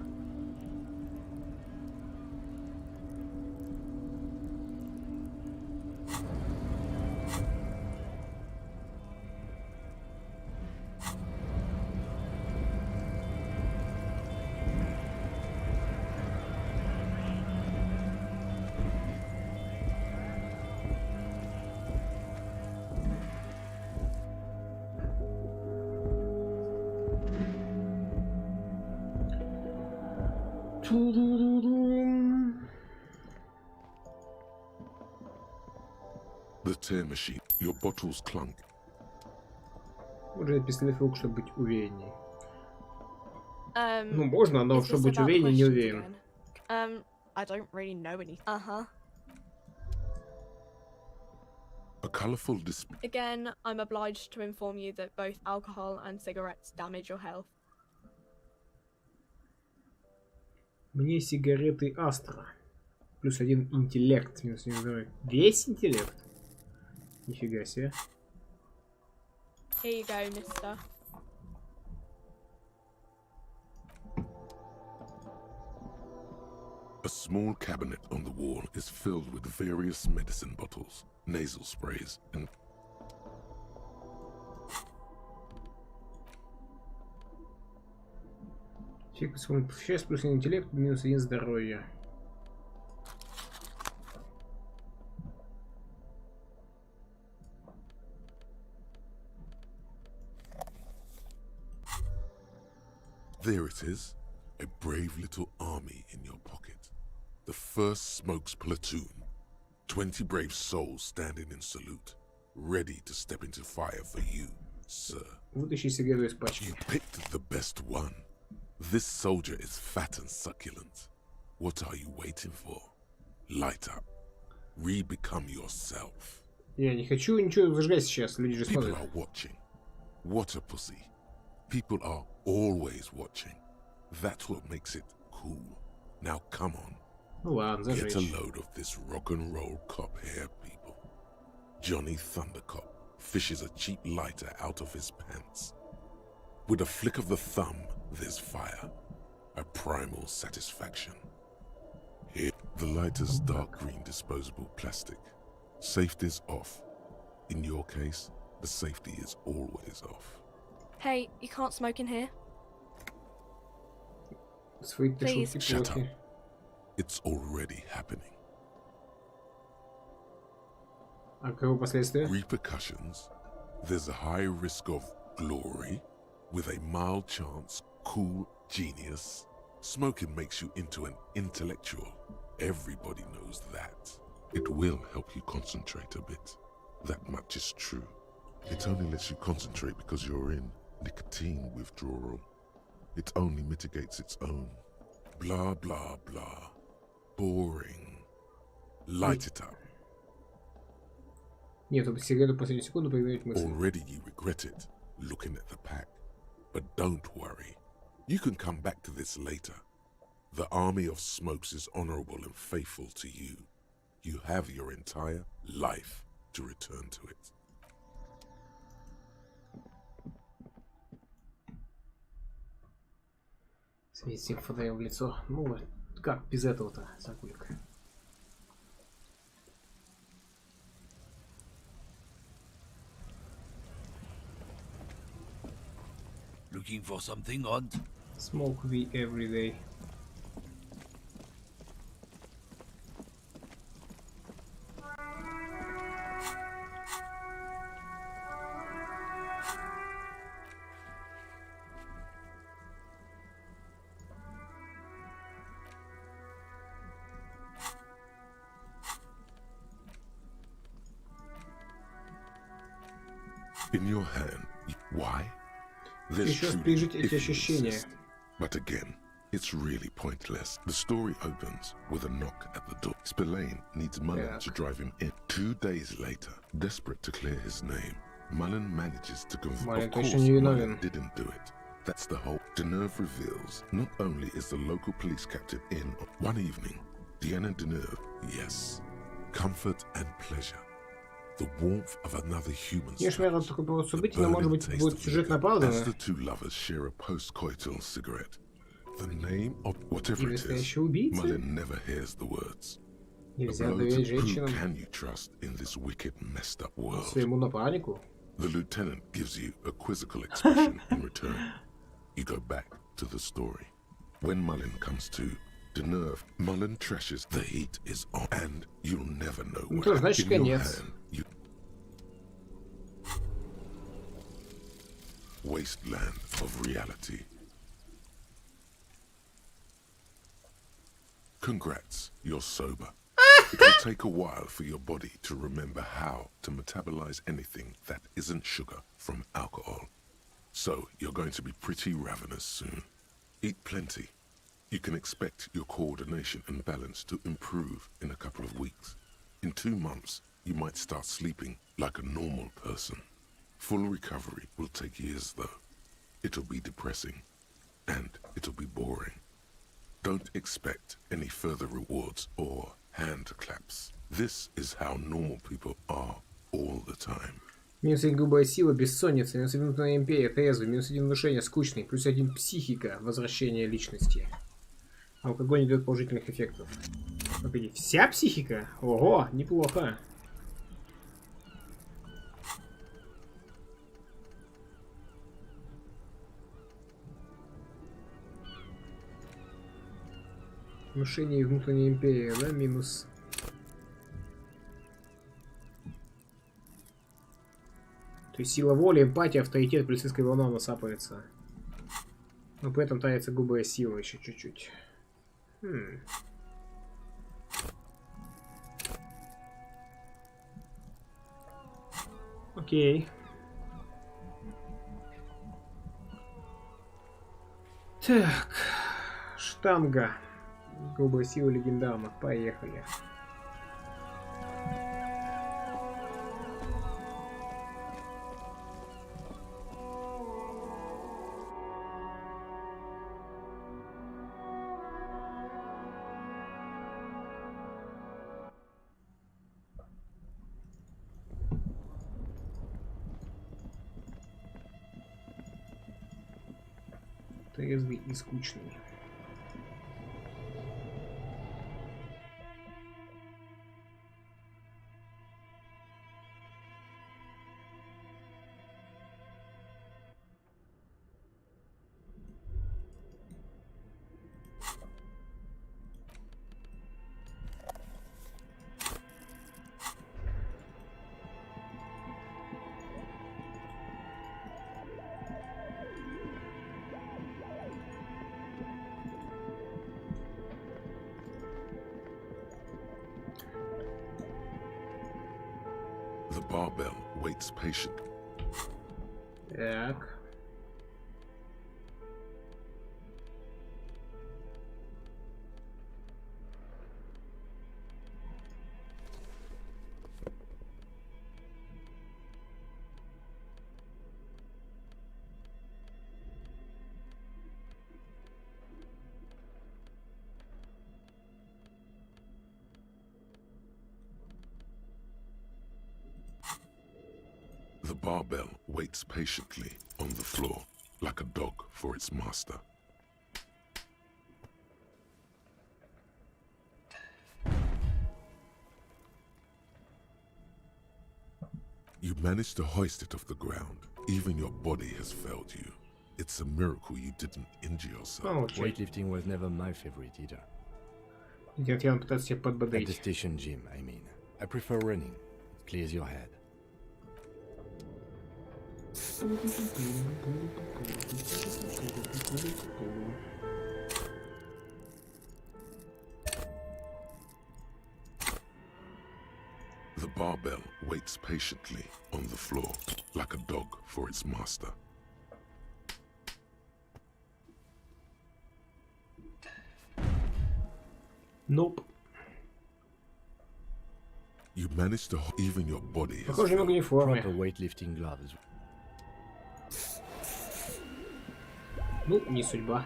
The tear machine. Your bottles clunk. Уже пистолет рук, чтобы быть уверенней. Ну, Ну, можно, но чтобы быть увереннее, не уверен. I don't really know anything. Uh-huh. A colourful display. Again, I'm obliged to inform you that both alcohol and cigarettes damage your health. Мне сигареты Астра. Плюс 1 интеллект. Минус 1 здоровье. Весь интеллект? Нифига себе. Here you go, mister. A small cabinet on the wall is filled with various medicine bottles, nasal sprays, and Сейчас плюс 1 интеллект, минус 1 здоровье. there it is, a brave little army in your pocket. The 1st Smokes platoon. 20 brave souls standing in salute, ready to step into fire for you, sir. Вытащи сигару из пачки. You picked the best one. This soldier is fat and succulent. What are you waiting for? Light up. Re-become yourself. Я не хочу ничего зажигать сейчас, люди же People смотрят. are watching. What a pussy. People are always watching. That's what makes it cool. Now come on. Ну ладно, Get a зажечь. load of this rock and roll cop here, people. Johnny Thundercop fishes a cheap lighter out of his pants. With a flick of the thumb, there's fire. A primal satisfaction. Here, the lighter's dark green disposable plastic. Safety's off. In your case, the safety is always off. Hey, you can't smoke in here. Свои ты Please. шутки Shut плохи. It's already happening. А каковы последствия? Repercussions. There's a high risk of glory, with a mild chance, cool genius. Smoking makes you into an intellectual. Everybody knows that. It will help you concentrate a bit. That much is true. It only lets you concentrate because you're in nicotine withdrawal. It only mitigates its own. Blah, blah, blah. Boring. Light it up. Нет, чтобы сигарету последнюю секунду проверить мысли. Already you regret it, looking at the pack. But don't worry. You can come back to this later. The army of Smokes is honorable and faithful to you. You have your entire life to return to it. Светит всем фонарем в лицо. Ну, как без этого-то, Закулик? Looking for something odd? Smoke weed every day. In your hand. Why? Еще раз пережить эти ощущения. But again, it's really pointless. The story opens with a knock at the door. Spillane needs Mullen to drive him in. 2 days later, desperate to clear his name, Mullen manages to convince. Of course, Mullen didn't do it. That's the whole. Deneuve reveals not only is the local police captain in one evening, Deanna Deneuve, yes, comfort and pleasure. The warmth of another human's touch. The burning taste of liquor. As the two lovers share a post-coital cigarette, the name of whatever it is, Mullen never hears the words. The blow to who can you trust in this wicked, messed up world? The lieutenant gives you a quizzical expression in return. You go back to the story. When Mullen comes to, Deneuve, Mullen trashes the heat is on, and you'll never know what happened. In your hand, you wasteland of reality. Congrats, you're sober. It will take a while for your body to remember how to metabolize anything that isn't sugar from alcohol. So you're going to be pretty ravenous soon. Eat plenty. You can expect your coordination and balance to improve in a couple of weeks. In 2 months, you might start sleeping like a normal person. Full recovery will take years though. It'll be depressing, and it'll be boring. Don't expect any further rewards or hand claps. This is how normal people are all the time. -1 грубая сила, бессонница, -1 внутренняя империя, трезвый, -1 внушение, скучный, +1 психика, возвращение личности. Алкоголь не дает положительных эффектов. Погоди, вся психика? Ого, неплохо. Внушение и внутренняя империя, да, минус. То есть сила воли, эмпатия, авторитет, полицейская волна насапывается. Но при этом тается грубая сила еще чуть-чуть. Окей. Так. Штанга. Грубая сила легендарна. Поехали. Трезвый и скучный. The barbell waits patiently. Так. The barbell waits patiently on the floor, like a dog for its master. You managed to hoist it off the ground. Even your body has failed you. It's a miracle you didn't injure yourself. Weightlifting was never my favorite either. At the station gym, I mean. I prefer running. It clears your head. The barbell waits patiently on the floor, like a dog for its master. Nope. You managed to even your body is Похоже, немного не в форме. Proper weightlifting gloves. Ну, не судьба.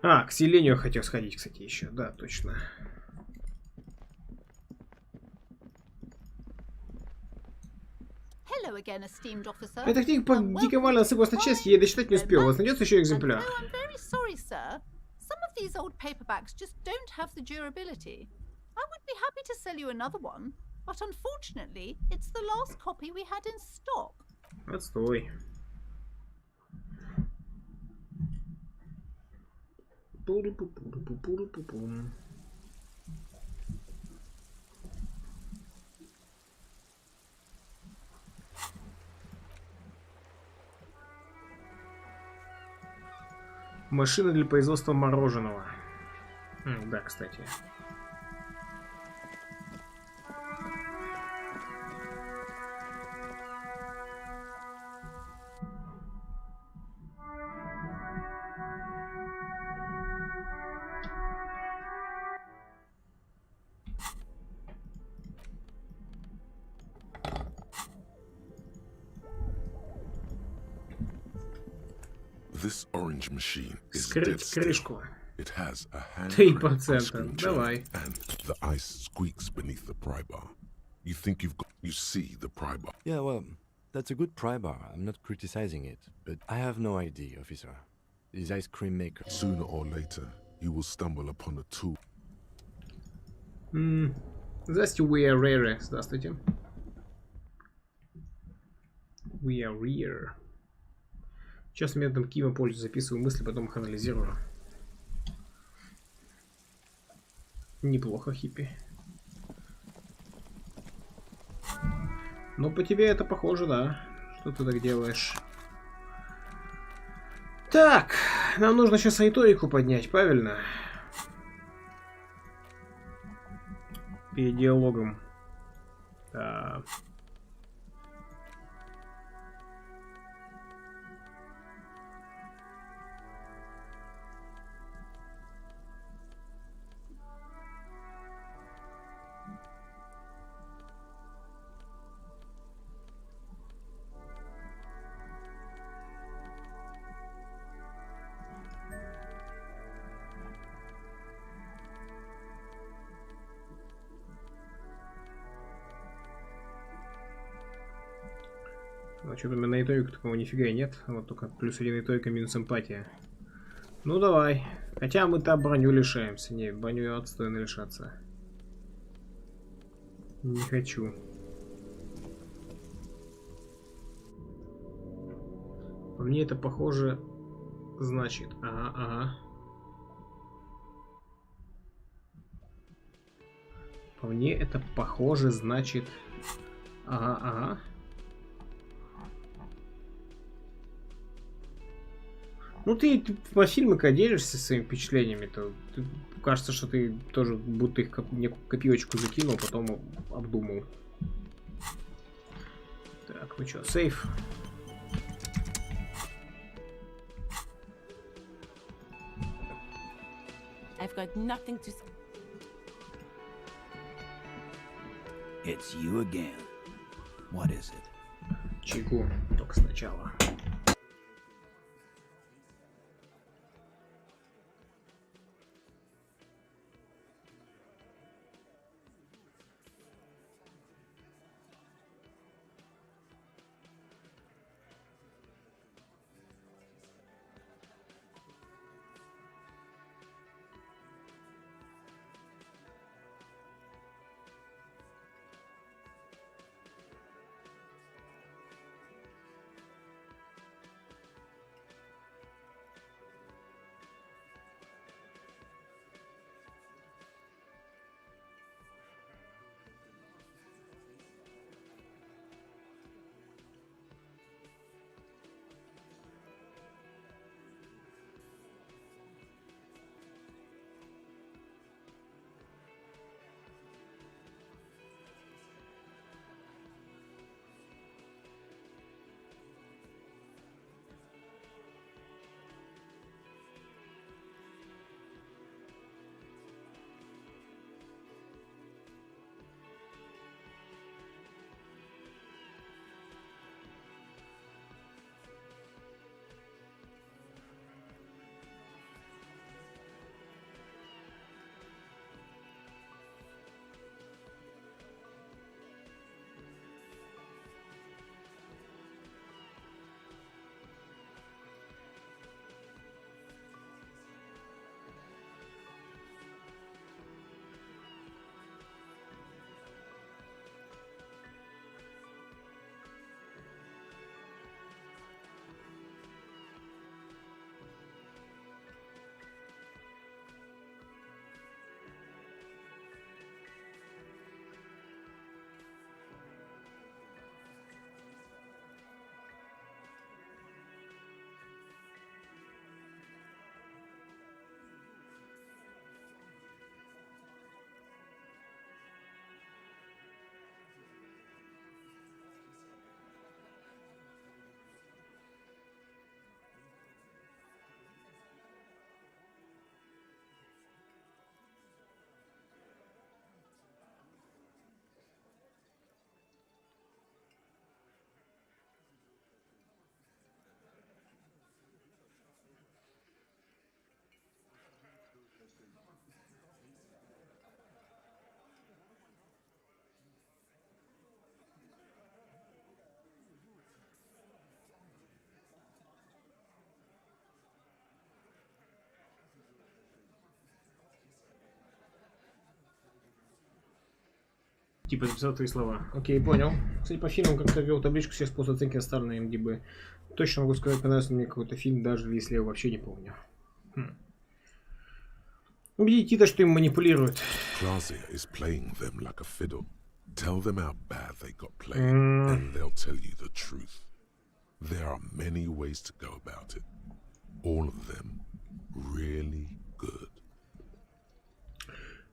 А, к селению хотел сходить, кстати, еще. Да, точно. Hello again, esteemed officer. Эта книга по Дикой Вале насыпалась на части, я дочитать не успел. У вас найдется еще экземпляр? No, I'm very sorry, sir. Some of these old paperbacks just don't have the durability. I would be happy to sell you another one, but unfortunately, it's the last copy we had in stock. Отстой. Пуру-пу-пуру-пу-пуру-пу-пу-пу. Машина для производства мороженого. Да, кстати. This orange machine is Скрыть dead крышку. still. It has a hand 3%. Давай. and the ice squeaks beneath the pry bar. You think you see the pry bar. Yeah, well, that's a good pry bar. I'm not criticizing it, but I have no idea, officer. These ice cream makers. Sooner or later, you will stumble upon a tool. Здравствуйте, we are rare. Здравствуйте. We are rare. Сейчас методом Кима пользуюсь, записываю мысли, потом их анализирую. Неплохо, хиппи. Ну, по тебе это похоже, да. Что ты так делаешь? Так, нам нужно сейчас риторику поднять, правильно? Перед диалогом. Да. А что-то у меня на итоге такого нифига и нет. Вот только плюс 1 итоге, минус эмпатия. Ну давай. Хотя мы-то броню лишаемся. Не, броню отстойно лишаться. Не хочу. По мне это похоже. Значит. Ага, ага. По мне это похоже, значит. Ага, ага. Ну ты по фильму-ка делишься своими впечатлениями, то кажется, что ты тоже будто их некую копеечку закинул, потом обдумал. Так, ну чё, сейф. I've got nothing to... It's you again. What is it? Чайку, только сначала. Типа записал твои слова. Окей, понял. Кстати, по фильмам как-то вел табличку, все способы оценки оставлены на МДБ. Точно могу сказать, понравился мне какой-то фильм, даже если я его вообще не помню. Убедите Тита, что им манипулируют. Clausia is playing them like a fiddle. Tell them how bad they got played, and they'll tell you the truth. There are many ways to go about it. All of them really good.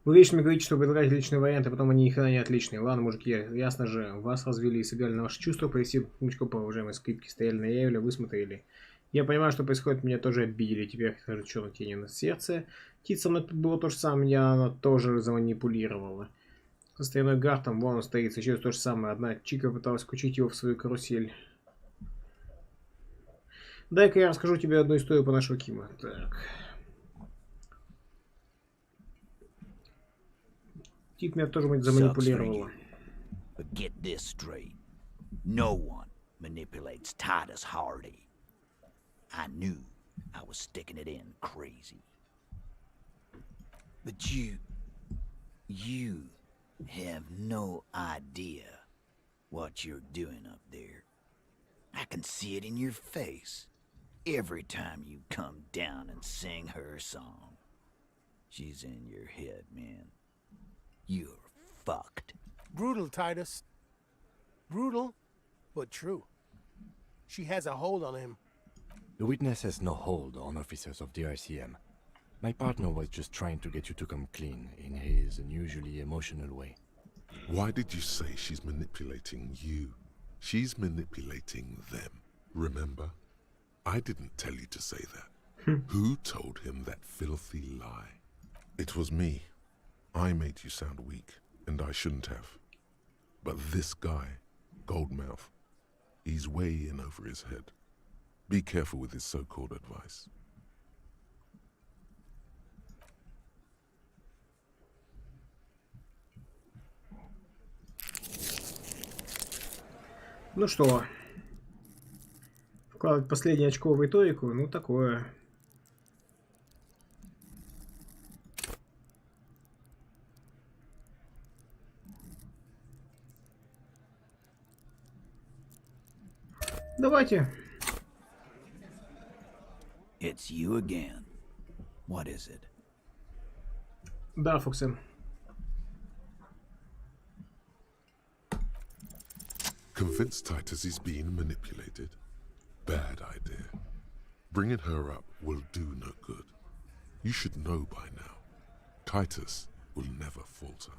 Вы вечно говорите, что предлагаете отличные варианты, а потом они ни хрена не отличные. Ладно, мужики, ясно же, вас развели и сыграли на ваши чувства, провести пунктиком по уважаемой скрипке, стояли на явле, высмотрели. Я понимаю, что происходит, меня тоже обидели, теперь скажу, черной тени на сердце. Тит со мной было то же самое, она тоже заманипулировала. Со стариной Гартом, вон он стоит, случилось то же самое. Одна чика пыталась включить его в свою карусель. Дай-ка я расскажу тебе одну историю по нашему Кима. Так. Тит меня тоже заманипулировала. But get this straight. No one manipulates Titus Hardy. I knew I was sticking it in crazy. But you have no idea what you're doing up there. I can see it in your face every time you come down and sing her song. She's in your head, man. You're fucked. Brutal, Titus. Brutal, but true. She has a hold on him. The witness has no hold on officers of the RCM. My partner was just trying to get you to come clean in his unusually emotional way. Why did you say she's manipulating you? She's manipulating them. Remember? I didn't tell you to say that. Who told him that filthy lie? It was me. I made you sound weak, and I shouldn't have. But this guy, Goldmouth, he's way in over his head. Be careful with his so-called advice. Ну что, вкладывать последнее очко в риторику, ну такое. Давайте. It's you again. What is it? Да, Фоксен. Convince Titus he's being manipulated. Bad idea. Bringing her up will do no good. You should know by now. Titus will never falter.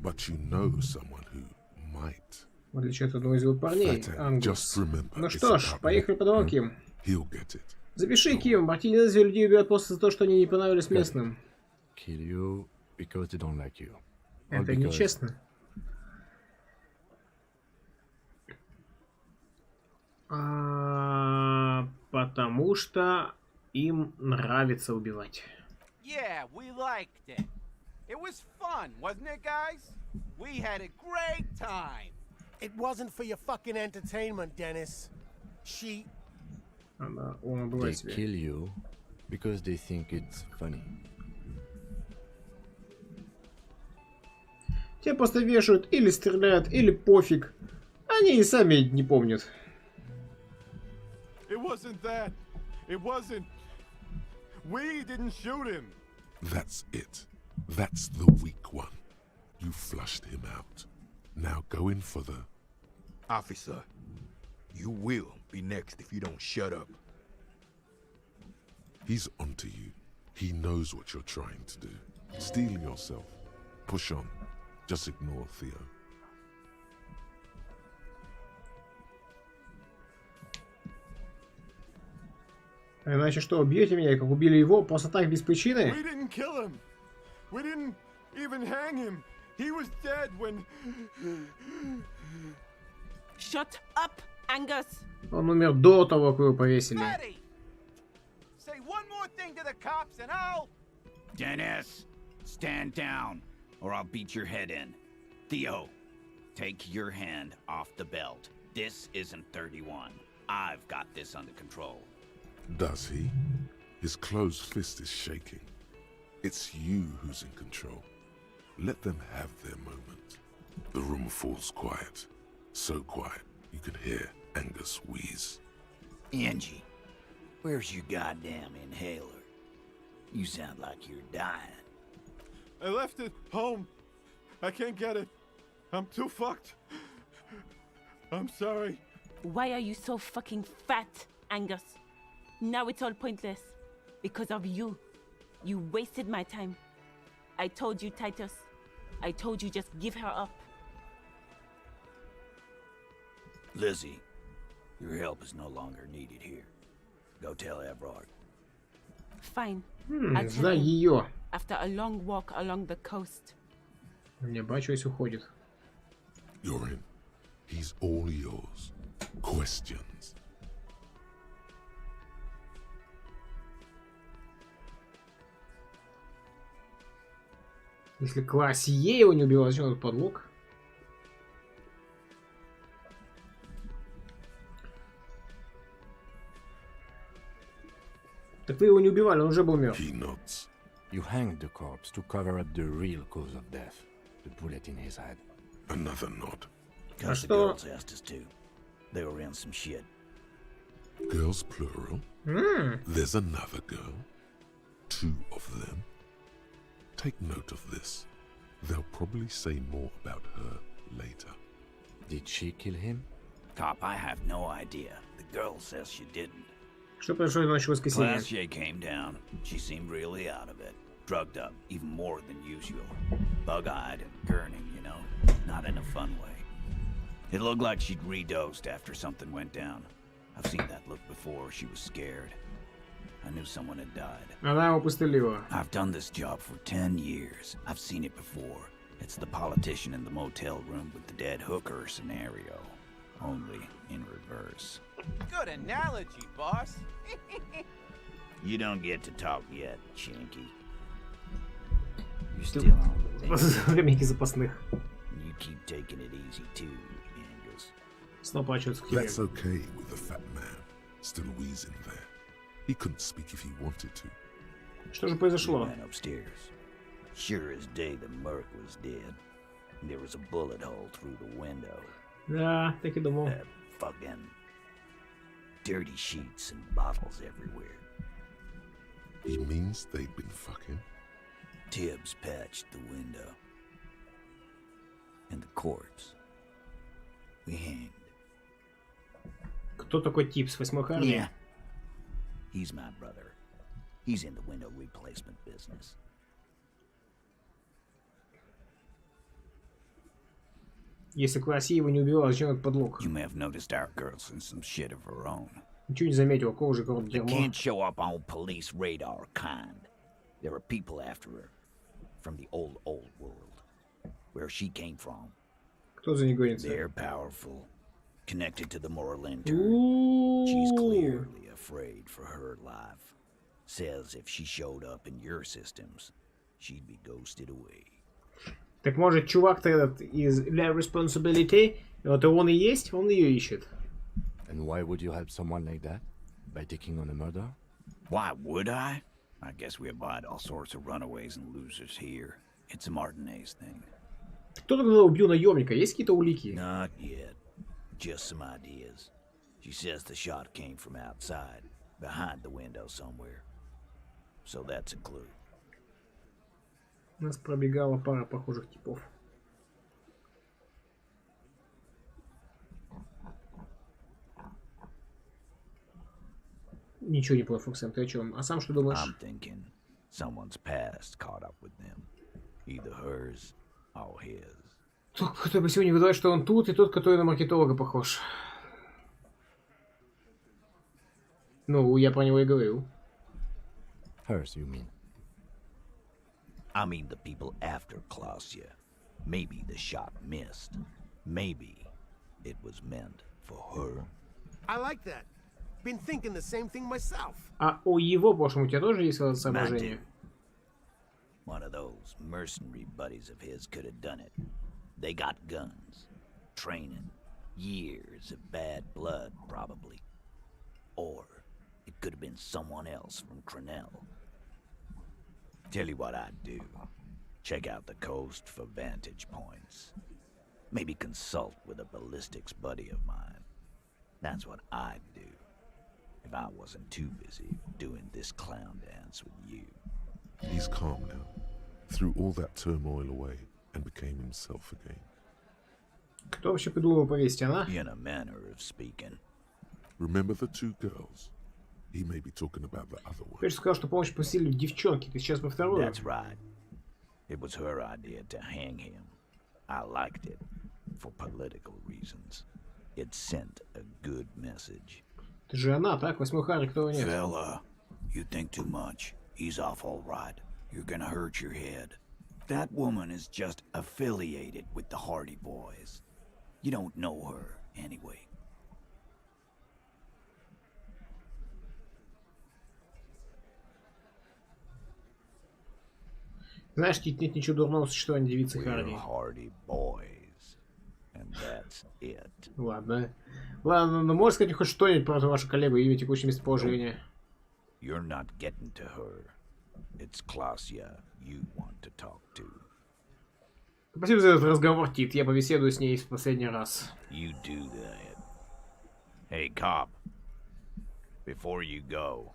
But you know someone who might. В отличие от одного из его парней, Ангус. Ну что ж, поехали по домам, Ким. Запиши, Ким. Мартини Нези людей убивают просто за то, что они не понравились местным. Это нечестно. Потому что им нравится убивать. Yeah, we liked it. It was fun, wasn't it, guys? We had a great time. It wasn't for your fucking entertainment, Dennis. She... They kill you because they think it's funny. Тебя просто вешают, или стреляют, или пофиг. Они и сами не помнят. It wasn't that. It wasn't. We didn't shoot him. That's it. That's the weak one. You flushed him out. Now go in for the... Officer, you will be next if you don't shut up. He's onto you. He knows what you're trying to do. Steel yourself. Push on. Just ignore Theo. А иначе что, убьете меня, как убили его, просто так, без причины? We didn't kill him. We didn't even hang him. He was dead when... Shut up, Angus. Он умер до того, как его повесили. Say one more thing to the cops and I'll... Dennis, stand down, or I'll beat your head in. Theo, take your hand off the belt. This isn't 31. I've got this under control. Does he? His closed fist is shaking. It's you who's in control. Let them have their moment. The room falls quiet. So quiet, you can hear Angus wheeze. Angie, where's your goddamn inhaler? You sound like you're dying. I left it home. I can't get it. I'm too fucked. I'm sorry. Why are you so fucking fat, Angus? Now it's all pointless. Because of you. You wasted my time. I told you, Titus. I told you just give her up. Lizzie, your help is no longer needed here. Go tell Everard. Fine. За I'll tell him. ее. After a long walk along the coast. Не бачусь, уходит. You're in. He's all yours. Questions. Если Классие его не убила, зачем этот подлог? Так вы его не убивали, он уже был мертв. He nods. You hanged the corpse to cover up the real cause of death. The bullet in his head. Another nod. Because the girls asked us to. They were in some shit. Girls plural. There's another girl. 2 of them. Take note of this. They'll probably say more about her later. Did she kill him? Cop, I have no idea. The girl says she didn't. Что произошло ночью воскресенья? Classier came down. She seemed really out of it. Drugged up, even more than usual. Bug-eyed and gurning, you know. Not in a fun way. It looked like she'd redosed after something went down. I've seen that look before. She was scared. I knew someone had died. Она его пострелила. I've done this job for 10 years. I've seen it before. It's the politician in the motel room with the dead hooker scenario. Only in reverse. Good analogy, boss. You don't get to talk yet, Shanky. You're still on the thing. Временники запасных. You keep taking it easy too, Angus. Снова плачется к That's okay with the fat man. Still wheezing there. He couldn't speak if he wanted to. Что же произошло? He ran upstairs. Sure as day the Merc was dead. There was a bullet hole through the window. Да, так и думал. Fucking dirty sheets and bottles everywhere. He means they'd been fucking. Tibbs patched the window. And the corpse. We hanged. Кто такой тип с 8-й армии? Yeah. He's my brother. He's in the window replacement business. Если Классия его не убивала, зачем этот подлог? You may have noticed our girl's in some shit of her own. Ничего не заметил, какого же гроба You дерьмо. can't show up on police radar kind. There are people after her. From the old world. Where she came from. Кто за ней гонится? They're powerful. Connected to the moral intern. She's clearly afraid for her life. Says if she showed up in your systems, she'd be ghosted away. Так может чувак-то этот из La Responsibility, вот он и есть, он ее ищет. And why would you help someone like that? By taking on a murder? Why would I? I guess we abide all sorts of runaways and losers here. It's a Martinez thing. Кто тогда убил наемника? Есть какие-то улики? Not yet. Just some ideas. She says the shot came from outside, behind the window somewhere. So that's a clue. У нас пробегала пара похожих типов. Ничего не понял, Фоксен, ты о чем? А сам что думаешь? I'm thinking someone's past caught up with them. Either hers or his. Тот, кто бы сегодня выдает, что он тут, и тот, который на маркетолога похож. Ну, я про него и говорю. Hers, you mean? I mean the people after Klausya. Maybe the shot missed. Maybe it was meant for her. I like that. Been thinking the same thing myself. А у его, по-вашему, у тебя тоже есть соображение? One of those mercenary buddies of his could have done it. They got guns, training, years of bad blood, probably. Or it could have been someone else from Crenell. Tell you what I'd do. Check out the coast for vantage points. Maybe consult with a ballistics buddy of mine. That's what I'd do if I wasn't too busy doing this clown dance with you. He's calm now, threw all that turmoil away and became himself again. Кто вообще придумал повесить, она? In a manner of speaking. Remember the two girls? He may be talking about the other one. Ты же сказал, что помощь просили девчонки. Ты сейчас по вторую. That's right. It was her idea to hang him. I liked it for political reasons. It sent a good message. Ты же она, так? Восьмой Харри, кто нет? Fella, you think too much. He's off all right. You're gonna hurt your head. That woman is just affiliated with the Hardy Boys. You don't know her, anyway. Знаешь, тут нет ничего дурного в существовании девицы Харди. Hardy Boys. And that's it. Ладно. Ладно, но можешь сказать хоть что-нибудь про вашу коллегу и ее текущее местоположение? You're not getting to her. It's Klasia you want to talk to. Спасибо за этот разговор, Тит. Я побеседую с ней в последний раз. You do that. Hey, cop. Before you go,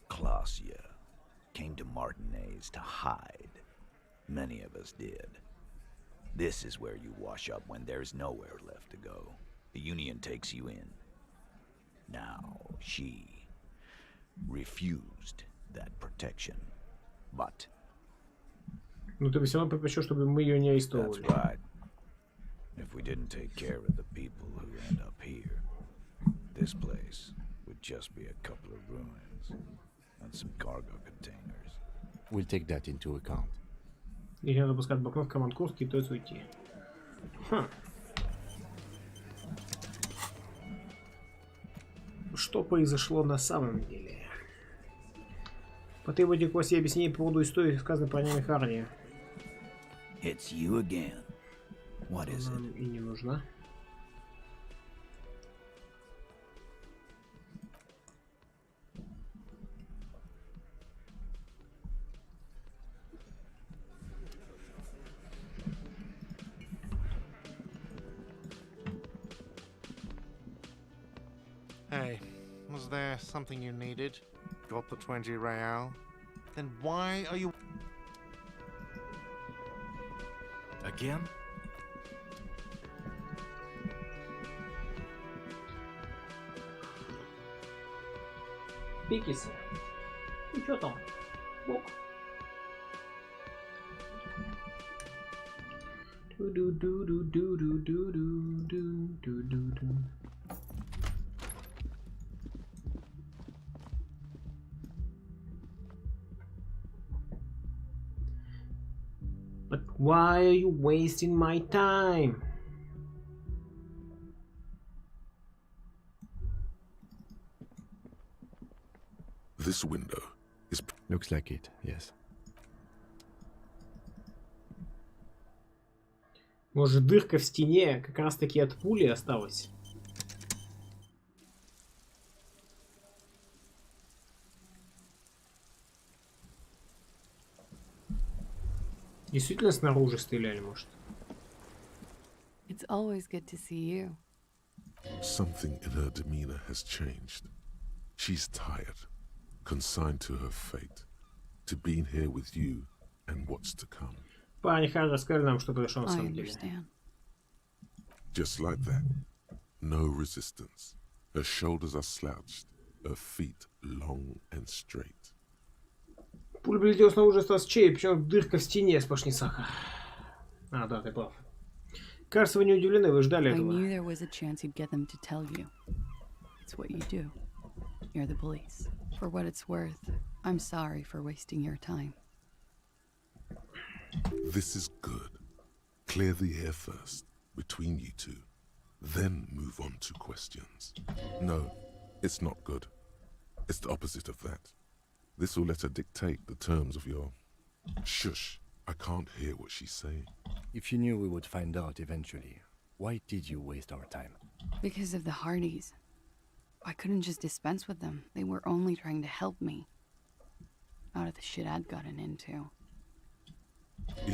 Klasia came to Martinez to hide. Many of us did. This is where you wash up when there's nowhere left to go. The Union takes you in. Now, she refused that protection, but... Ну ты бы все равно предпочел, чтобы мы ее не арестовывали. That's right. If we didn't take care of the people who end up here, this place would just be a couple of ruins and some cargo containers. We'll take that into account. И надо пускать блокнот в команд куртки, то есть уйти. Хм. Что произошло на самом деле? Потребуйте к себе объяснение по поводу истории, сказанной про нами Харди. It's you again. What is it? И не нужна. Hey, was there something you needed? Got the 20 real? Then why are you... Again? Пикисы. Ну что там? Бог. But why are you wasting my time? This window is... Looks like it, yes. Может, дырка в стене как раз таки от пули осталась? Действительно снаружи стреляли, может? It's always good to see you. Something in her demeanor has changed. She's tired, consigned to her fate, to being here with you and what's to come. Парни, Харри, расскажи нам, что произошло на самом деле. Just like that. No resistance. Her shoulders are slouched, her feet long and straight. Пуля прилетела снаружи, осталась череп, причем дырка в стене, сплошь не сахар. А, да, ты прав. Кажется, вы не удивлены, вы ждали этого. I knew there was a chance you'd get them to tell you. It's what you do. You're the police. For what it's worth, I'm sorry for wasting your time. This is good. Clear the air first, between you two. Then move on to questions. No, it's not good. It's the opposite of that. This will let her dictate the terms of your... Shush, I can't hear what she's saying. If you knew we would find out eventually, why did you waste our time? Because of the Hardys. I couldn't just dispense with them. They were only trying to help me. Out of the shit I'd gotten into.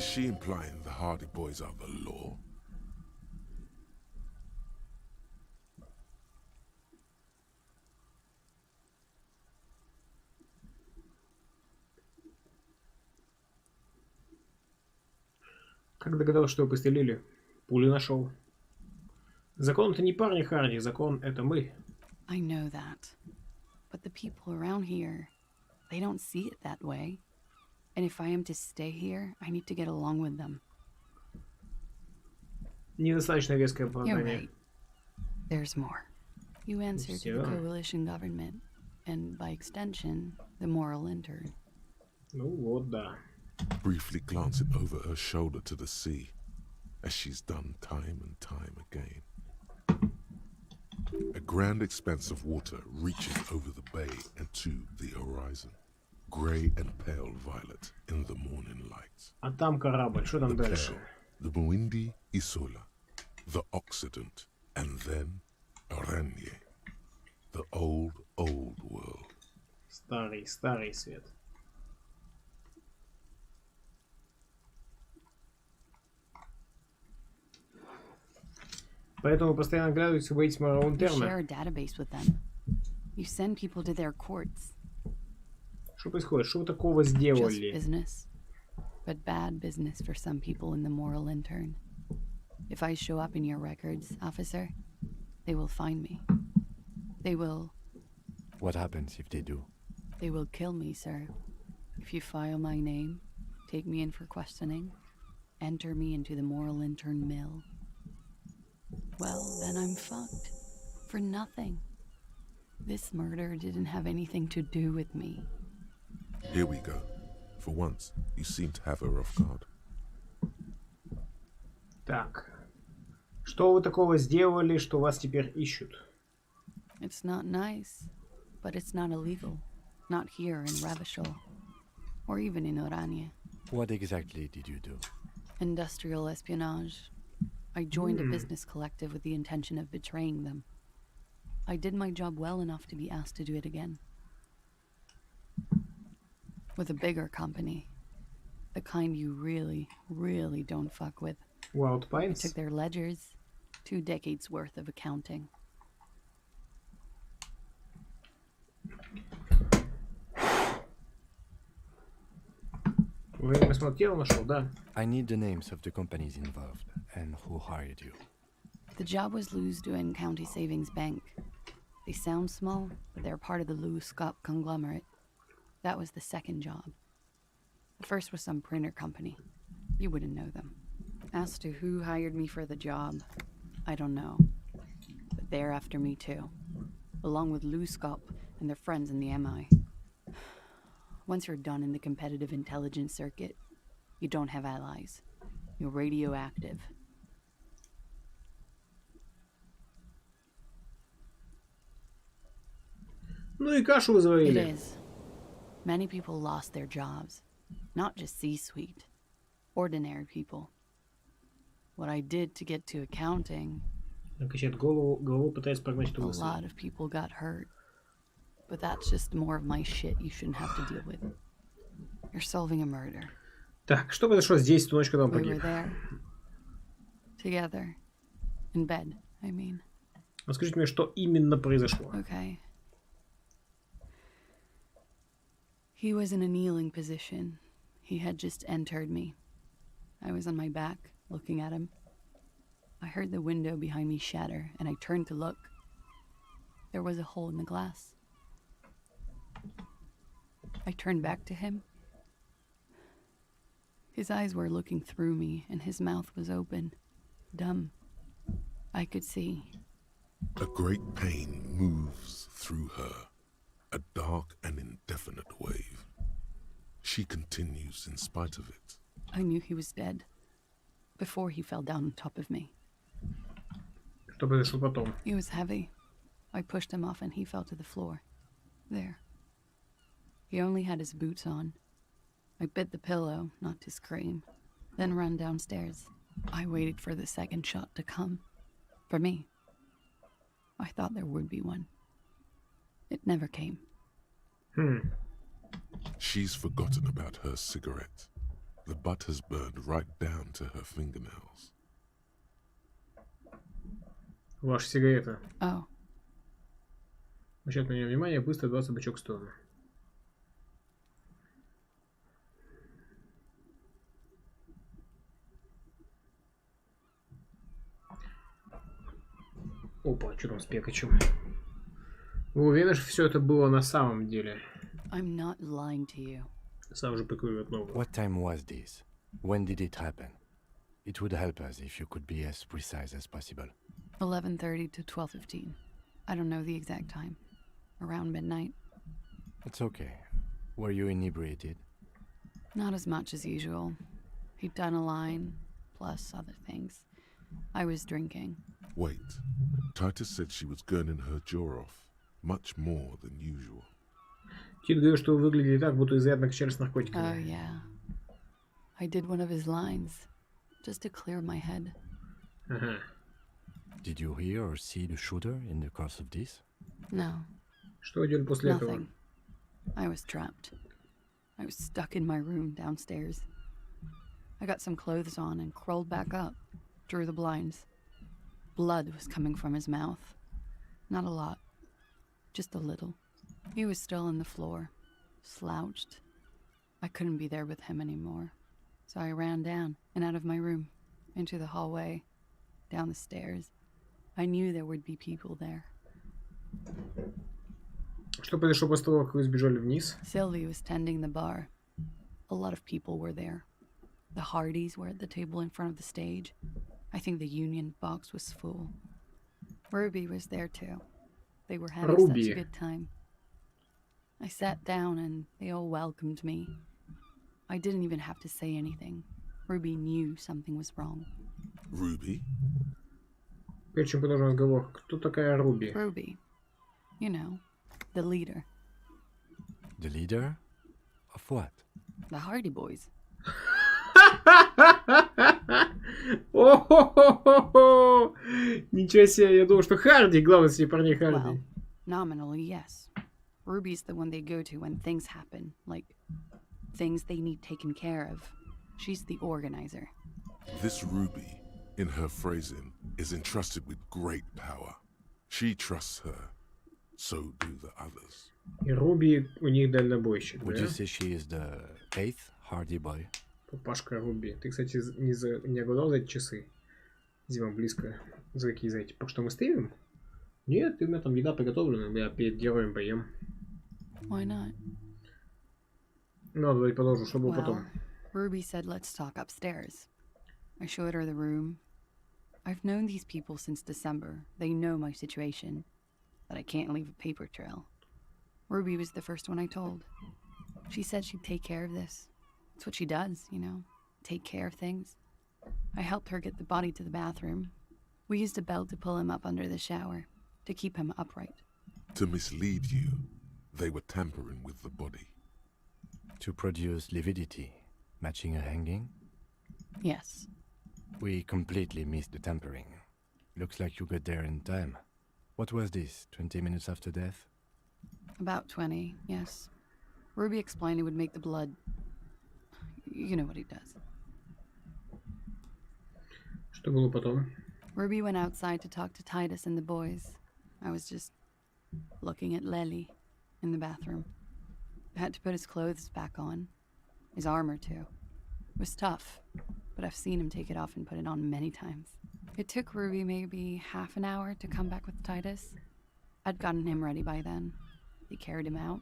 Is she implying the Hardy Boys are the law? Как догадался, что вы пострелили? Пули нашел. Закон это не парни Харди, закон это мы. I know that. But the people around here, they don't see it that way. And if I am to stay here, I need to get along with them. Недостаточно веское You're оправдание. right. There's more. You answer to the coalition government, and by extension, the moral intern. Ну вот, да. Briefly glancing over her shoulder to the sea, as she's done time and time again. A grand expanse of water reaches over the bay and to the horizon. Grey and pale violet in the morning light. А там корабль, что там дальше? The Muindi Isola, the Occident, and then Oranje, the old world. Старый свет. Поэтому постоянно оглядываетесь, вы боитесь моего You интерна. share a database with them. You send people to their courts. Что происходит? Что вы такого Just сделали? business. But bad business for some people in the moral intern. If I show up in your records, officer, they will find me. They will... What happens if they do? They will kill me, sir. If you file my name, take me in for questioning, enter me into the moral intern mill. Well, then I'm fucked. For nothing. This murder didn't have anything to do with me. Here we go. For once, you seem to have her off guard. Так. Что вы такого сделали, что вас теперь ищут? It's not nice, but it's not illegal. Not here in Ravishol. Or even in Oranje. What exactly did you do? Industrial espionage. I joined a business collective with the intention of betraying them. I did my job well enough to be asked to do it again. With a bigger company. The kind you really, really don't fuck with. Wild I Pines? took their ledgers. 2 decades worth of accounting. Время смотрел, нашел, да? I need the names of the companies involved and who hired you. The job was Lou's doing County Savings Bank. They sound small, but they're part of the Lou Scott conglomerate. That was the second job. The first was some printer company. You wouldn't know them. As to who hired me for the job, I don't know. But they're after me too. Along with Lou Scott and their friends in the MI. Once you're done in the competitive intelligence circuit, you don't have allies. You're radioactive. Ну и кашу вы It заварили. is. Many people lost their jobs. Not just C-suite. Ordinary people. What I did to get to accounting, Качает голову пытается прогнать a эту мысль. lot of people got hurt. But that's just more of my shit you shouldn't have to deal with. You're solving a murder. Так, что произошло здесь в ту ночь, когда он We were погиб? there. Together. In bed, I mean. Расскажите мне, что именно произошло. Okay. He was in a kneeling position. He had just entered me. I was on my back, looking at him. I heard the window behind me shatter, and I turned to look. There was a hole in the glass. I turned back to him. His eyes were looking through me, and his mouth was open. Dumb. I could see. A great pain moves through her, a dark and indefinite wave. She continues in spite of it. I knew he was dead. Before he fell down on top of me. Что произошло потом? He was heavy. I pushed him off and he fell to the floor. There. He only had his boots on. I bit the pillow, not to scream, then ran downstairs. I waited for the second shot to come. For me. I thought there would be one. It never came. She's forgotten about her cigarette. The butt has burned right down to her fingernails. Ваша сигарета. Oh. Обращает на нее внимание, быстро двадцать бычок в сторону. Опа, что там с Пекачем? Вы уверены, что все это было на самом деле? I'm not lying to you. Сам же прикуривает ногу. What time was this? When did it happen? It would help us if you could be as precise as possible. 11:30 to 12:15. I don't know the exact time. Around midnight. It's okay. Were you inebriated? Not as much as usual. He'd done a line, plus other things. I was drinking. Wait. Titus said she was gurning her jaw off. Much more than usual. Тит говорит, что вы выглядели так, будто изрядно качали с Oh, наркотиками. yeah. I did one of his lines, just to clear my head. Ага. Did you hear or see the shooter in the course of this? No. Что вы делали после этого? Nothing. I was trapped. I was stuck in my room downstairs. I got some clothes on and crawled back up, drew the blinds. Blood was coming from his mouth. Not a lot. Just a little. He was still on the floor, slouched. I couldn't be there with him anymore. So I ran down and out of my room, into the hallway, down the stairs. I knew there would be people there. Что произошло после того, как вы сбежали вниз? Sylvie was tending the bar. A lot of people were there. The Hardys were at the table in front of the stage. I think the Union box was full. Ruby was there too. They were having such a good time. I sat down and they all welcomed me. I didn't even have to say anything. Ruby knew something was wrong. Ruby? Прежде чем продолжим разговор, кто такая Руби? Ruby. You know, the leader. The leader? Of what? The Hardy Boys. О-хо-хо-хо-хо! Ничего себе, я думал, что Харди, главный среди парней Харди. Well, nominally, yes. Ruby's the one they go to when things happen, like things they need taken care of. She's the organizer. This Ruby, in her phrasing, is entrusted with great power. She trusts her. So do the others. И Руби у них дальнобойщик, Would да? you say she is the 8th Hardy Boy? Папашка Руби. Ты, кстати, не оглядал за эти часы? Зима близко. За какие, за эти? Потому что мы стримим? Нет, у меня там еда приготовлена. Я перед героем поем. Why not? Ну, давай продолжим, что было потом. Ruby said let's talk upstairs. I showed her the room. I've known these people since December. They know my situation. That I can't leave a paper trail. Ruby was the first one I told. She said she'd take care of this. It's what she does, you know, take care of things. I helped her get the body to the bathroom. We used a belt to pull him up under the shower, to keep him upright. To mislead you, they were tampering with the body. To produce lividity, matching a hanging? Yes. We completely missed the tampering. Looks like you got there in time. What was this, 20 minutes after death? About 20, yes. Ruby explained it would make the blood... You know what he does. Что было потом? Ruby went outside to talk to Titus and the boys. I was just looking at Lely in the bathroom. I had to put his clothes back on. His armor, too. It was tough, but I've seen him take it off and put it on many times. It took Ruby maybe half an hour to come back with Titus. I'd gotten him ready by then. They carried him out.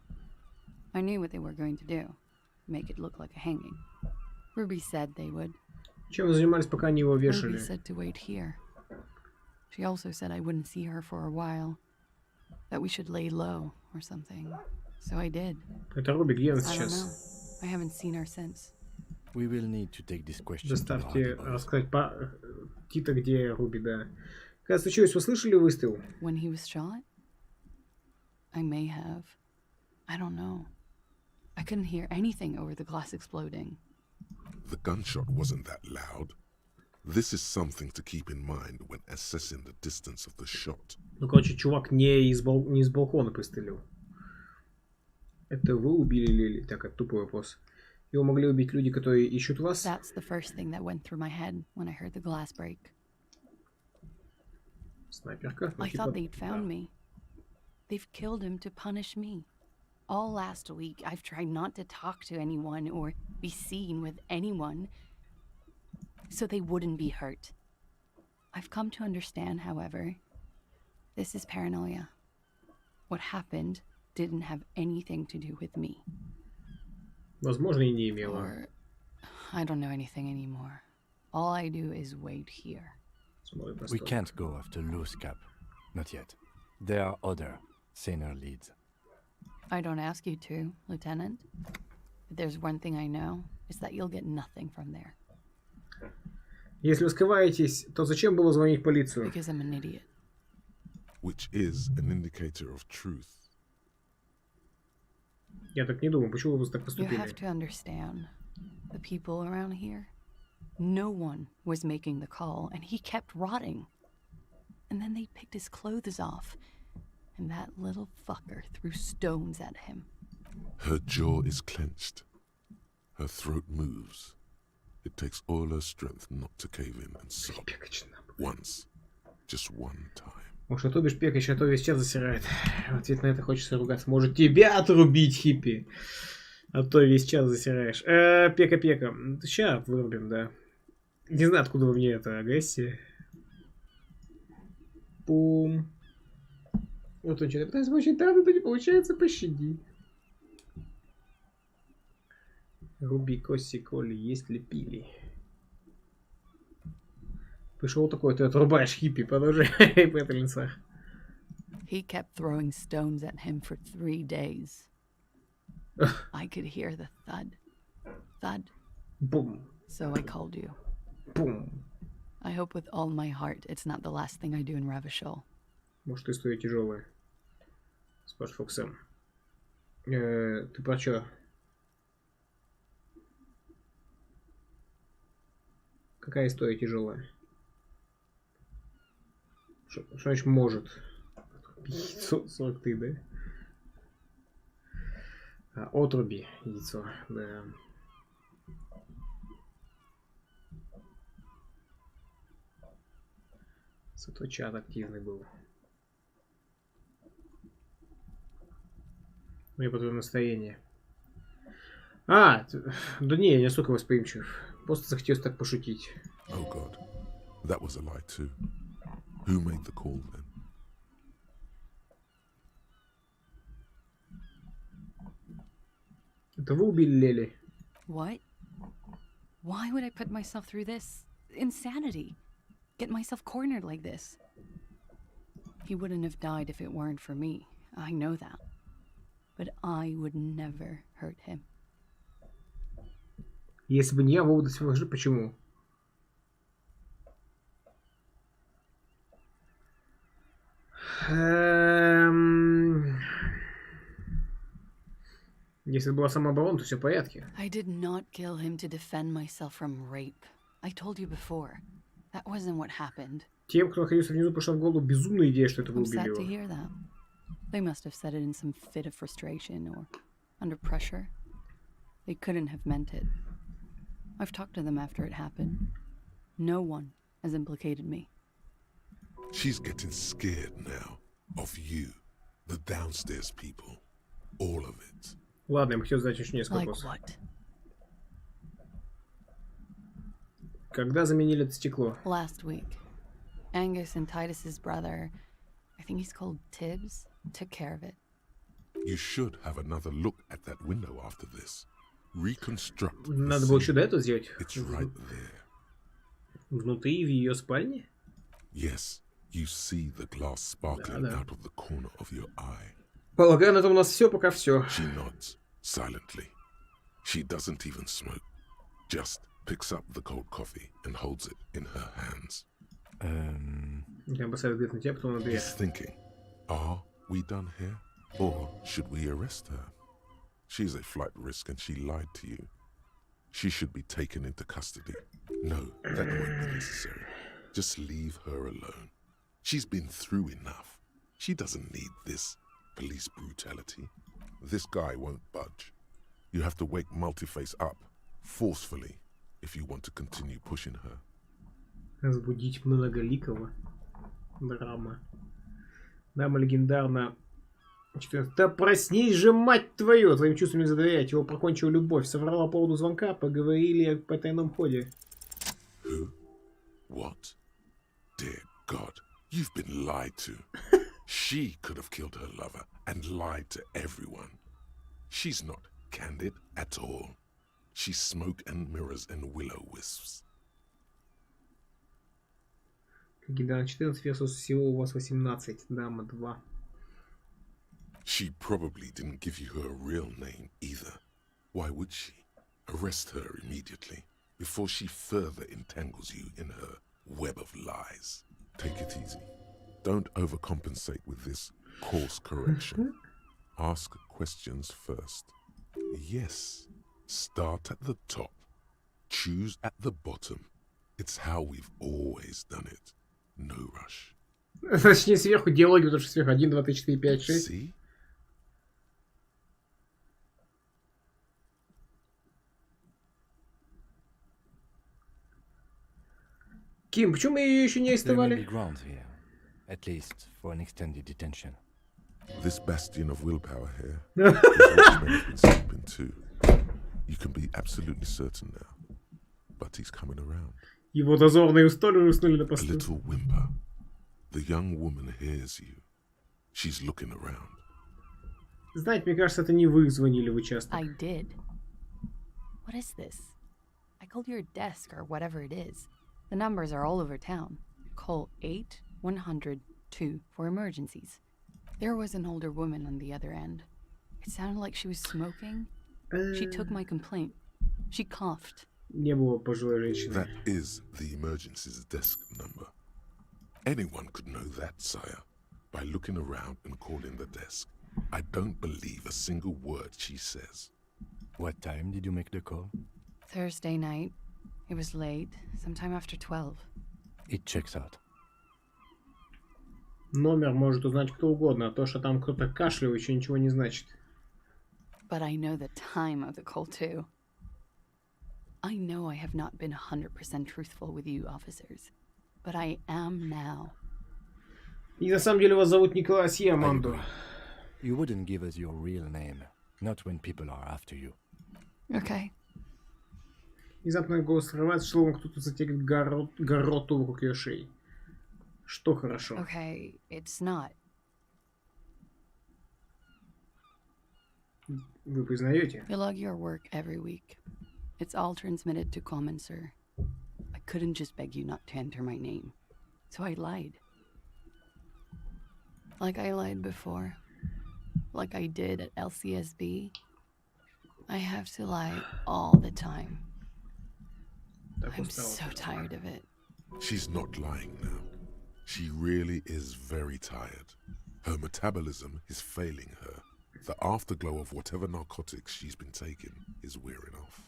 I knew what they were going to do. Make it look like a hanging. Ruby said they would. Чем вы занимались, пока они его вешали? Ruby said to wait here. She also said I wouldn't see her for a while. That we should lay low or something. So I did. Это Руби, где она I don't know. сейчас? I haven't seen her since. We will need to take this question to the Заставьте Hardy Boys. рассказать Тита, где Руби, да. Когда случилось, вы слышали выстрел? When he was shot? I may have. I don't know. I couldn't hear anything over the glass exploding. The gunshot wasn't that loud. This is something to keep in mind when assessing the distance of the shot. Ну, короче, чувак не из балкона пристрелил. Это вы убили Лили? Так, это тупой вопрос. Его могли убить люди, которые ищут вас. That's the first thing that went through my head when I heard the glass break. Снайперка. I thought they'd found me. They've killed him to punish me. All last week, I've tried not to talk to anyone or be seen with anyone so they wouldn't be hurt. I've come to understand, however, this is paranoia. What happened didn't have anything to do with me. Возможно, и не имело. Or I don't know anything anymore. All I do is wait here. We can't go after Loose Cap. Not yet. There are other, saner leads. I don't ask you to, Lieutenant. If there's one thing I know, it's that you'll get nothing from there. Если вы скрываетесь, то зачем было звонить в полицию? Because I'm an idiot. Which is an indicator of truth. Я так не думаю. Почему вы так You поступили? have to understand, the people around here, no one was making the call, and he kept rotting. And then they picked his clothes off, and that little fucker threw stones at him. Her jaw is clenched. Her throat moves. It takes all her strength not to cave in and sob. Once. Just one time. Может, отрубишь Пекача, а то весь час засирает. В ответ на это хочется ругаться. Может, тебя отрубить, хиппи? А то весь час засираешь. Пека. Сейчас вырубим, да. Не знаю, откуда у меня эта агрессия. Пум. Вот он что-то пытается получить, да, но не получается, пощади. Руби, коси, коли, есть ли пили? Пришел такой, ты отрубаешь хиппи, продолжай по этой лицах. He kept throwing stones at him for 3 days. I could hear the thud. Thud. Boom. So I called you. Boom. I hope with all my heart it's not the last thing I do in Ravishol. Может, история тяжелая. Спас Фоксом. Ты про чё? Какая история тяжелая? Что значит может? 40 ты, да? Отруби яйцо, да. Зато чат активный был. Мне по твоему настроению. Да не, я не настолько восприимчив. Просто захотелось так пошутить. Oh God, that was a lie too. Who made the call then? Это вы убили Лели? What? Why would I put myself through this insanity? Get myself cornered like this? He wouldn't have died if it weren't for me. I know that. But I would never hurt him. Если бы не я, вы бы до сих пор жили. Почему? Если была самооборона, то все в порядке. I did not kill him to defend myself from rape. I told you before. That wasn't what happened. Тем, кто находился внизу, пришла в голову безумная идея, что это вы I'm убили sad to его. hear that. They must have said it in some fit of frustration or under pressure. They couldn't have meant it. I've talked to them after it happened. No one has implicated me. She's getting scared now of you, the downstairs people, all of it. Ладно, я бы хотел задать еще несколько Like вопросов. what? Когда заменили это стекло? Last week. Angus and Titus's brother, I think he's called Tibbs, took care of it. You should have another look at that window after this. Reconstruct. the Надо было еще scene. до этого сделать. It's right there. Внутри, в ее спальне? Yes, you see the glass sparkling Да. out of the corner of your eye. Полагаю, на этом у нас все, пока все. She nods silently. She doesn't even smoke. Just picks up the cold coffee and holds it in her hands. Я бросаю взгляд на тебя, потом на дверь. He's thinking, are we done here? Or should we arrest her? She's a flight risk and she lied to you. She should be taken into custody. No, that won't be necessary. Just leave her alone. She's been through enough. She doesn't need this police brutality. This guy won't budge. You have to wake Multiface up, forcefully, if you want to continue pushing her. Разбудить многоликого. Драма. Дама легендарна. 14. Да проснись же, мать твою! Твоим чувствам не доверять. Его прокончила любовь. Соврала по поводу звонка. Поговорили по тайном ходе. Who? What? Dear God, you've been lied to. She could have killed her lover and lied to everyone. She's not candid at all. She's smoke and mirrors and willow-wisps. Легендарна 14 versus всего у вас 18. Дама 2. She probably didn't give you her real name either. Why would she? Arrest her immediately, before she further entangles you in her web of lies. Take it easy. Don't overcompensate with this course correction. Ask questions first. Yes, start at the top. Choose at the bottom. It's how we've always done it. No rush. Начни сверху, диалоги, потому что сверху 1, 2, 3, 4, 5, 6. See? Ким, почему мы ее еще не арестовали? At least for an extended detention. This bastion of willpower here is what men have been sleeping too. You can be absolutely certain now. But he's coming around. Его дозорные уснули на A посту. little whimper. The young woman hears you. She's looking around. Знаете, мне кажется, это не вы звонили в участок. I did. What is this? I called your desk or whatever it is. The numbers are all over town. Call 8-100-2 for emergencies. There was an older woman on the other end. It sounded like she was smoking. She took my complaint. She coughed. Не было пожилой женщины. That is the emergency's desk number. Anyone could know that, sire, by looking around and calling the desk. I don't believe a single word she says. What time did you make the call? Thursday night. It was late, sometime after 12. It checks out. Номер может узнать кто угодно, а то, что там кто-то кашлял, еще ничего не значит. But I know the time of the call too. I know I have not been 100% truthful with you officers, but I am now. И на самом деле вас зовут Николай Сьяманду. You wouldn't give us your real name, not when people are after you. Okay. Внезапно голос срывается, словно кто-то затягивает гарроту вокруг ее шеи. Что хорошо. Okay, it's not. Вы признаете? You log your work every week. It's all transmitted to Common, sir. I couldn't just beg you not to enter my name. So I lied. Like I lied before. Like I did at LCSB. I have to lie all the time. I'm so tired of it. She's not lying now. She really is very tired. Her metabolism is failing her. The afterglow of whatever narcotics she's been taking is wearing off.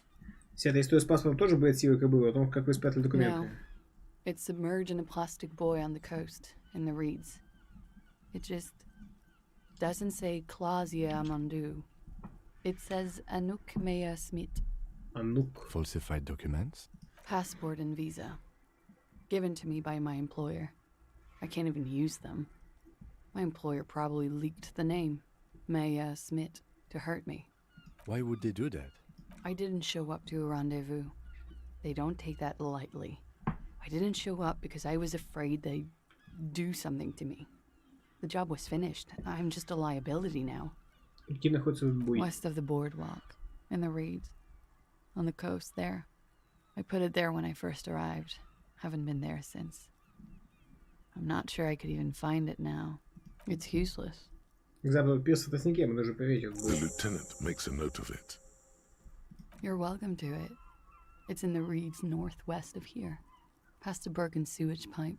Вся эта история с паспортом тоже будет силой, как было, о том, как вы спрятали документы. No. It's submerged in a plastic buoy on the coast, in the reeds. It just doesn't say Clausia Amandu. It says Anouk Maya Smith. Anouk. Falsified documents? Passport and visa. Given to me by my employer. I can't even use them. My employer probably leaked the name, Maya Smith, to hurt me. Why would they do that? I didn't show up to a rendezvous. They don't take that lightly. I didn't show up because I was afraid they'd do something to me. The job was finished. I'm just a liability now. Где находится буй? West of the boardwalk, in the reeds, on the coast there. I put it there when I first arrived. Haven't been there since. I'm not sure I could even find it now. It's useless. Экзамен пес это с никем, даже поверить. The lieutenant makes a note of it. You're welcome to it. It's in the reeds northwest of here, past the Bergen sewage pipe,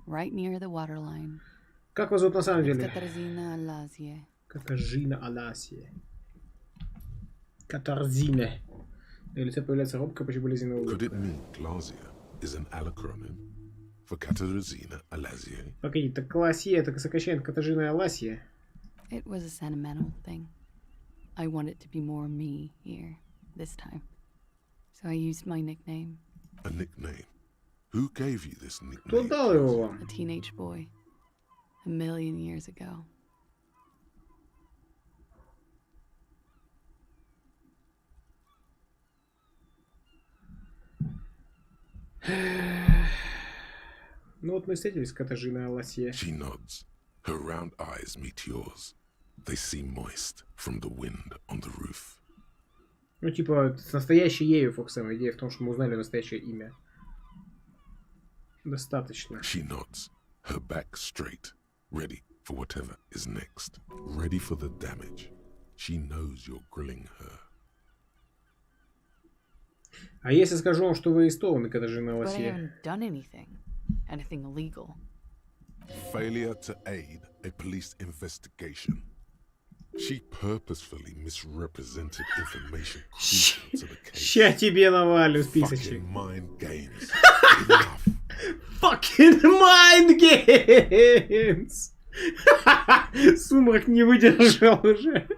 right near the waterline. Как вас зовут на самом деле? Катарзина Алазье. Катаржина Аласия. Катарзина. На лице появляется робкая, почти болезненная улыбка. Could it mean Clausia is an alacronym for Katarzyna Alazie? Погоди, так Классия, это сокращение Катаржина Аласия. It was a sentimental thing. I wanted to be more me here, this time. So I used my nickname. A nickname? Who gave you this nickname? Кто дал его вам? A teenage boy. 1,000,000 years ago. Ну вот мы встретились с Катажиной Аласье. She nods. Her round eyes meet yours. They seem moist from the wind on the roof. Ну типа, с настоящей ею, Фоксом. Идея в том, что мы узнали настоящее имя. Достаточно. She nods. Her back straight. Ready for whatever is next. Ready for the damage. She knows you're grilling her. А если скажу вам, что вы арестованы, Катажина But I Аласье? haven't done anything. Anything illegal. Failure to aid a police investigation. She purposefully misrepresented information crucial to the case. Ща тебе навалю списочек. Fucking mind games. Fucking mind games! Сумрак не выдержал уже.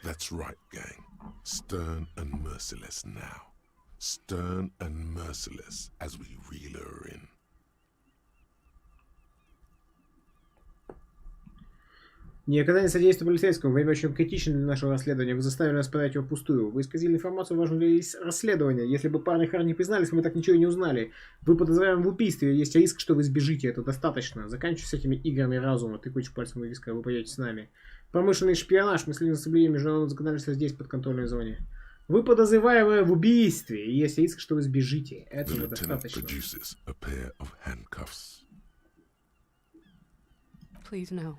That's right, gang. Stern and merciless now. Stern and merciless as we reel her in. Никогда не содействие полицейскому. Время очень критично для нашего расследования. Вы заставили нас подать его впустую. Вы исказили информацию, важную для расследования. Если бы парни Хар не признались, мы так ничего и не узнали. Вы подозреваем в убийстве. Есть риск, что вы сбежите. Это достаточно. Заканчивайте с этими играми разума. Ты крутишь пальцем на виска, вы пойдете с нами. Промышленный шпионаж. Мы следим за соблюдением международного законодательства здесь, под контрольной зоне. Вы подозреваемые в убийстве. И есть риск, что вы сбежите. Этого достаточно. Please no.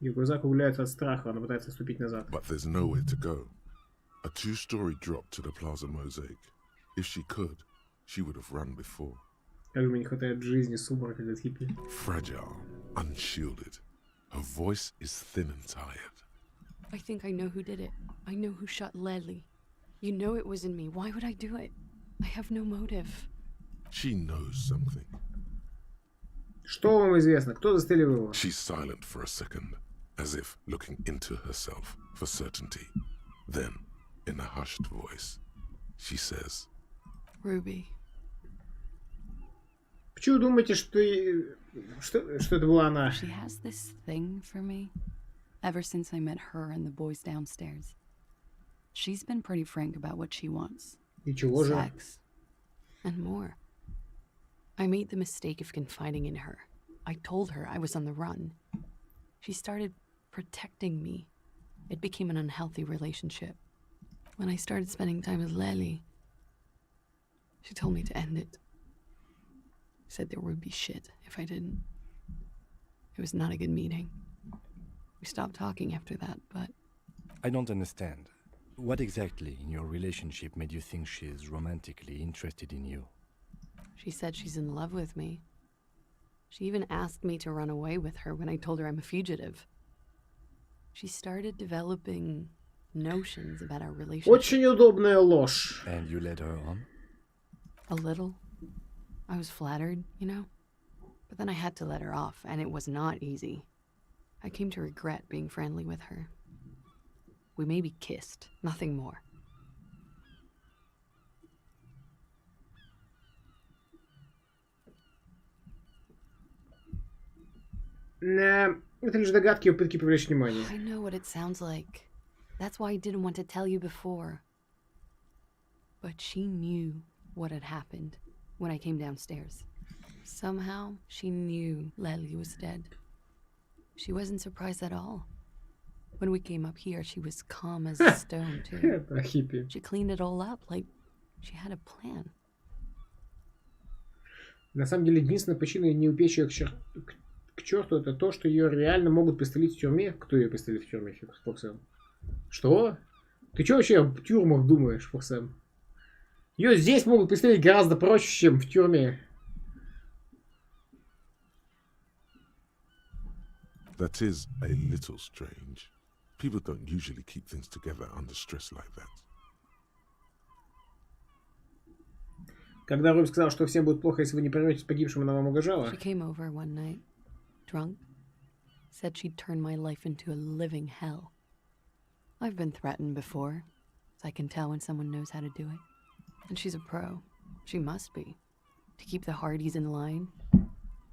Ее глаза округляются от страха, она пытается отступить назад. But there's nowhere to go. A two-story drop to the Plaza Mosaic. If she could, she would have run before. Как же мне не хватает жизни, сумрака, этот хиппи. Fragile, unshielded. Her voice is thin and tired. I think I know who did it. I know who shot Leslie. You know it wasn't me. Why would I do it? I have no motive. She knows something. Что вам известно? Кто застрелил его? She's silent for a second, as if looking into herself for certainty. Then, in a hushed voice, she says, Ruby. Почему думаете, что это была она? She has this thing for me. Ever since I met her and the boys downstairs. She's been pretty frank about what she wants. И чего же? Sex. And more. I made the mistake of confiding in her. I told her I was on the run. She started protecting me. It became an unhealthy relationship. When I started spending time with Lely, she told me to end it. Said there would be shit if I didn't. It was not a good meeting. We stopped talking after that, but... I don't understand. What exactly in your relationship made you think she's romantically interested in you? She said she's in love with me. She even asked me to run away with her when I told her I'm a fugitive. She started developing notions about our relationship. Очень удобная ложь. And you led her on? A little. I was flattered, you know? But then I had to let her off, and it was not easy. I came to regret being friendly with her. We maybe kissed, nothing more. Это лишь догадки и попытки привлечь внимание. I know what it sounds like. That's why I didn't want to tell you before. But she knew what had happened when I came downstairs. Somehow, she knew Lely was dead. She wasn't surprised at all. When we came up here, she was calm as a stone, too. She cleaned it all up, like she had a plan. На самом деле, единственная причина не упечь ее к черту, это то, что ее реально могут пристрелить в тюрьме. Кто ее пристрелит в тюрьме, Фоксэм? Что? Ты что вообще о тюрьмах думаешь, Фоксэм? Ее здесь могут пристрелить гораздо проще, чем в тюрьме. That is a little strange. People don't usually keep things together under stress like that. Когда Руби сказал, что всем будет плохо, если вы не прерветесь погибшим, она вам угрожала. She came over one night, drunk, said she'd turn my life into a living hell. I've been threatened before, so I can tell when someone knows how to do it. And she's a pro. She must be. To keep the Hardys in line.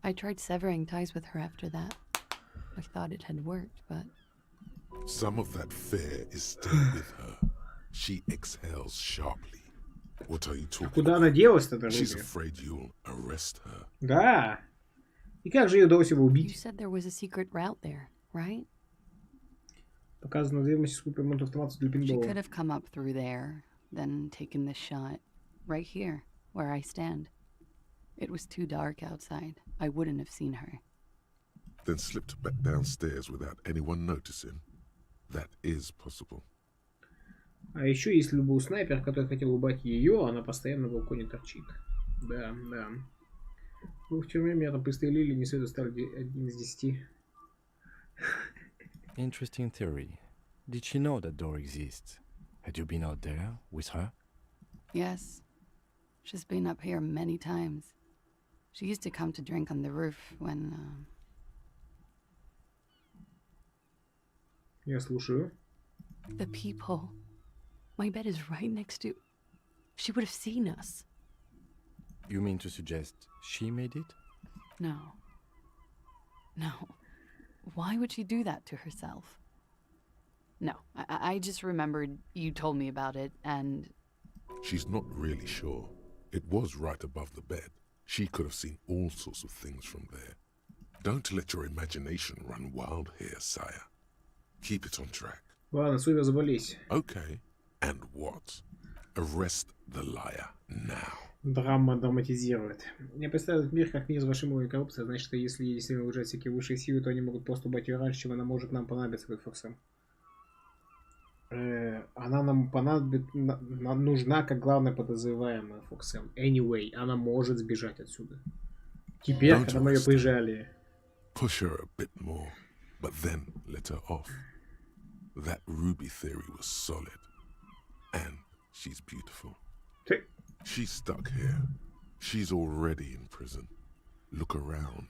I tried severing ties with her after that. I thought it had worked, but... Some of that fear is still with her. She exhales sharply. What are you talking Куда она делась-то, эта She's Руби? afraid you'll arrest her. Да. И как же ее удалось его You убить? said there was a secret route there, right? Показано две мастерскую по ремонту автомата для She could пинбола. have come up through there, then taken this shot. Right here, where I stand. It was too dark outside. I wouldn't have seen her. Then slipped back downstairs without anyone noticing. That is possible. А еще, если был снайпер, который хотел убить ее, она постоянно на балконе торчит. Да, да. Вы в тюрьме меня там пристрелили, не следует ставить 1 из 10. Interesting theory. Did she know that door exists? Had you been out there with her? Yes. She's been up here many times. She used to come to drink on the roof when, Я слушаю. The people. My bed is right next to... She would have seen us. You mean to suggest she made it? No. No. Why would she do that to herself? No, I just remembered you told me about it, and... She's not really sure. It was right above the bed. She could have seen all sorts of things from there. Don't let your imagination run wild here, sire. Keep it on track. Ладно, Суя, заболись. Okay. And what? Arrest the liar now. Драма драматизирует. Я представляю этот мир как мир с большим уровнем коррупции. Значит, что если действительно выезжают всякие высшие силы, то они могут просто убить ее раньше, чем она может нам понадобиться, как Фоксом. Она нам нужна как главная подозреваемая Фоксом. Anyway, она может сбежать отсюда. Теперь, когда мы ее прижали. Push her a bit more, but then let her off. That Ruby theory was solid. And she's beautiful. She's stuck here. She's already in prison. Look around.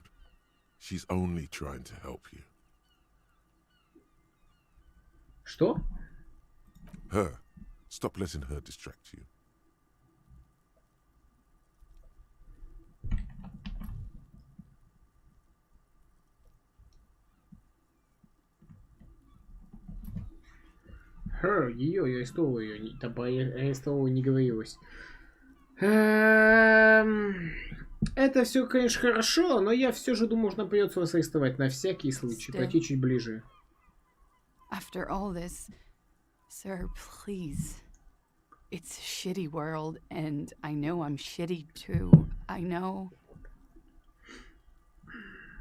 She's only trying to help you. Что? Her. Stop letting her distract you. Her, ее, я арестовал ее. Там про арестовал не говорилось. Это все, конечно, хорошо, но я все же думаю, что нам придется вас арестовать на всякий случай. Пойти чуть ближе. After all this, sir, please. It's a shitty world, and I know I'm shitty too. I know.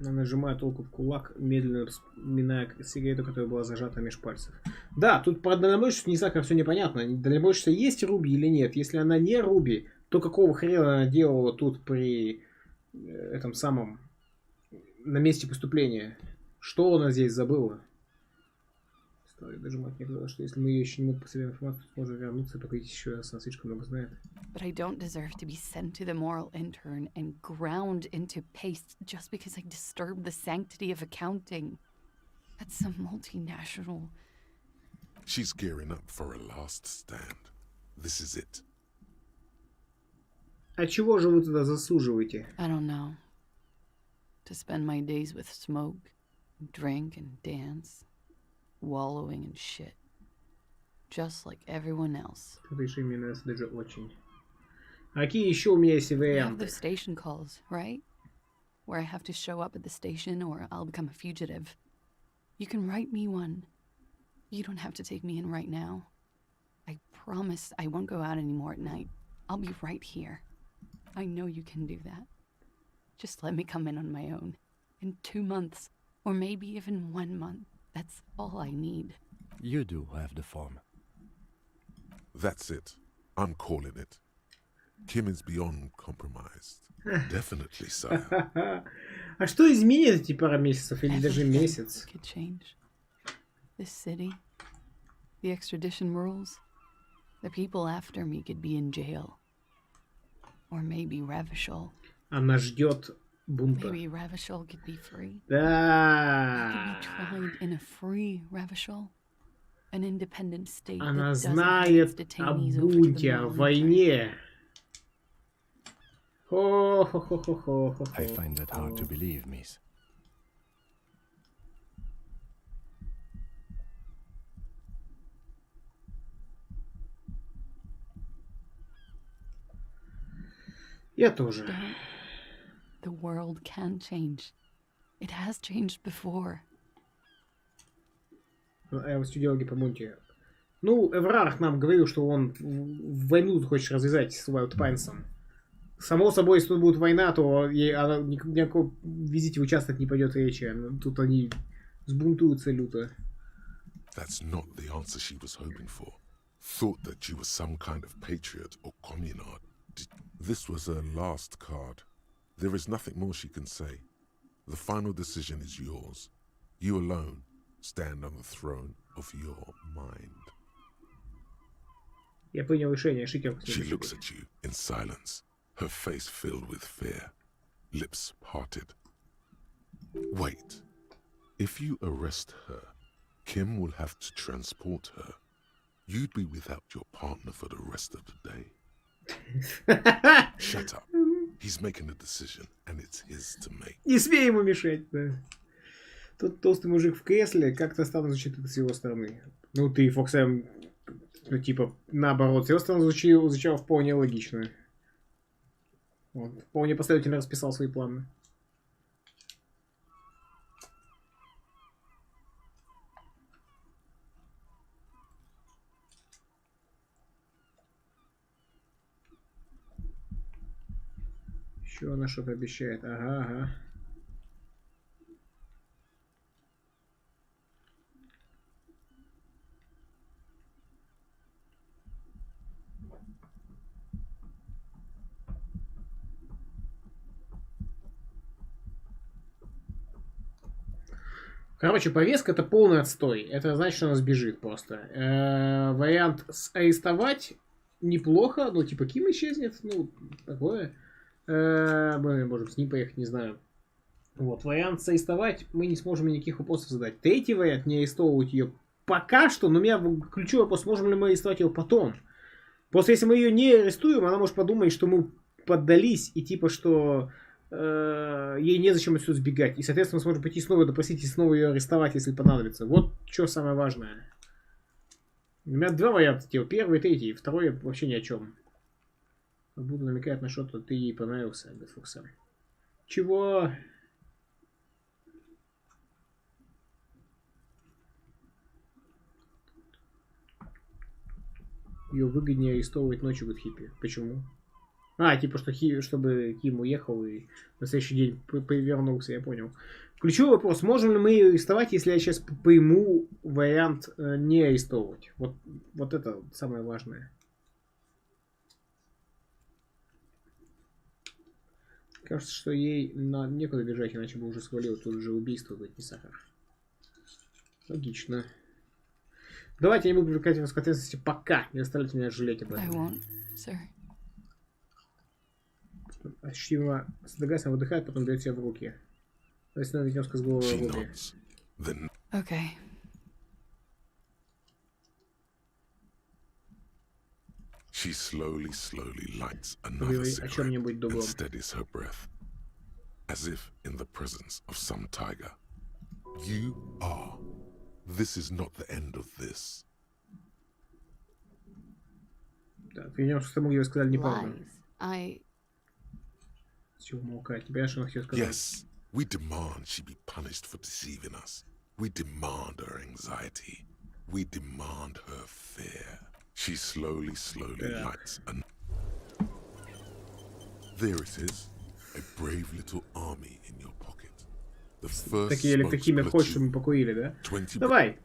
Она нажимает руку в кулак, медленно вспоминая сигарету, которая была зажата меж пальцев. Да, тут про дальнобойщицу не знаю, как все непонятно. Дальнобойщица есть Руби или нет? Если она не Руби, то какого хрена она делала тут при этом самом на месте преступления? Что она здесь забыла? Стали дожимать мне глаза, что если мы еще не могут по себе информацию, то сможем вернуться и поговорить еще раз. Она слишком много знает. But I don't deserve to be sent to the moral intern and ground into paste just because I disturbed the sanctity of accounting. That's some multinational... She's gearing up for a last stand. This is it. А чего же вы туда засуживаете? I don't know. To spend my days with smoke, drink and dance, wallowing in shit. Just like everyone else. Это еще мне нравится даже очень. А какие еще у меня есть You have варианты? those station calls, right? Where I have to show up at the station or I'll become a fugitive. You can write me one. You don't have to take me in right now. I promise I won't go out anymore at night. I'll be right here. I know you can do that. Just let me come in on my own. In 2 months, or maybe even 1 month. That's all I need. You do have the form. That's it. I'm calling it. Kim is beyond compromised. Definitely, sire. А что изменит эти пара месяцев или даже месяц? Could change. This city, the extradition rules, the people after me could be in jail. Or maybe Revachol. Она ждет бунта. Maybe Revachol could be free. Да. I could be tried in a free Revachol. An independent state Она that doesn't hold its знает о detainees over to the бунте, о military. войне. I find that hard to believe, miss. Я тоже. The world can change. It has changed before. Я вот диалоги по бунте. Ну, Эврарх нам говорил, что он в войну хочет развязать с Уайлдпайнсом. Само собой, если тут будет война, то она никакого визите в участок не пойдет речи. Тут они сбунтуются люто. That's not the answer she was hoping for. Thought that you were some kind of patriot or communard. This was her last card. There is nothing more she can say. The final decision is yours. You alone stand on the throne of your mind. Я принял решение, Шикер. She looks at you in silence, her face filled with fear, lips parted. Wait. If you arrest her, Kim will have to transport her. You'd be without your partner for the rest of the day. Shut up. He's making a decision, and it's his to make. Не смей ему мешать, да. Тот толстый мужик в кресле, как-то странно звучит это с его стороны. Ну, ты, Фоксэм, ну, типа, наоборот, с его стороны звучало вполне логично. Он вполне последовательно расписал свои планы. Еще она что-то обещает. Ага. Короче, повестка это полный отстой. Это значит, что она сбежит просто. Вариант арестовать неплохо. Ну, типа, Ким исчезнет. Ну, такое. Мы можем с ним поехать, не знаю. Вот, вариант арестовать мы не сможем никаких вопросов задать. Третий вариант, не арестовывать ее пока что, но у меня ключевой вопрос, можем ли мы арестовать ее потом. Просто если мы ее не арестуем, она может подумать, что мы поддались, и типа, что ей незачем отсюда сбегать. И, соответственно, мы сможем пойти снова допросить и снова ее арестовать, если понадобится. Вот что самое важное. У меня два варианта. Типа, первый и третий. Второй вообще ни о чем. Буду намекать на что-то, ты ей понравился, Бетфокса. Чего? Ее выгоднее арестовывать ночью в Хиппи. Почему? Типа, чтобы Ким уехал и на следующий день повернулся, я понял. Ключевой вопрос, можем ли мы ее арестовать, если я сейчас пойму вариант не арестовывать? Вот это самое важное. Кажется, что ей некуда бежать, иначе бы уже свалил. Тут же убийство будет, не сахар. Логично. Давайте я не буду привлекать вас к ответственности пока. Не заставляйте меня жалеть об этом. Ощутимо содрогаясь, она выдыхает, потом берет себя в руки. То есть надо немножко с головы в руки. Okay. She slowly lights another cigarette and steadies her breath, as if in the presence of some tiger. You are. This is not the end of this. Так, вернем, что мы ей сказали неправду. I... С чего молкать? Тебя что она хотела сказать? Yes, we demand she be punished for deceiving us. We demand her anxiety. We demand her fear. She slowly lights and there it is, a brave little army in your pocket. The first Такие электрохимия хочешь, чтобы мы покурили, да? Давай,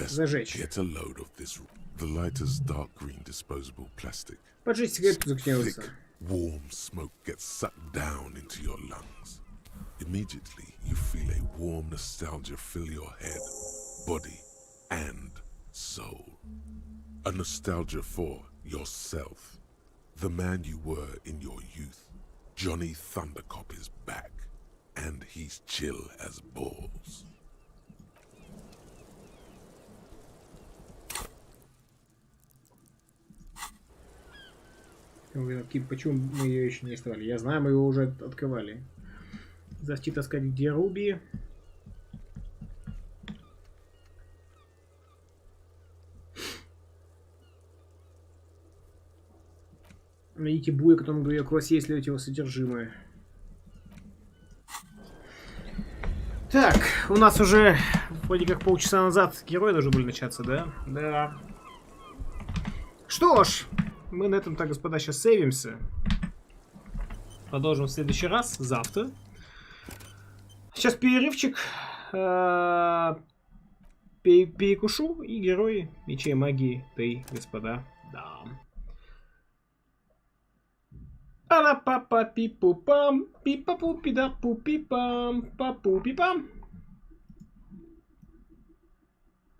зажечь. Get a load of this. The lighter's dark green disposable plastic. Поджечь сигарету заклеился. Thick, warm smoke gets sucked down into your lungs. Immediately, you feel a warm nostalgia fill your head, body, and soul. A nostalgia for yourself. The man you were in your youth. Johnny Thundercop is back, and he's chill as balls. Почему мы ее еще не арестовали? Я знаю, мы его уже открывали. Защита сказать, где Руби. Найдите буя, которому говорю, о классе исследовать его содержимое. Так, у нас уже вроде как полчаса назад герои должны были начаться, да? Да. Что ж, мы на этом, так, господа, сейчас сейвимся. Продолжим в следующий раз, завтра. Сейчас перерывчик. Перекушу, и герои мечей магии, ты, господа. Да. Ала-па-па-пи-пу-пам, пи-па-пу-пи-да-пу-пи-пам, па-пу-пи-пам.